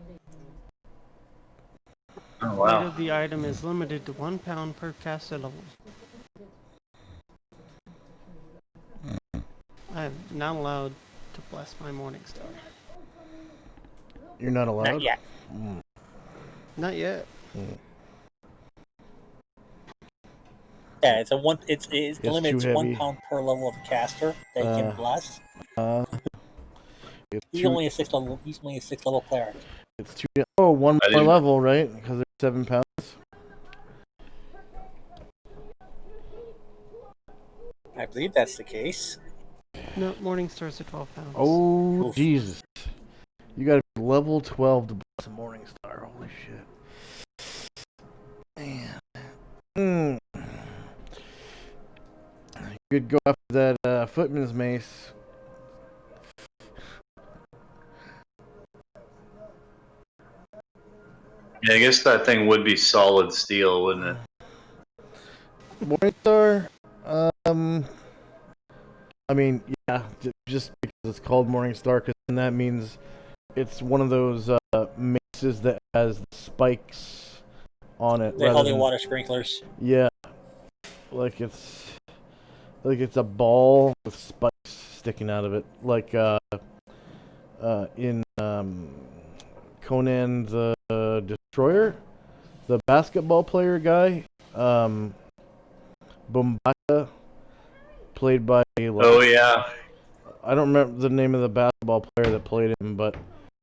Oh Weight wow. of the item is limited to 1 pound per caster level. I am not allowed to bless my morning star. You're not allowed? Not yet. Mm. Not yet. Mm. Yeah, it's the It's limit. too It's 1 heavy. pound per level of a caster that he can bless. It's He's too. only a 6 level. He's only a 6 level cleric. It's too. Oh, one I more didn't. level, right? Because they're 7 pounds. I believe that's the case. No, morning stars are 12 pounds. Oh, Oof. Jesus. You gotta be level 12 to bless a morning star. Holy shit. Man. Mm. You could go after that footman's mace. Yeah, I guess that thing would be solid steel, wouldn't it? Morningstar? I mean, yeah, just because it's called Morningstar, because then that means it's one of those maces that has spikes on it. They holy water sprinklers. Yeah, like it's a ball with spikes sticking out of it, like in Conan the Destroyer, the basketball player guy, Bombata, played by Oh yeah. I don't remember the name of the basketball player that played him, but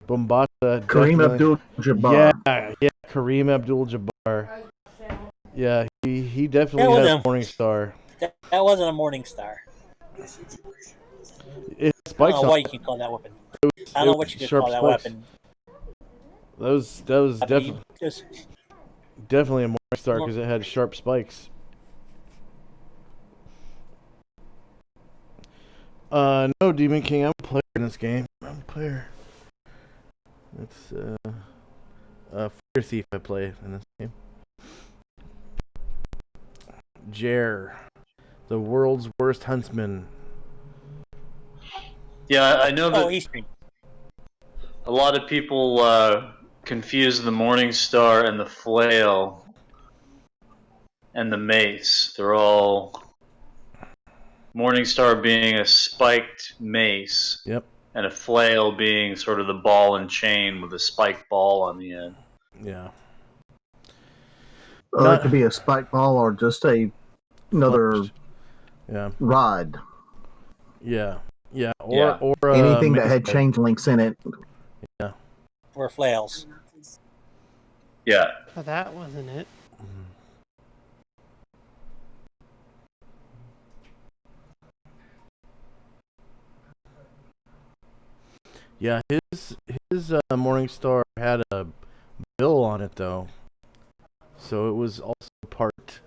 Bombata Kareem definitely. Abdul-Jabbar. Yeah, Kareem Abdul-Jabbar. Yeah, he That definitely has wasn't Morning Star. that wasn't a morning star. It I don't spikes know on what it. you can call that weapon. It I don't know what you could sharp call that spikes. weapon. That was But he just definitely a Morning Star because it had sharp spikes. No, Demon King. I'm a player in this game. I'm a player. It's Fire Thief I play in this game. Jer, the world's worst huntsman. Yeah, I know that Eastern. a lot of people confuse the Morning Star and the flail and the mace. They're all Morning Star being a spiked mace. Yep. And a flail being sort of the ball and chain with a spiked ball on the end. Yeah. It could be a spike ball or just another rod. Yeah. Yeah. Yeah. Or anything that had change links in it. Yeah. Or flails. Yeah. Oh, that wasn't it. Yeah, his Morning Star had a bill on it though, so it was also part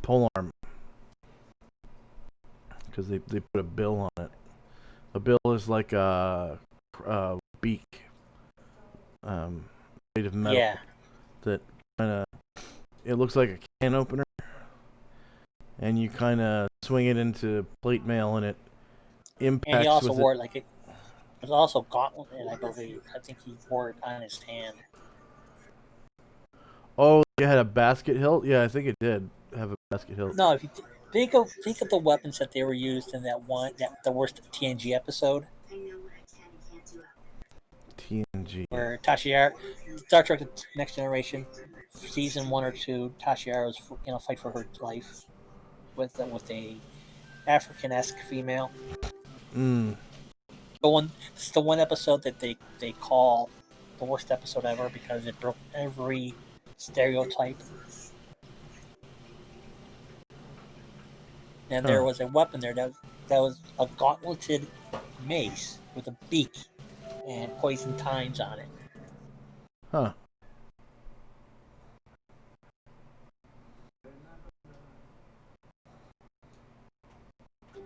polearm because they put a bill on it. A bill is like a beak, made of metal. Yeah. That kind of it looks like a can opener, and you kind of swing it into plate mail, and it impacts. And he also with wore it like it was also gauntlet, I believe. I think he wore it on his hand. Oh, it had a basket hilt. Yeah, I think it did have a basket hilt. No, if you think of the weapons that they were used in the worst TNG episode. TNG. Where Tashiar, Star Trek: The Next Generation, season 1 or 2, Tashiar was fight for her life with a African-esque female. Mm. It's the one episode that they call the worst episode ever because it broke every stereotype. And there Huh. was a weapon there that was a gauntleted mace with a beak and poison tines on it. Huh.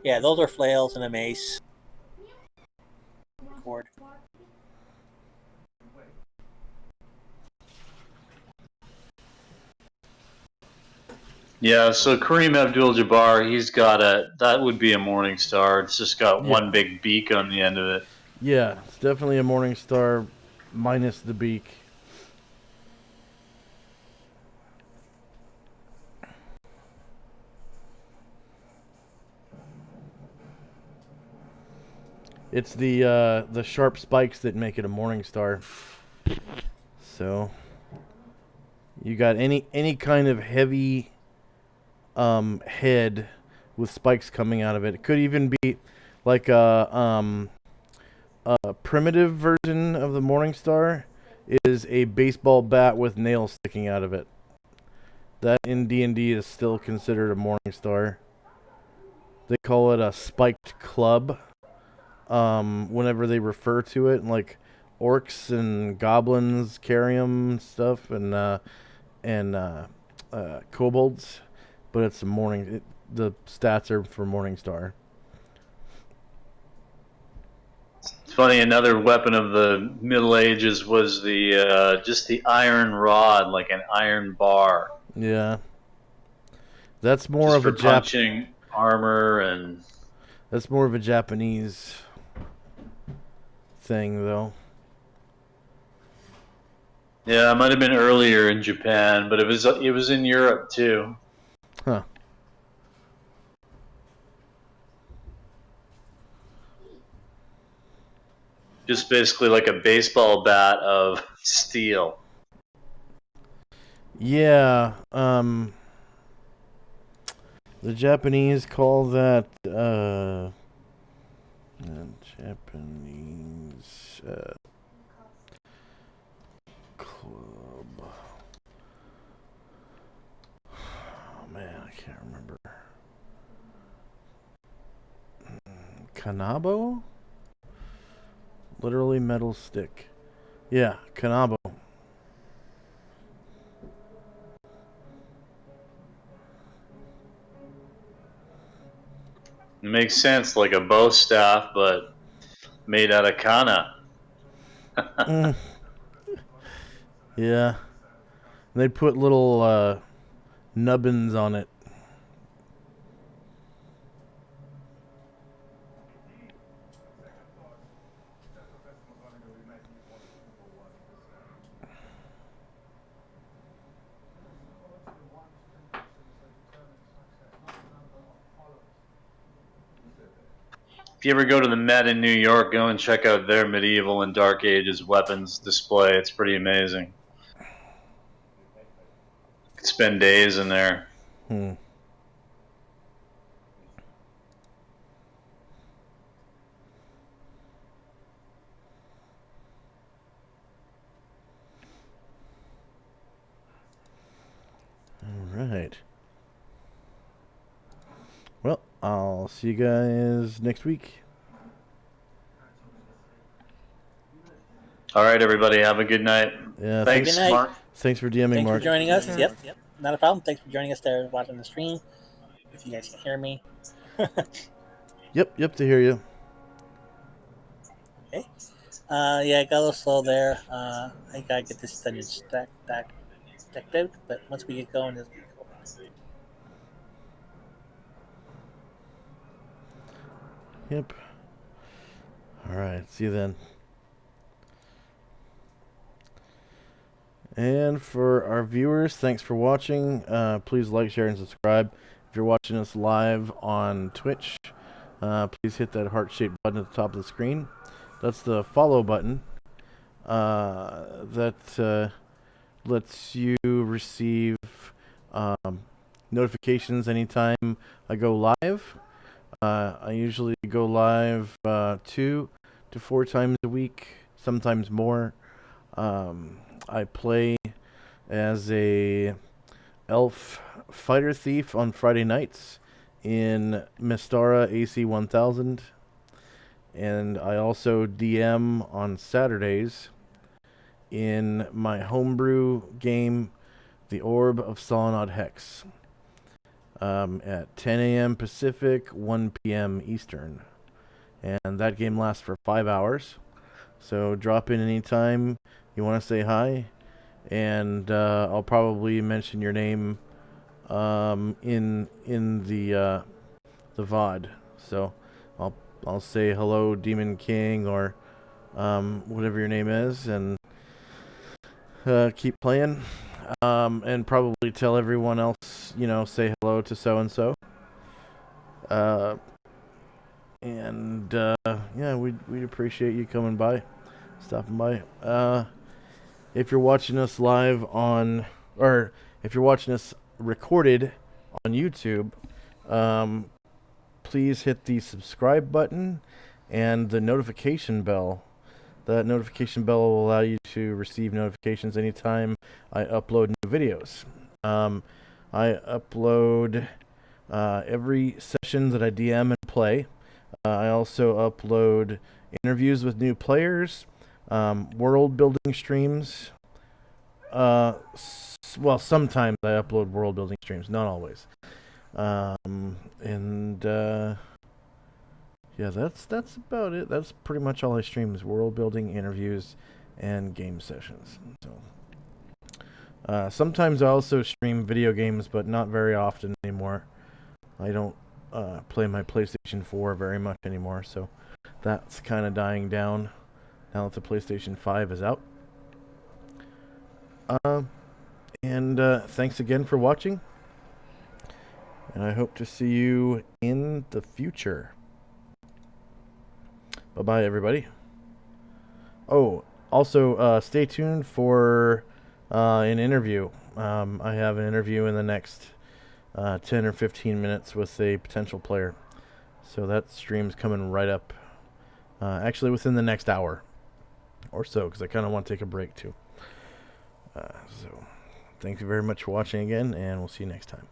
Yeah, those are flails and a mace. Cord. Yeah, so Kareem Abdul-Jabbar, that would be a Morning Star. It's just got Yeah. one big beak on the end of it. Yeah, it's definitely a Morning Star minus the beak. It's the sharp spikes that make it a Morning Star. So you got any kind of heavy head with spikes coming out of it. It could even be like a primitive version of the Morning Star is a baseball bat with nails sticking out of it. That in D&D is still considered a Morning Star. They call it a spiked club. Whenever they refer to it, like orcs and goblins carry them and stuff, and kobolds, but it's a the stats are for Morning Star. It's funny. Another weapon of the Middle Ages was the just the iron rod, like an iron bar, Yeah, that's more just of a for punching armor and. That's more of a Japanese thing, though. Yeah, it might have been earlier in Japan, but it was in Europe too. Huh. Just basically like a baseball bat of steel. Yeah. The Japanese call that Japanese club. Oh man, I can't remember. Kanabo? Literally metal stick. Yeah, Kanabo. It makes sense, like a bow staff, but made out of kana. Mm. Yeah. They put little nubbins on it. If you ever go to the Met in New York, go and check out their medieval and Dark Ages weapons display. It's pretty amazing. Could spend days in there. Hmm. All right. Well, I'll see you guys next week. All right, everybody, have a good night. Yeah, Thanks, Good night. Mark. Thanks for DMing, Thanks for Mark. joining us. Yeah. Yep. Not a problem. Thanks for joining us there watching the stream. If you guys can hear me. Yep, to hear you. Okay. Yeah, I got a little slow there. I gotta get this dungeon decked out, but once we get going, it's gonna go. Yep. All right, see you then. And for our viewers, thanks for watching. Please like, share, and subscribe. If you're watching us live on Twitch, please hit that heart-shaped button at the top of the screen. That's the follow button. That lets you receive notifications anytime I go live. I usually go live 2 to 4 times a week, sometimes more. I play as a elf fighter thief on Friday nights in Mystara AC 1000, and I also DM on Saturdays in my homebrew game, The Orb of Solonod Hex, at 10 a.m. Pacific, 1 p.m. Eastern. And that game lasts for 5 hours. So drop in anytime you want to say hi, and I'll probably mention your name in the VOD. So I'll say hello, Demon King, or whatever your name is, and keep playing. And probably tell everyone else, say hello to so and so. And yeah, we'd appreciate you coming by, stopping by. If you're watching us live or if you're watching us recorded on YouTube, please hit the subscribe button and the notification bell. That notification bell will allow you to receive notifications anytime I upload new videos. I upload every session that I DM and play. I also upload interviews with new players, world building streams. Well, sometimes I upload world building streams, not always. Yeah, that's about it. That's pretty much all I stream is world building, interviews, and game sessions. So sometimes I also stream video games, but not very often anymore. I don't play my PlayStation 4 very much anymore, so that's kind of dying down now that the PlayStation 5 is out. And thanks again for watching, and I hope to see you in the future. Bye-bye, everybody. Oh, also, stay tuned for an interview. I have an interview in the next 10 or 15 minutes with a potential player. So that stream's coming right up. Actually, within the next hour or so, because I kind of want to take a break, too. So, thank you very much for watching again, and we'll see you next time.